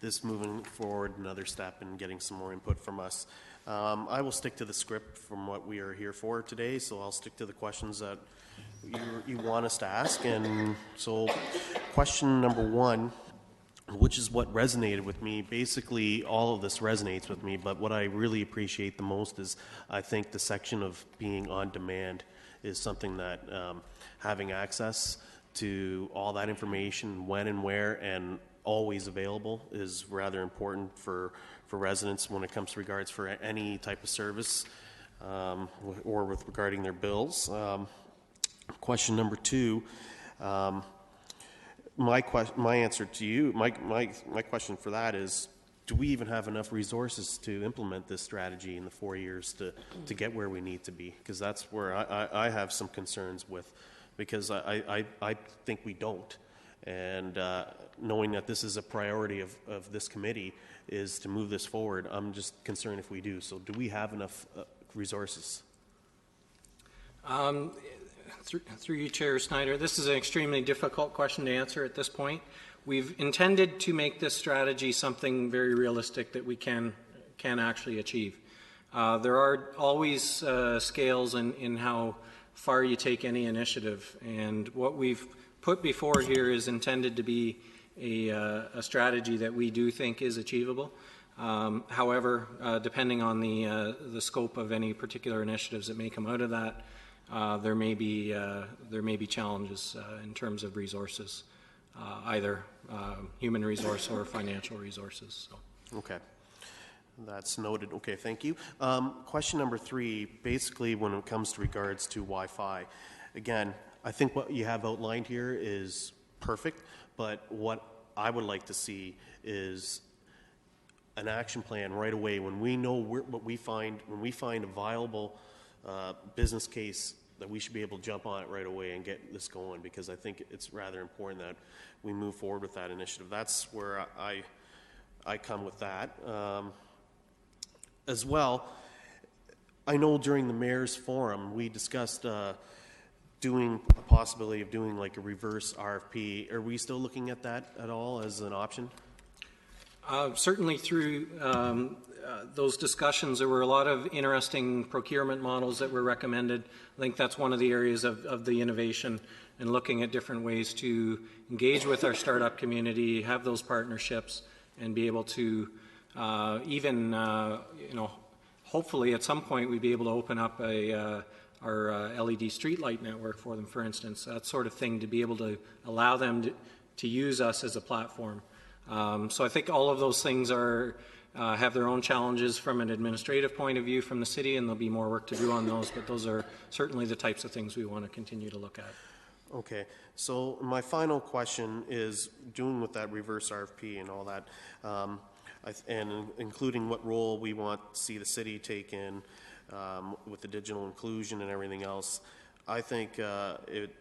this moving forward, another step in getting some more input from us. I will stick to the script from what we are here for today, so I'll stick to the questions that you want us to ask. And so question number 1, which is what resonated with me. Basically, all of this resonates with me, but what I really appreciate the most is, I think, the section of being on demand is something that having access to all that information, when and where, and always available, is rather important for residents when it comes to regards for any type of service or regarding their bills. Question number 2, my answer to you, my question for that is, do we even have enough resources to implement this strategy in the 4 years to get where we need to be? Because that's where I have some concerns with, because I think we don't. And knowing that this is a priority of this committee is to move this forward, I'm just concerned if we do. So do we have enough resources? Through you, Chair Snyder, this is an extremely difficult question to answer at this point. We've intended to make this strategy something very realistic that we can actually achieve. There are always scales in how far you take any initiative, and what we've put before here is intended to be a strategy that we do think is achievable. However, depending on the scope of any particular initiatives that may come out of that, there may be challenges in terms of resources, either human resource or financial resources. So. Okay. That's noted. Okay, thank you. Question number 3, basically when it comes to regards to Wi-Fi, again, I think what you have outlined here is perfect, but what I would like to see is an action plan right away when we know what we find, when we find a viable business case that we should be able to jump on it right away and get this going, because I think it's rather important that we move forward with that initiative. That's where I come with that. As well, I know during the Mayor's Forum we discussed doing a possibility of doing like a reverse RFP. Are we still looking at that at all as an option? Certainly through those discussions, there were a lot of interesting procurement models that were recommended. I think that's one of the areas of the innovation, and looking at different ways to engage with our startup community, have those partnerships, and be able to even, hopefully at some point we'd be able to open up our LED streetlight network for them, for instance, that sort of thing, to be able to allow them to use us as a platform. So I think all of those things have their own challenges from an administrative point of view from the city, and there'll be more work to do on those, but those are certainly the types of things we want to continue to look at. Okay, so my final question is, doing with that reverse RFP and all that, and including what role we want to see the city take in with the digital inclusion and everything else, I think it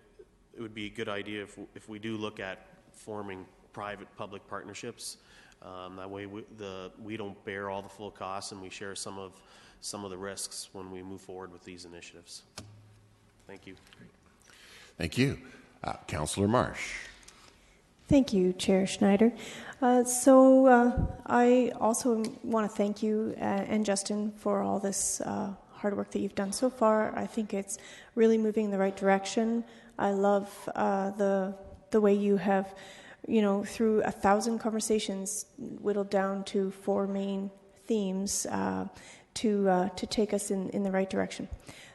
would be a good idea if we do look at forming private-public partnerships. That way we don't bear all the full costs, and we share some of the risks when we move forward with these initiatives. Thank you. Thank you. Councillor Marsh. Thank you, Chair Schneider. I also want to thank you and Justin for all this hard work that you've done so far. I think it's really moving in the right direction. I love the way you have, through 1,000 conversations, whittled down to 4 main themes to take us in the right direction.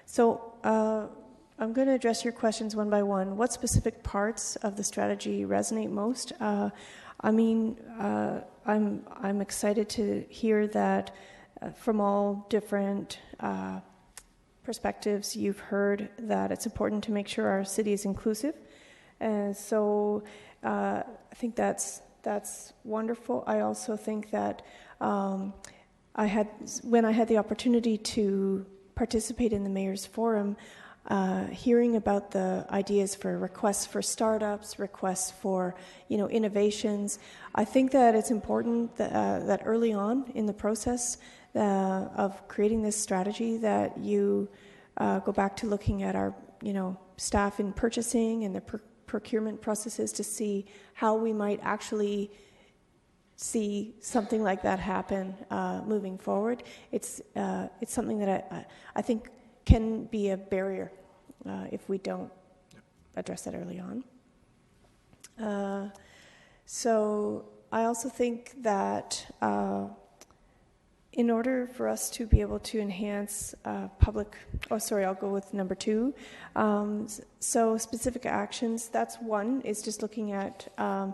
So I'm going to address your questions one by one. What specific parts of the strategy resonate most? I'm excited to hear that from all different perspectives, you've heard that it's important to make sure our city is inclusive. And so I think that's wonderful. I also think that when I had the opportunity to participate in the Mayor's Forum, hearing about the ideas for requests for startups, requests for innovations, I think that it's important that early on in the process of creating this strategy that you go back to looking at our staff in purchasing and the procurement processes to see how we might actually see something like that happen moving forward. It's something that I think can be a barrier if we don't address that early on. So I also think that in order for us to be able to enhance I'll go with number 2. So specific actions, that's one, is just looking at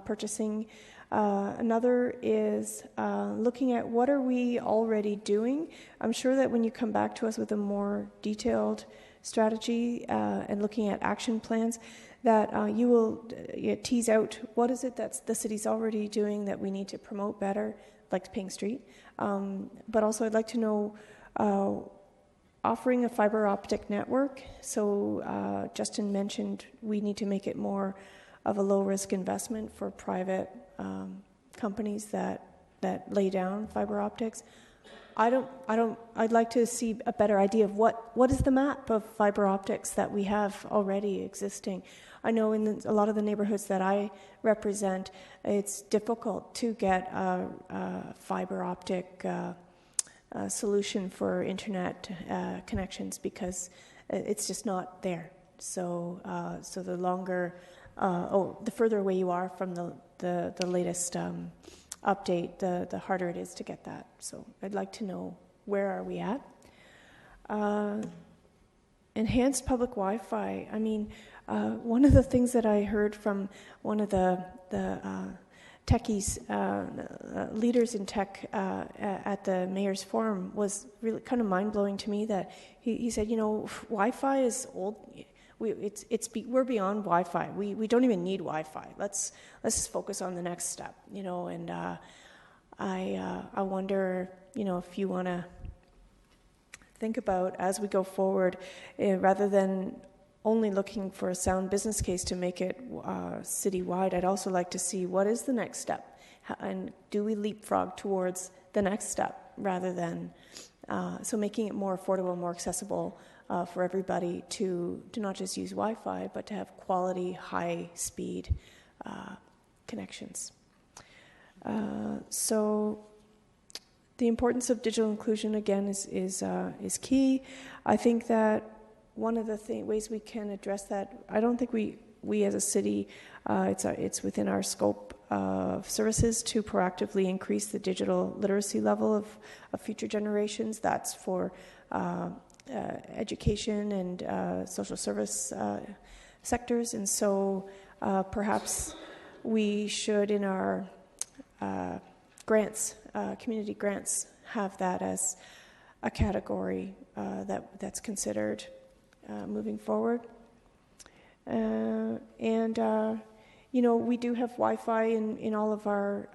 purchasing. Another is looking at what are we already doing. I'm sure that when you come back to us with a more detailed strategy and looking at action plans, that you will tease out what is it that the city's already doing that we need to promote better, like Ping Street. But also I'd like to know offering a fiber optic network. So Justin mentioned we need to make it more of a low-risk investment for private companies that lay down fiber optics. I'd like to see a better idea of what is the map of fiber optics that we have already existing. I know in a lot of the neighborhoods that I represent, it's difficult to get a fiber optic solution for internet connections because it's just not there. So the longer, the further away you are from the latest update, the harder it is to get that. So I'd like to know, where are we at? Enhanced public Wi-Fi. I mean, one of the things that I heard from one of the techies, leaders in tech at the Mayor's Forum was really kind of mind-blowing to me, that he said, Wi-Fi is old. We're beyond Wi-Fi. We don't even need Wi-Fi. Let's just focus on the next step, And I wonder, if you want to think about, as we go forward, rather than only looking for a sound business case to make it citywide, I'd also like to see what is the next step, and do we leapfrog towards the next step rather than so making it more affordable, more accessible for everybody to not just use Wi-Fi, but to have quality, high-speed connections. So the importance of digital inclusion, again, is key. I think that one of the ways we can address that, I don't think we as a city, it's within our scope of services to proactively increase the digital literacy level of future generations. That's for education and social service sectors. And so perhaps we should, in our grants, community grants, have that as a category that's considered moving forward. We do have Wi-Fi in all of our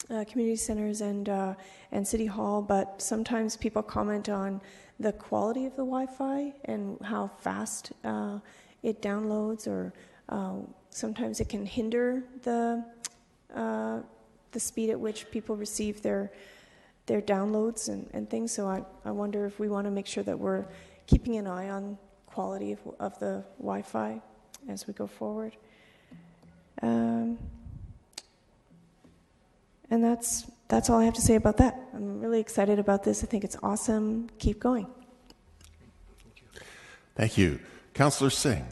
community centers and City Hall, but sometimes people comment on the quality of the Wi-Fi and how fast it downloads, or sometimes it can hinder the speed at which people receive their downloads and things. So I wonder if we want to make sure that we're keeping an eye on quality of the Wi-Fi as we go forward. And that's all I have to say about that. I'm really excited about this. I think it's awesome. Keep going. Thank you. Councillor Singh.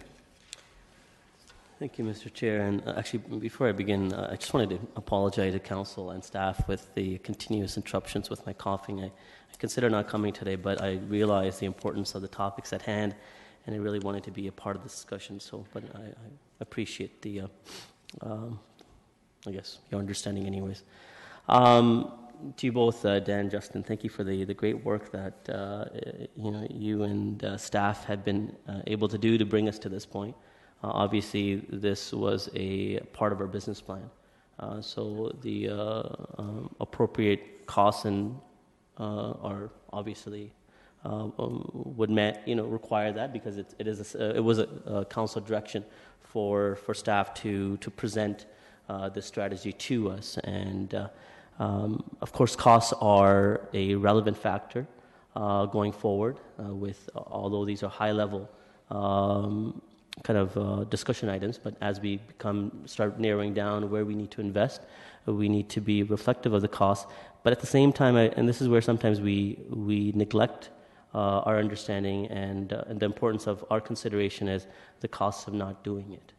Thank you, Mr. Chair. And actually, before I begin, I just wanted to apologize to council and staff with the continuous interruptions with my coughing. I consider not coming today, but I realize the importance of the topics at hand, and I really wanted to be a part of the discussion. But I appreciate the, your understanding anyways. To you both, Dan, Justin, thank you for the great work that you and staff have been able to do to bring us to this point. Obviously, this was a part of our business plan, so the appropriate costs and are obviously would require that, because it was a council direction for staff to present this strategy to us, and of course costs are a relevant factor going forward. Although these are high level discussion items, but as we start narrowing down where we need to invest, we need to be reflective of the costs. But at the same time, and this is where sometimes we neglect our understanding and the importance of our consideration is the costs of not doing it,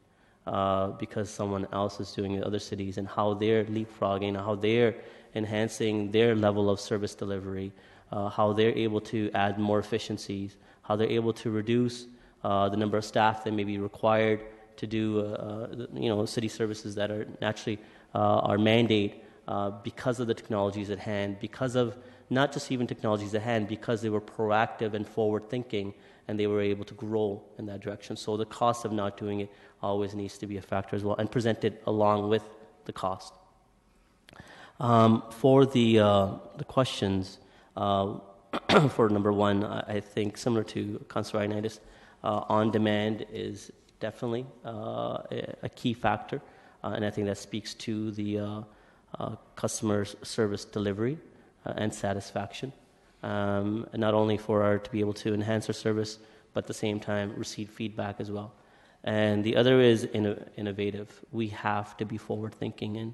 because someone else is doing it in other cities, and how they're leapfrogging, how they're enhancing their level of service delivery, how they're able to add more efficiencies, how they're able to reduce the number of staff that may be required to do city services that are naturally our mandate because of the technologies at hand, because of not just even technologies at hand, because they were proactive and forward thinking and they were able to grow in that direction. So the cost of not doing it always needs to be a factor as well, and presented along with the cost. For the questions, for number one, I think similar to Councillor Ioannidis, on demand is definitely a key factor, and I think that speaks to the customer service delivery and satisfaction, and not only for our to be able to enhance our service, but at the same time receive feedback as well. And the other is innovative. We have to be forward-thinking, and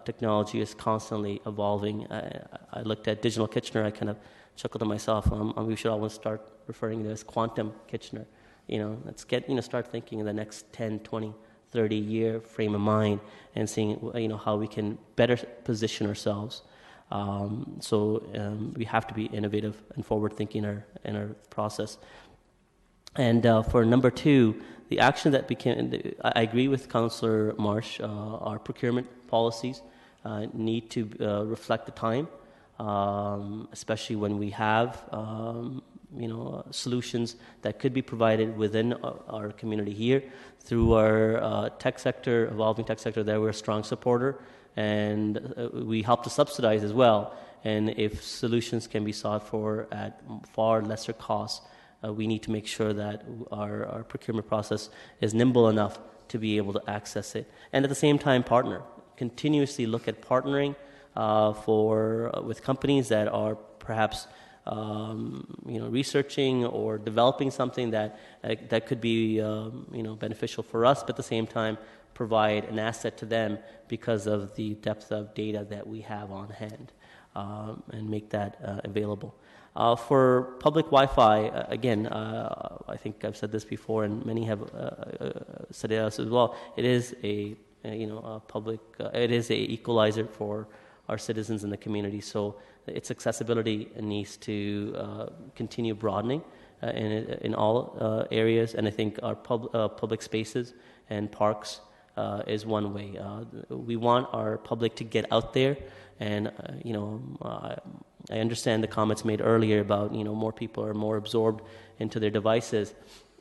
technology is constantly evolving. I looked at Digital Kitchener. I kind of chuckled to myself. We should always start referring to it as Quantum Kitchener. Let's start thinking in the next 10, 20, 30-year frame of mind and seeing, how we can better position ourselves. So we have to be innovative and forward-thinking in our process. And for number two, the action that became, I agree with Councillor Marsh, our procurement policies need to reflect the time, especially when we have, solutions that could be provided within our community here through our tech sector, evolving tech sector, that we're a strong supporter, and we help to subsidize as well. And if solutions can be sought for at far lesser costs, we need to make sure that our procurement process is nimble enough to be able to access it. And at the same time, continuously look at partnering with companies that are perhaps researching or developing something that could be beneficial for us, but at the same time provide an asset to them because of the depth of data that we have on hand, and make that available. For public Wi-Fi, again, I think I've said this before, and many have said it as well. It is a public. It is a equalizer for our citizens in the community. So its accessibility needs to continue broadening in all areas. And I think our public spaces and parks is one way. We want our public to get out there, and I understand the comments made earlier about more people are more absorbed into their devices,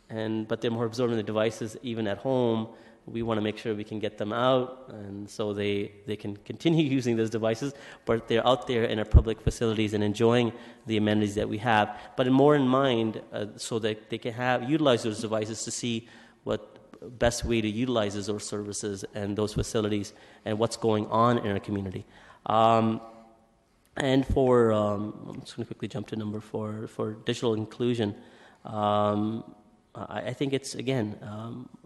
but they're more absorbed in their devices even at home. We want to make sure we can get them out, and so they can continue using those devices, but they're out there in our public facilities and enjoying the amenities that we have. But more in mind, so that they can utilize those devices to see what best way to utilize those services and those facilities and what's going on in our community. And for, I'm just going to quickly jump to number 4, for digital inclusion. I think it's, again,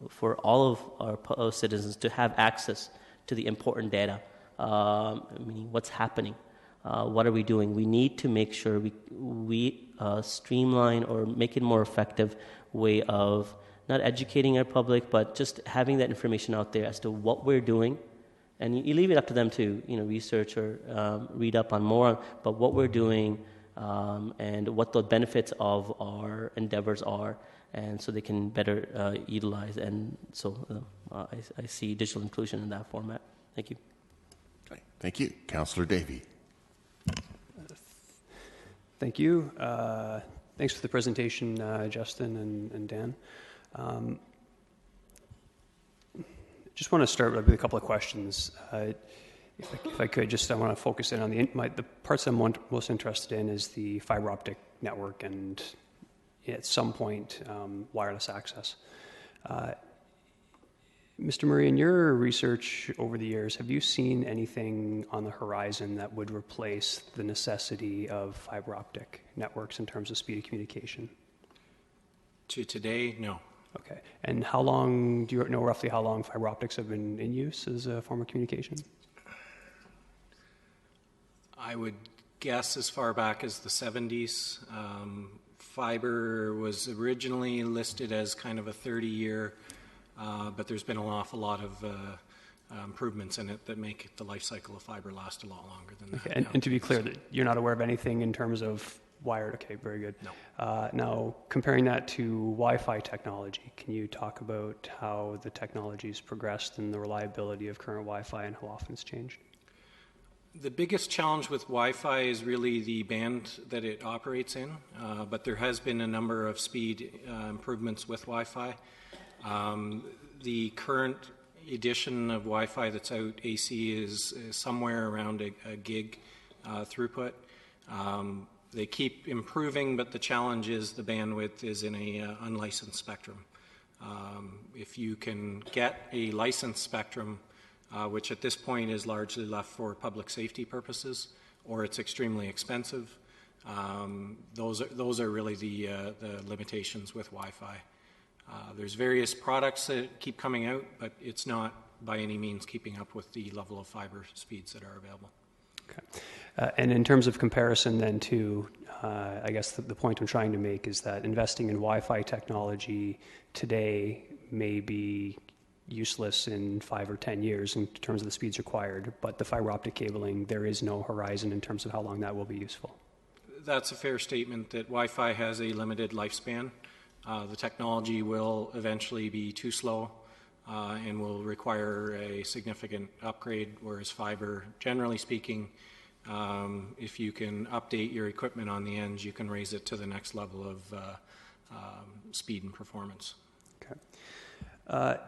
for all of our citizens to have access to the important data, meaning what's happening, what are we doing. We need to make sure we streamline or make it more effective way of not educating our public, but just having that information out there as to what we're doing. And you leave it up to them to research or read up on more, but what we're doing and what the benefits of our endeavors are, and so they can better utilize. And so I see digital inclusion in that format. Thank you. Okay. Thank you. Councillor Davey. Thank you. Thanks for the presentation, Justin and Dan. Just want to start with a couple of questions. If I could, I want to focus in on the parts I'm most interested in is the fiber optic network and at some point wireless access. Mr. Murray, in your research over the years, have you seen anything on the horizon that would replace the necessity of fiber optic networks in terms of speed of communication? To today, no. Okay. And how long, do you know roughly how long fiber optics have been in use as a form of communication? I would guess as far back as the 70s. Fiber was originally listed as kind of a 30-year, but there's been an awful lot of improvements in it that make the life cycle of fiber last a lot longer than that. Okay. And to be clear, that you're not aware of anything in terms of wired? Okay, very good. No. Now, comparing that to Wi-Fi technology, can you talk about how the technology's progressed and the reliability of current Wi-Fi and how often it's changed? The biggest challenge with Wi-Fi is really the band that it operates in, but there has been a number of speed improvements with Wi-Fi. The current edition of Wi-Fi that's out AC is somewhere around a gig throughput. They keep improving, but the challenge is the bandwidth is in a unlicensed spectrum. If you can get a licensed spectrum, which at this point is largely left for public safety purposes, or it's extremely expensive, those are really the limitations with Wi-Fi. There's various products that keep coming out, but it's not by any means keeping up with the level of fiber speeds that are available. Okay. And in terms of comparison then to, I guess the point I'm trying to make is that investing in Wi-Fi technology today may be useless in 5 or 10 years in terms of the speeds required, but the fiber optic cabling, there is no horizon in terms of how long that will be useful. That's a fair statement that Wi-Fi has a limited lifespan. The technology will eventually be too slow and will require a significant upgrade, whereas fiber, generally speaking, if you can update your equipment on the ends, you can raise it to the next level of speed and performance. Okay.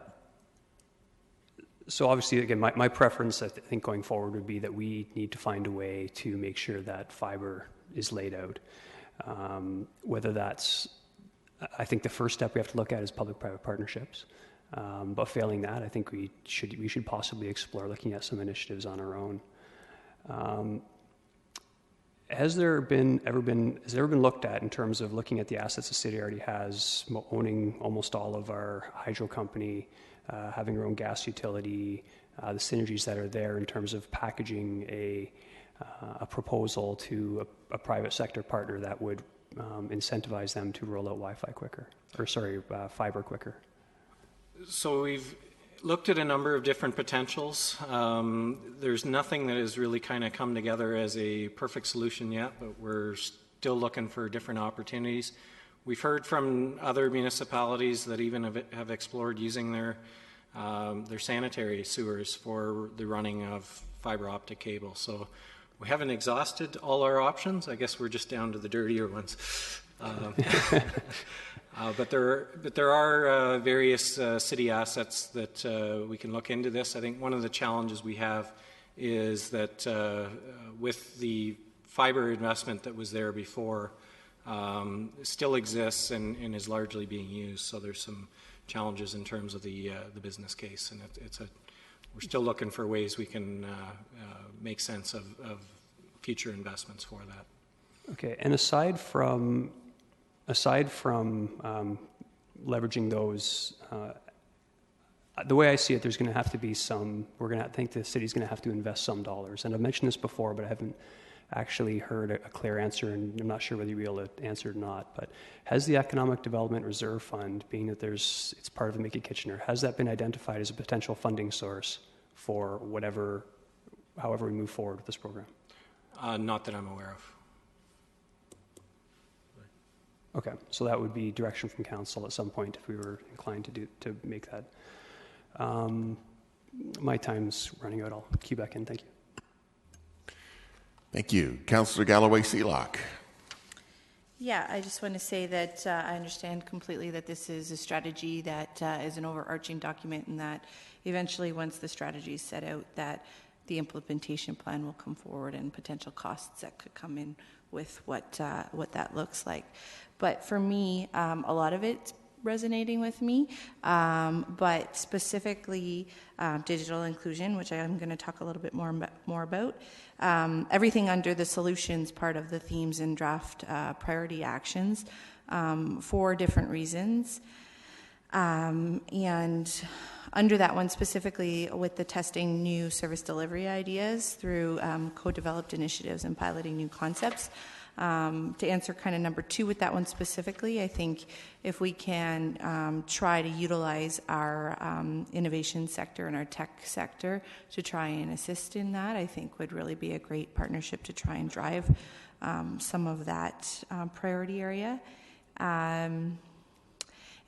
So obviously, again, my preference, I think, going forward would be that we need to find a way to make sure that fiber is laid out. Whether that's, I think the first step we have to look at is public-private partnerships. But failing that, I think we should possibly explore looking at some initiatives on our own. Has there ever been looked at in terms of looking at the assets the city already has, owning almost all of our hydro company, having our own gas utility, the synergies that are there in terms of packaging a proposal to a private sector partner that would incentivize them to roll out Wi-Fi quicker, fiber quicker? So we've looked at a number of different potentials. There's nothing that has really kind of come together as a perfect solution yet, but we're still looking for different opportunities. We've heard from other municipalities that even have explored using their sanitary sewers for the running of fiber optic cable. So we haven't exhausted all our options. I guess we're just down to the dirtier ones. But there are various city assets that we can look into this. I think one of the challenges we have is that with the fiber investment that was there before, still exists and is largely being used. So there's some challenges in terms of the business case, and we're still looking for ways we can make sense of future investments for that. Okay, and aside from leveraging those, the way I see it, there's going to have to be I think the city's going to have to invest some dollars. And I've mentioned this before, but I haven't actually heard a clear answer, and I'm not sure whether you'll be able to answer it or not. But has the Economic Development Reserve Fund, being that it's part of the Make It Kitchener, has that been identified as a potential funding source for however we move forward with this program? Not that I'm aware of. Okay, so that would be direction from council at some point if we were inclined to make that. My time's running out. I'll cue back in. Thank you. Thank you. Councillor Galloway-Seelock. Yeah, I just want to say that I understand completely that this is a strategy that is an overarching document, and that eventually, once the strategy is set out, that the implementation plan will come forward and potential costs that could come in with what that looks like. But for me, a lot of it's resonating with me, but specifically digital inclusion, which I'm going to talk a little bit more about. Everything under the solutions part of the themes and draft priority actions for different reasons. And under that one specifically with the testing new service delivery ideas through co-developed initiatives and piloting new concepts. To answer kind of number 2 with that one specifically, I think if we can try to utilize our innovation sector and our tech sector to try and assist in that, I think would really be a great partnership to try and drive some of that priority area.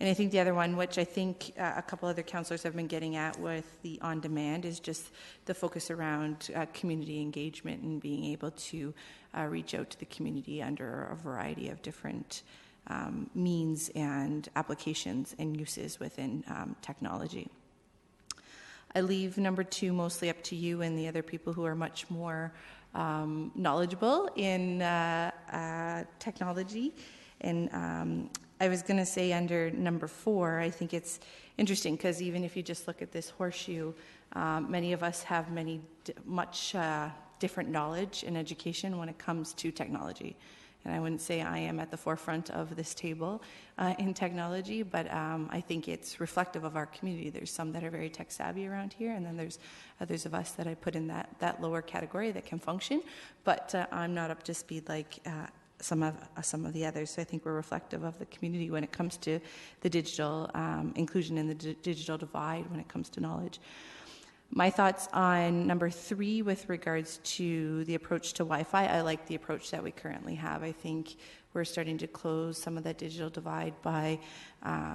And I think the other one, which I think a couple other councillors have been getting at with the on-demand, is just the focus around community engagement and being able to reach out to the community under a variety of different means and applications and uses within technology. I leave number 2 mostly up to you and the other people who are much more knowledgeable in technology. And I was going to say under number 4, I think it's interesting because even if you just look at this horseshoe, many of us have much different knowledge and education when it comes to technology. And I wouldn't say I am at the forefront of this table in technology, but I think it's reflective of our community. There's some that are very tech savvy around here, and then there's others of us that I put in that lower category that can function, but I'm not up to speed like some of the others. So I think we're reflective of the community when it comes to the digital inclusion and the digital divide when it comes to knowledge. My thoughts on number 3 with regards to the approach to Wi-Fi, I like the approach that we currently have. I think we're starting to close some of that digital divide by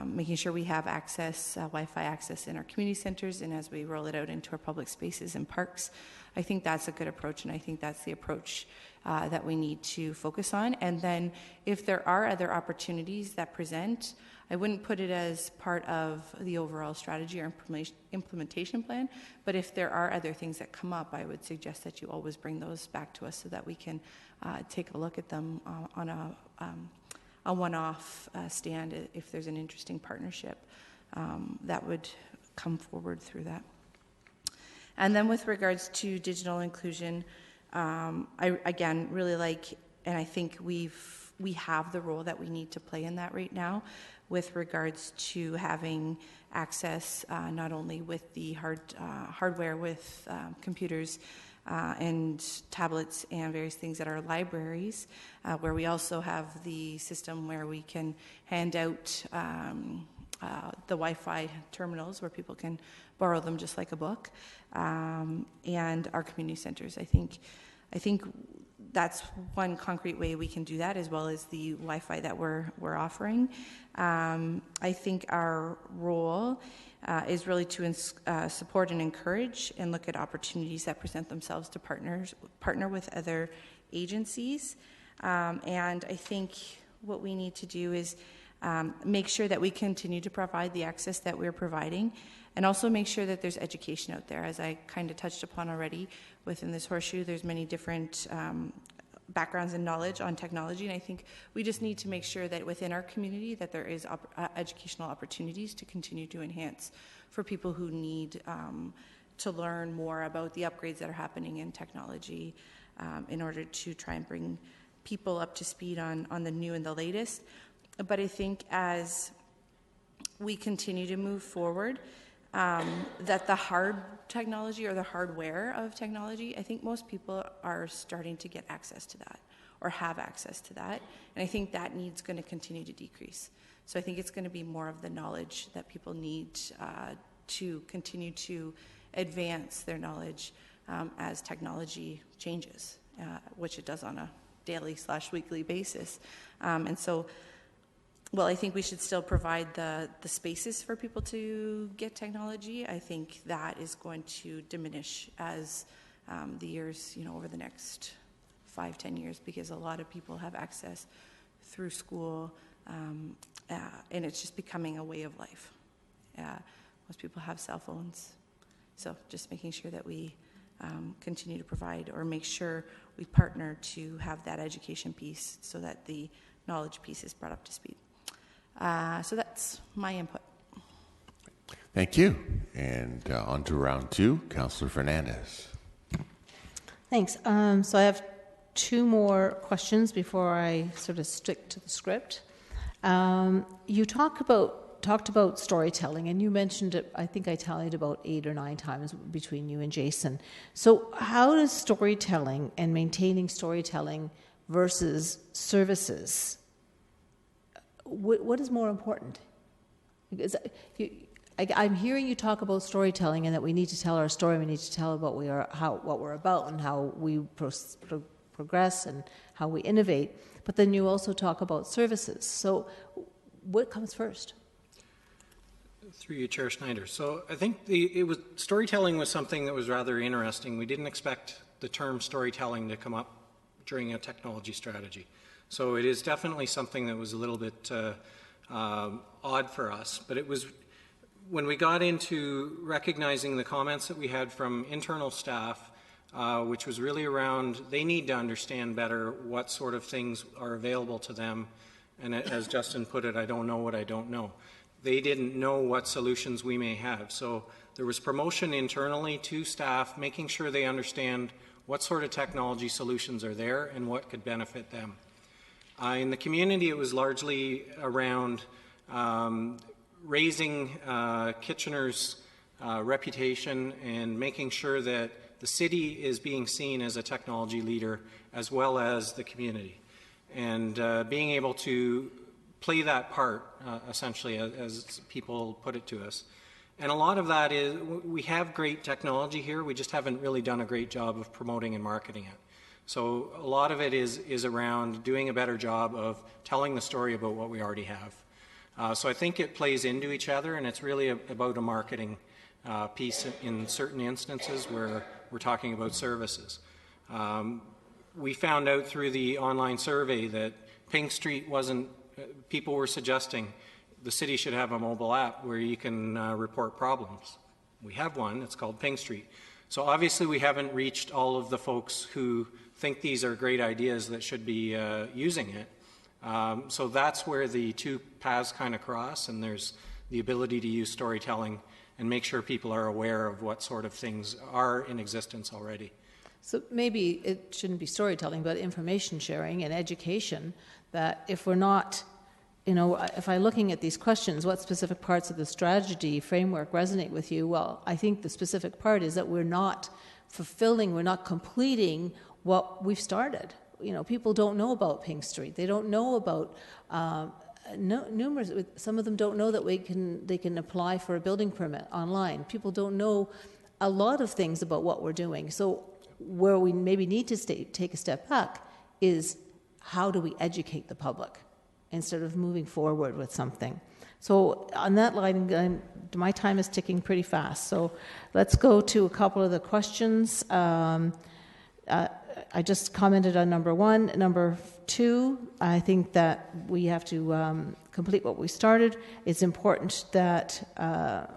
making sure we have access, Wi-Fi access in our community centers, and as we roll it out into our public spaces and parks. I think that's a good approach, and I think that's the approach that we need to focus on. And then if there are other opportunities that present, I wouldn't put it as part of the overall strategy or implementation plan, but if there are other things that come up, I would suggest that you always bring those back to us so that we can take a look at them on a one-off stand if there's an interesting partnership that would come forward through that. And then with regards to digital inclusion, I again really like, and I think we have the role that we need to play in that right now with regards to having access not only with the hardware with computers and tablets and various things at our libraries, where we also have the system where we can hand out the Wi-Fi terminals where people can borrow them just like a book, and our community centers. I think that's one concrete way we can do that, as well as the Wi-Fi that we're offering. I think our role is really to support and encourage and look at opportunities that present themselves to partner with other agencies. And I think what we need to do is make sure that we continue to provide the access that we're providing, and also make sure that there's education out there. As I kind of touched upon already within this horseshoe, there's many different backgrounds and knowledge on technology, and I think we just need to make sure that within our community that there is educational opportunities to continue to enhance for people who need to learn more about the upgrades that are happening in technology in order to try and bring people up to speed on the new and the latest. But I think as we continue to move forward, that the hard technology or the hardware of technology, I think most people are starting to get access to that or have access to that. And I think that need's going to continue to decrease. So I think it's going to be more of the knowledge that people need to continue to advance their knowledge as technology changes, which it does on a daily/weekly basis. And so, well, I think we should still provide the spaces for people to get technology. I think that is going to diminish as the years, over the next 5-10 years, because a lot of people have access through school, and it's just becoming a way of life. Most people have cell phones. So just making sure that we continue to provide or make sure we partner to have that education piece so that the knowledge piece is brought up to speed. So that's my input. Thank you. And on to round 2, Councillor Fernandez. Thanks. So I have 2 more questions before I sort of stick to the script. You talked about storytelling, and you mentioned it, I think I tallied about 8 or 9 times between you and Jason. So how does storytelling and maintaining storytelling versus services, what is more important? Because I'm hearing you talk about storytelling and that we need to tell our story, we need to tell about what we're about and how we progress and how we innovate, but then you also talk about services. So what comes first? Through you, Chair Schneider. So I think storytelling was something that was rather interesting. We didn't expect the term storytelling to come up during a technology strategy. So it is definitely something that was a little bit odd for us. But it was when we got into recognizing the comments that we had from internal staff, which was really around they need to understand better what sort of things are available to them. And as Justin put it, I don't know what I don't know. They didn't know what solutions we may have. So there was promotion internally to staff, making sure they understand what sort of technology solutions are there and what could benefit them. In the community, it was largely around raising Kitchener's reputation and making sure that the city is being seen as a technology leader as well as the community. And being able to play that part, essentially, as people put it to us. And a lot of that is, we have great technology here, we just haven't really done a great job of promoting and marketing it. So a lot of it is around doing a better job of telling the story about what we already have. So I think it plays into each other, and it's really about a marketing piece in certain instances where we're talking about services. We found out through the online survey that Pink Street wasn't, people were suggesting the city should have a mobile app where you can report problems. We have one, it's called Pink Street. So obviously we haven't reached all of the folks who think these are great ideas that should be using it. So that's where the two paths kind of cross, and there's the ability to use storytelling and make sure people are aware of what sort of things are in existence already. So maybe it shouldn't be storytelling, but information sharing and education, that if we're not, if I'm looking at these questions, what specific parts of the strategy framework resonate with you? Well, I think the specific part is that we're not fulfilling, we're not completing what we've started. People don't know about Pink Street. They don't know about numerous. Some of them don't know that they can apply for a building permit online. People don't know a lot of things about what we're doing. So where we maybe need to take a step back is how do we educate the public instead of moving forward with something. So on that line, my time is ticking pretty fast. So let's go to a couple of the questions. I just commented on number 1. Number 2, I think that we have to complete what we started. It's important that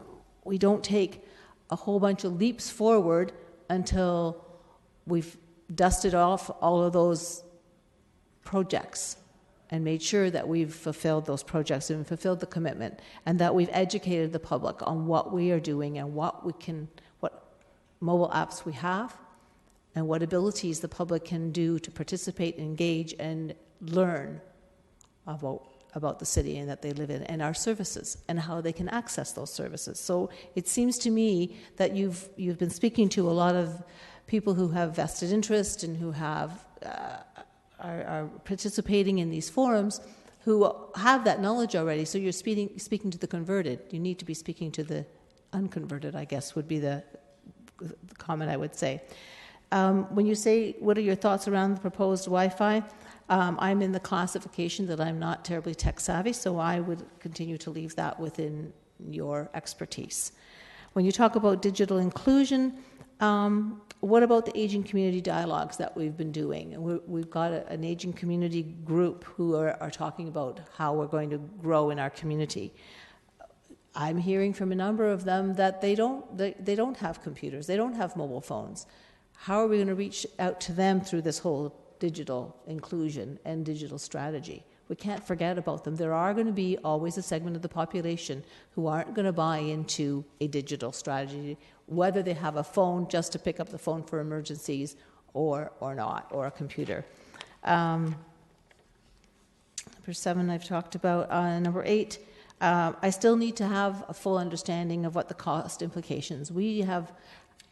we don't take a whole bunch of leaps forward until we've dusted off all of those projects and made sure that we've fulfilled those projects and fulfilled the commitment, and that we've educated the public on what we are doing and what mobile apps we have and what abilities the public can do to participate, engage, and learn about the city and that they live in, and our services, and how they can access those services. So it seems to me that you've been speaking to a lot of people who have vested interest and who have are participating in these forums, who have that knowledge already. So you're speaking to the converted. You need to be speaking to the unconverted, I guess, would be the comment I would say. When you say, what are your thoughts around the proposed Wi-Fi? I'm in the classification that I'm not terribly tech savvy, so I would continue to leave that within your expertise. When you talk about digital inclusion, what about the aging community dialogues that we've been doing? We've got an aging community group who are talking about how we're going to grow in our community. I'm hearing from a number of them that they don't have computers, they don't have mobile phones. How are we going to reach out to them through this whole digital inclusion and digital strategy? We can't forget about them. There are going to be always a segment of the population who aren't going to buy into a digital strategy, whether they have a phone just to pick up the phone for emergencies or not, or a computer. Number 7 I've talked about. Number 8, I still need to have a full understanding of what the cost implications. We have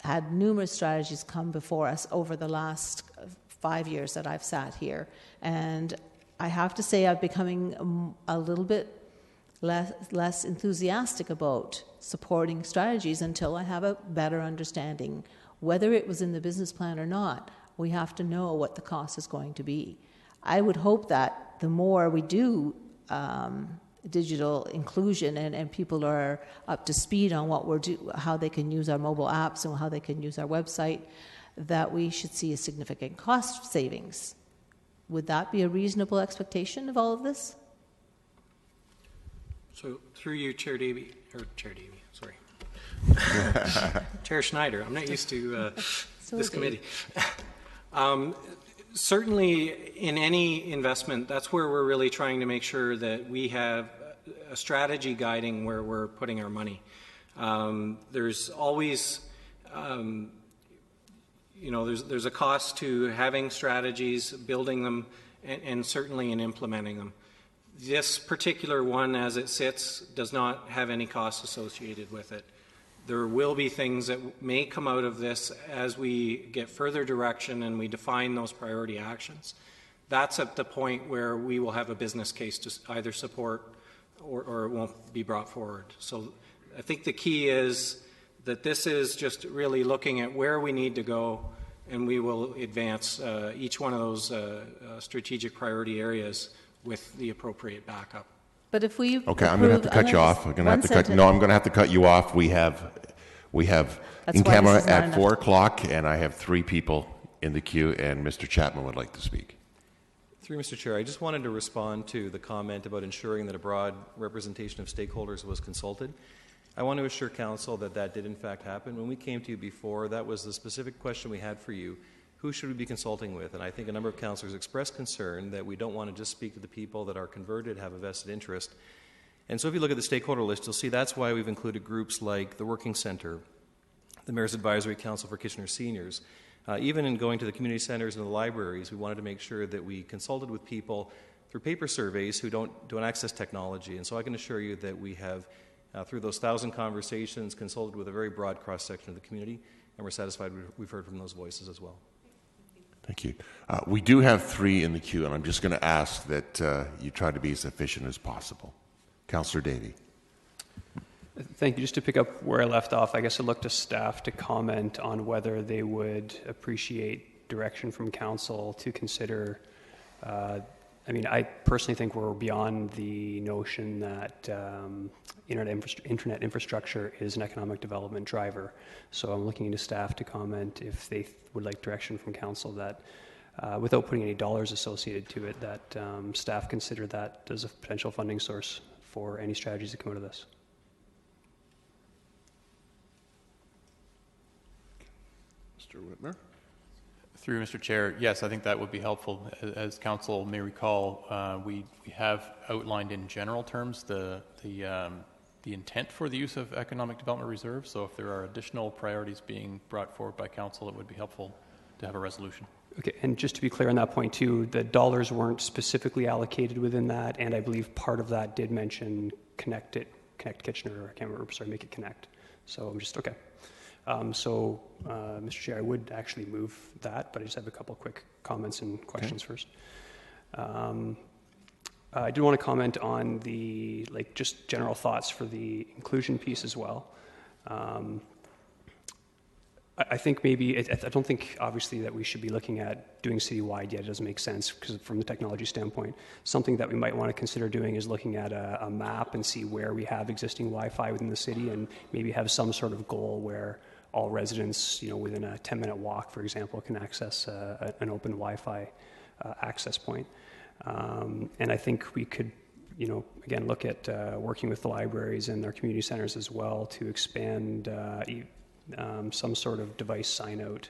had numerous strategies come before us over the last 5 years that I've sat here, and I have to say I'm becoming a little bit less enthusiastic about supporting strategies until I have a better understanding. Whether it was in the business plan or not, we have to know what the cost is going to be. I would hope that the more we do digital inclusion and people are up to speed on what how they can use our mobile apps and how they can use our website, that we should see a significant cost savings. Would that be a reasonable expectation of all of this? So through you, Chair Davey, sorry. Chair Schneider, I'm not used to this committee. Certainly in any investment, that's where we're really trying to make sure that we have a strategy guiding where we're putting our money. There's always, there's a cost to having strategies, building them, and certainly in implementing them. This particular one, as it sits, does not have any costs associated with it. There will be things that may come out of this as we get further direction and we define those priority actions. That's at the point where we will have a business case to either support or it won't be brought forward. So I think the key is that this is just really looking at where we need to go, and we will advance each one of those strategic priority areas with the appropriate backup. But if we okay, I'm going to have to cut you off. I'm going to have to cut. No, I'm going to have to cut you off. We have in camera at 4 o'clock, and I have 3 people in the queue, and Mr. Chapman would like to speak. Through Mr. Chair, I just wanted to respond to the comment about ensuring that a broad representation of stakeholders was consulted. I want to assure Council that that did in fact happen. When we came to you before, that was the specific question we had for you. Who should we be consulting with? And I think a number of councillors expressed concern that we don't want to just speak to the people that are converted, have a vested interest. And so if you look at the stakeholder list, you'll see that's why we've included groups like the Working Centre, the Mayor's Advisory Council for Kitchener Seniors. Even in going to the community centres and the libraries, we wanted to make sure that we consulted with people through paper surveys who don't access technology. And so I can assure you that we have, through those 1,000 conversations, consulted with a very broad cross-section of the community, and we're satisfied we've heard from those voices as well. Thank you. We do have 3 in the queue, and I'm just going to ask that you try to be as efficient as possible. Councillor Davey. Thank you. Just to pick up where I left off, I guess I look to staff to comment on whether they would appreciate direction from council to consider. I personally think we're beyond the notion that internet infrastructure is an economic development driver. So I'm looking to staff to comment if they would like direction from council that, without putting any dollars associated to it, that staff consider that as a potential funding source for any strategies that come out of this. Mr. Whitmer. Through Mr. Chair, yes, I think that would be helpful. As Council may recall, we have outlined in general terms the intent for the use of economic development reserve. So if there are additional priorities being brought forward by Council, it would be helpful to have a resolution. Okay, and just to be clear on that point too, the dollars weren't specifically allocated within that, and I believe part of that did mention Connect Kitchener, or I can't remember, sorry, Make It Connect. So I'm just, okay. Mr. Chair, I would actually move that, but I just have a couple quick comments and questions first. I did want to comment on the, just general thoughts for the inclusion piece as well. I think maybe, I don't think obviously that we should be looking at doing citywide yet. It doesn't make sense because from the technology standpoint. Something that we might want to consider doing is looking at a map and see where we have existing Wi-Fi within the city, and maybe have some sort of goal where all residents, within a 10-minute walk, for example, can access an open Wi-Fi access point. And I think we could, again, look at working with the libraries and their community centers as well to expand some sort of device sign-out,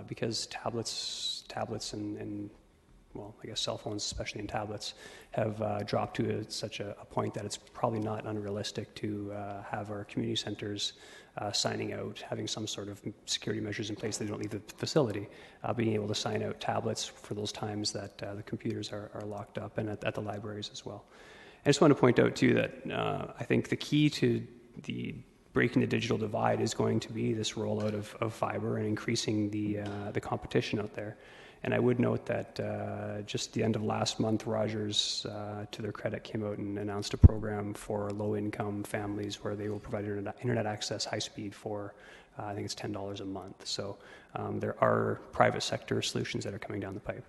because tablets and well, I guess cell phones, especially in tablets, have dropped to such a point that it's probably not unrealistic to have our community centers signing out, having some sort of security measures in place that they don't leave the facility, being able to sign out tablets for those times that the computers are locked up, and at the libraries as well. I just want to point out too that I think the key to the breaking the digital divide is going to be this rollout of fiber and increasing the competition out there. And I would note that just the end of last month, Rogers, to their credit, came out and announced a program for low-income families where they will provide internet access high-speed for, I think it's $10 a month. So there are private sector solutions that are coming down the pipe.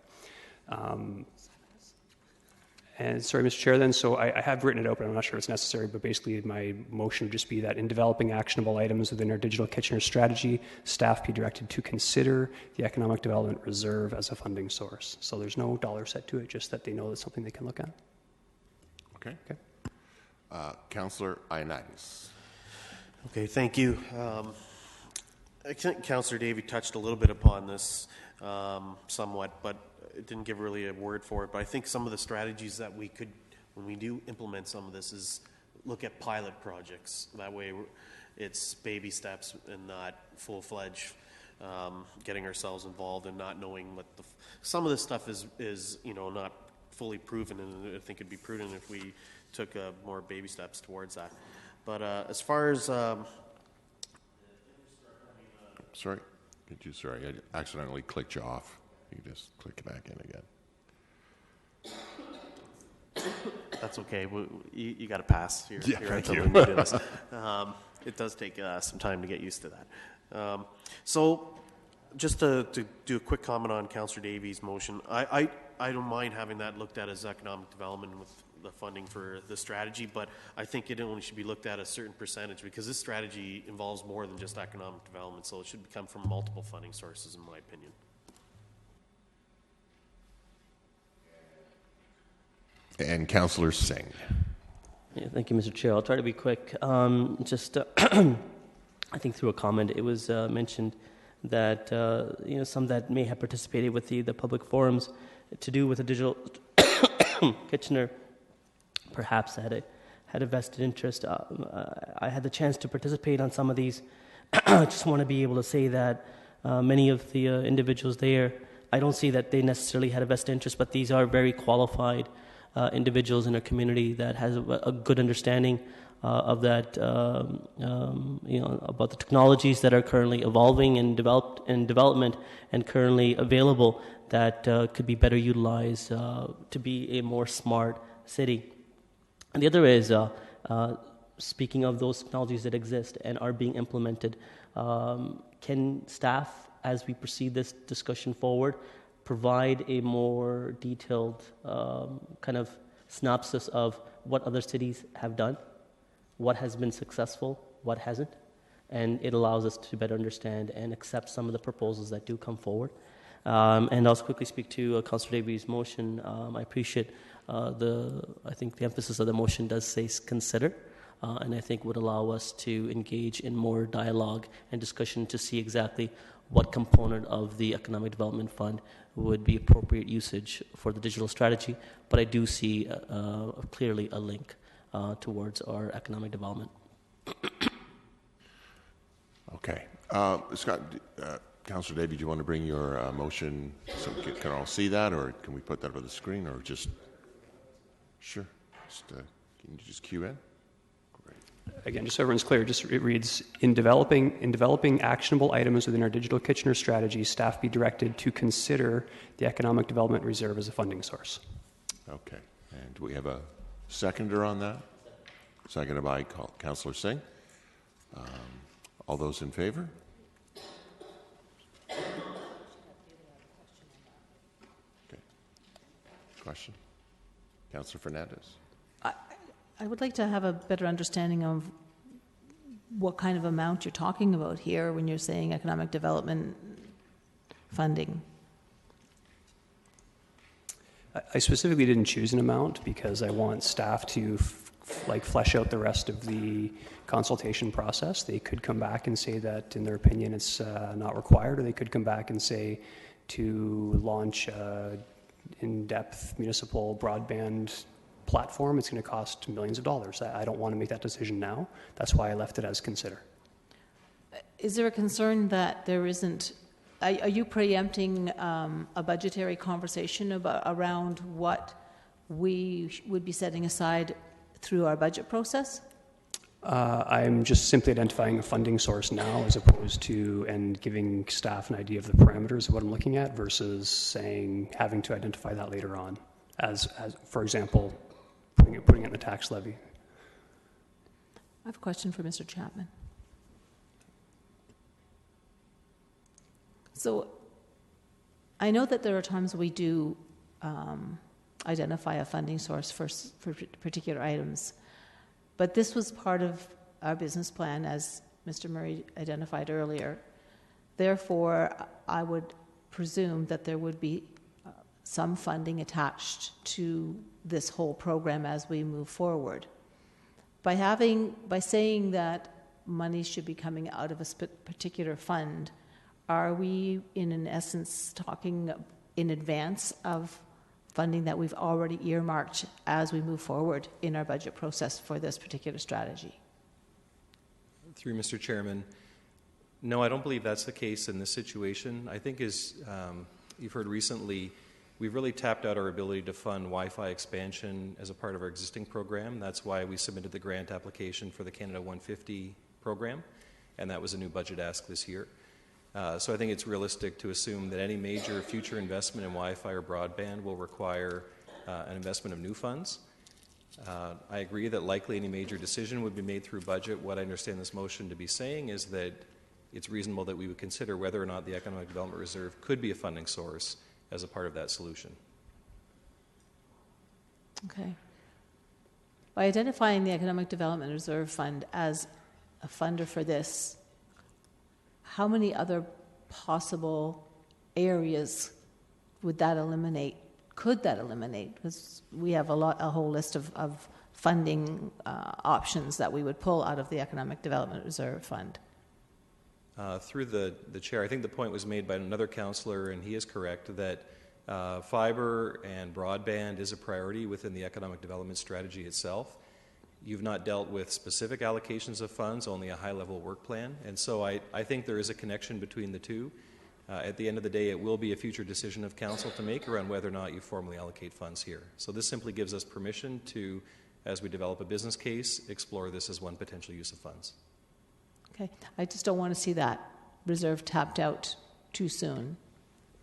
And sorry, Mr. Chair, then, so I have written it out, but I'm not sure if it's necessary, but basically my motion would just be that in developing actionable items within our Digital Kitchener strategy, staff be directed to consider the Economic Development Reserve as a funding source. So there's no dollar set to it, just that they know that's something they can look at. Okay. Councillor Ioannidis. Okay, thank you. I think Councillor Davey touched a little bit upon this somewhat, but it didn't give really a word for it. But I think some of the strategies that we could, when we do implement some of this, is look at pilot projects. That way it's baby steps and not full-fledged getting ourselves involved and not knowing what some of this stuff is not fully proven, and I think it'd be prudent if we took more baby steps towards that. But as far as Sorry, I accidentally clicked you off. You can just click it back in again. That's okay. You got to pass. You're thank you. new to this. It does take some time to get used to that. So just to do a quick comment on Councillor Davies' motion, I don't mind having that looked at as economic development with the funding for the strategy, but I think it only should be looked at a certain percentage, because this strategy involves more than just economic development, so it should come from multiple funding sources, in my opinion. And Councillor Singh. Yeah, thank you, Mr. Chair. I'll try to be quick. I think through a comment, it was mentioned that some that may have participated with the public forums to do with the Digital Kitchener, perhaps had a vested interest. I had the chance to participate on some of these. I just want to be able to say that many of the individuals there, I don't see that they necessarily had a vested interest, but these are very qualified individuals in our community that has a good understanding of that, about the technologies that are currently evolving and development and currently available that could be better utilized to be a more smart city. And the other is, speaking of those technologies that exist and are being implemented, can staff, as we proceed this discussion forward, provide a more detailed kind of synopsis of what other cities have done, what has been successful, what hasn't, and it allows us to better understand and accept some of the proposals that do come forward. And also quickly speak to Councillor Davies' motion. I appreciate I think the emphasis of the motion does say consider, and I think would allow us to engage in more dialogue and discussion to see exactly what component of the Economic Development Fund would be appropriate usage for the digital strategy. But I do see clearly a link towards our economic development. Okay. Scott, Councillor Davey, do you want to bring your motion so we can all see that, or can we put that on the screen, or just... Sure. Can you just cue in? Again, just so everyone's clear, it reads, in developing actionable items within our Digital Kitchener strategy, staff be directed to consider the Economic Development Reserve as a funding source. Okay. And do we have a seconder on that? Seconded by Councillor Singh. All those in favor? Okay. Question? Councillor Fernandez. I would like to have a better understanding of what kind of amount you're talking about here when you're saying economic development funding. I specifically didn't choose an amount because I want staff to flesh out the rest of the consultation process. They could come back and say that, in their opinion, it's not required, or they could come back and say to launch in-depth municipal broadband platform, it's going to cost millions of dollars. I don't want to make that decision now. That's why I left it as consider. Is there a concern that there isn't, are you preempting a budgetary conversation around what we would be setting aside through our budget process? I'm just simply identifying a funding source now, as opposed to and giving staff an idea of the parameters of what I'm looking at, versus having to identify that later on, as for example, putting it in the tax levy. I have a question for Mr. Chapman. So I know that there are times we do identify a funding source for particular items. But this was part of our business plan, as Mr. Murray identified earlier. Therefore, I would presume that there would be some funding attached to this whole program as we move forward. By saying that money should be coming out of a particular fund, are we, in essence, talking in advance of funding that we've already earmarked as we move forward in our budget process for this particular strategy? Through Mr. Chairman, no, I don't believe that's the case in this situation. I think, as you've heard recently, we've really tapped out our ability to fund Wi-Fi expansion as a part of our existing program. That's why we submitted the grant application for the Canada 150 program, and that was a new budget ask this year. So I think it's realistic to assume that any major future investment in Wi-Fi or broadband will require an investment of new funds. I agree that likely any major decision would be made through budget. What I understand this motion to be saying is that it's reasonable that we would consider whether or not the Economic Development Reserve could be a funding source as a part of that solution. Okay. By identifying the Economic Development Reserve Fund as a funder for this, how many other possible areas would that eliminate? Could that eliminate? Because we have a whole list of funding options that we would pull out of the Economic Development Reserve Fund. Through the chair, I think the point was made by another councillor, and he is correct, that fiber and broadband is a priority within the economic development strategy itself. You've not dealt with specific allocations of funds, only a high-level work plan, and so I think there is a connection between the two. At the end of the day, it will be a future decision of council to make around whether or not you formally allocate funds here. So this simply gives us permission to, as we develop a business case, explore this as one potential use of funds. Okay, I just don't want to see that reserve tapped out too soon,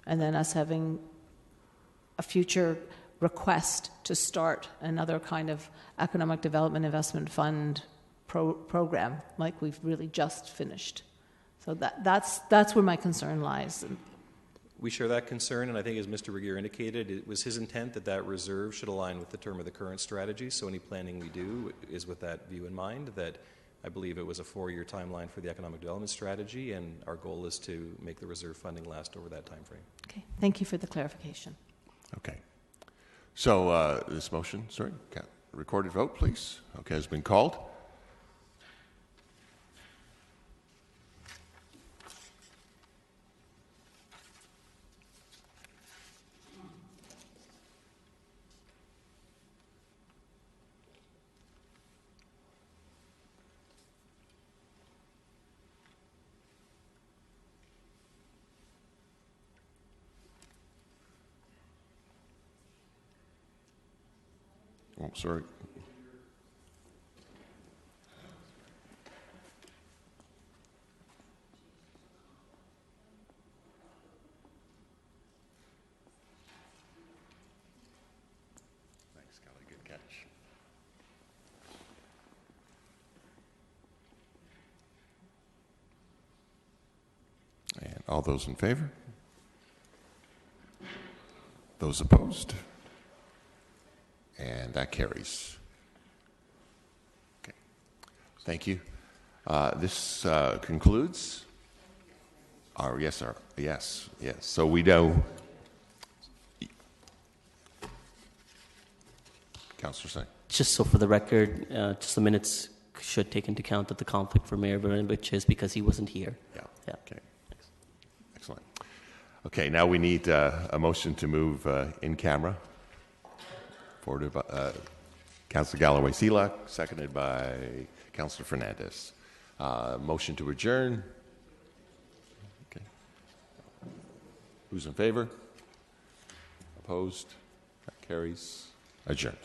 and then us having a future request to start another kind of economic development investment fund program like we've really just finished. So that's where my concern lies. We share that concern, and I think, as Mr. Regier indicated, it was his intent that that reserve should align with the term of the current strategy. So any planning we do is with that view in mind, that I believe it was a 4-year timeline for the economic development strategy, and our goal is to make the reserve funding last over that time frame. Okay, thank you for the clarification. Okay. So this motion, recorded vote, please. Okay, has been called. Oh, sorry. Thanks, Kelly. Good catch. And all those in favor? Those opposed? And that carries. Okay. Thank you. This concludes our yes. So we know. Councillor Singh. Just so for the record, just the minutes should take into account that the conflict for Mayor Brnovich is because he wasn't here. Yeah. Okay. Thanks. Excellent. Okay. Now we need a motion to move in camera. Forwarded by Councillor Galloway-Selak, seconded by Councillor Fernandez. Motion to adjourn. Okay. Who's in favor? Opposed? That carries. Adjourn.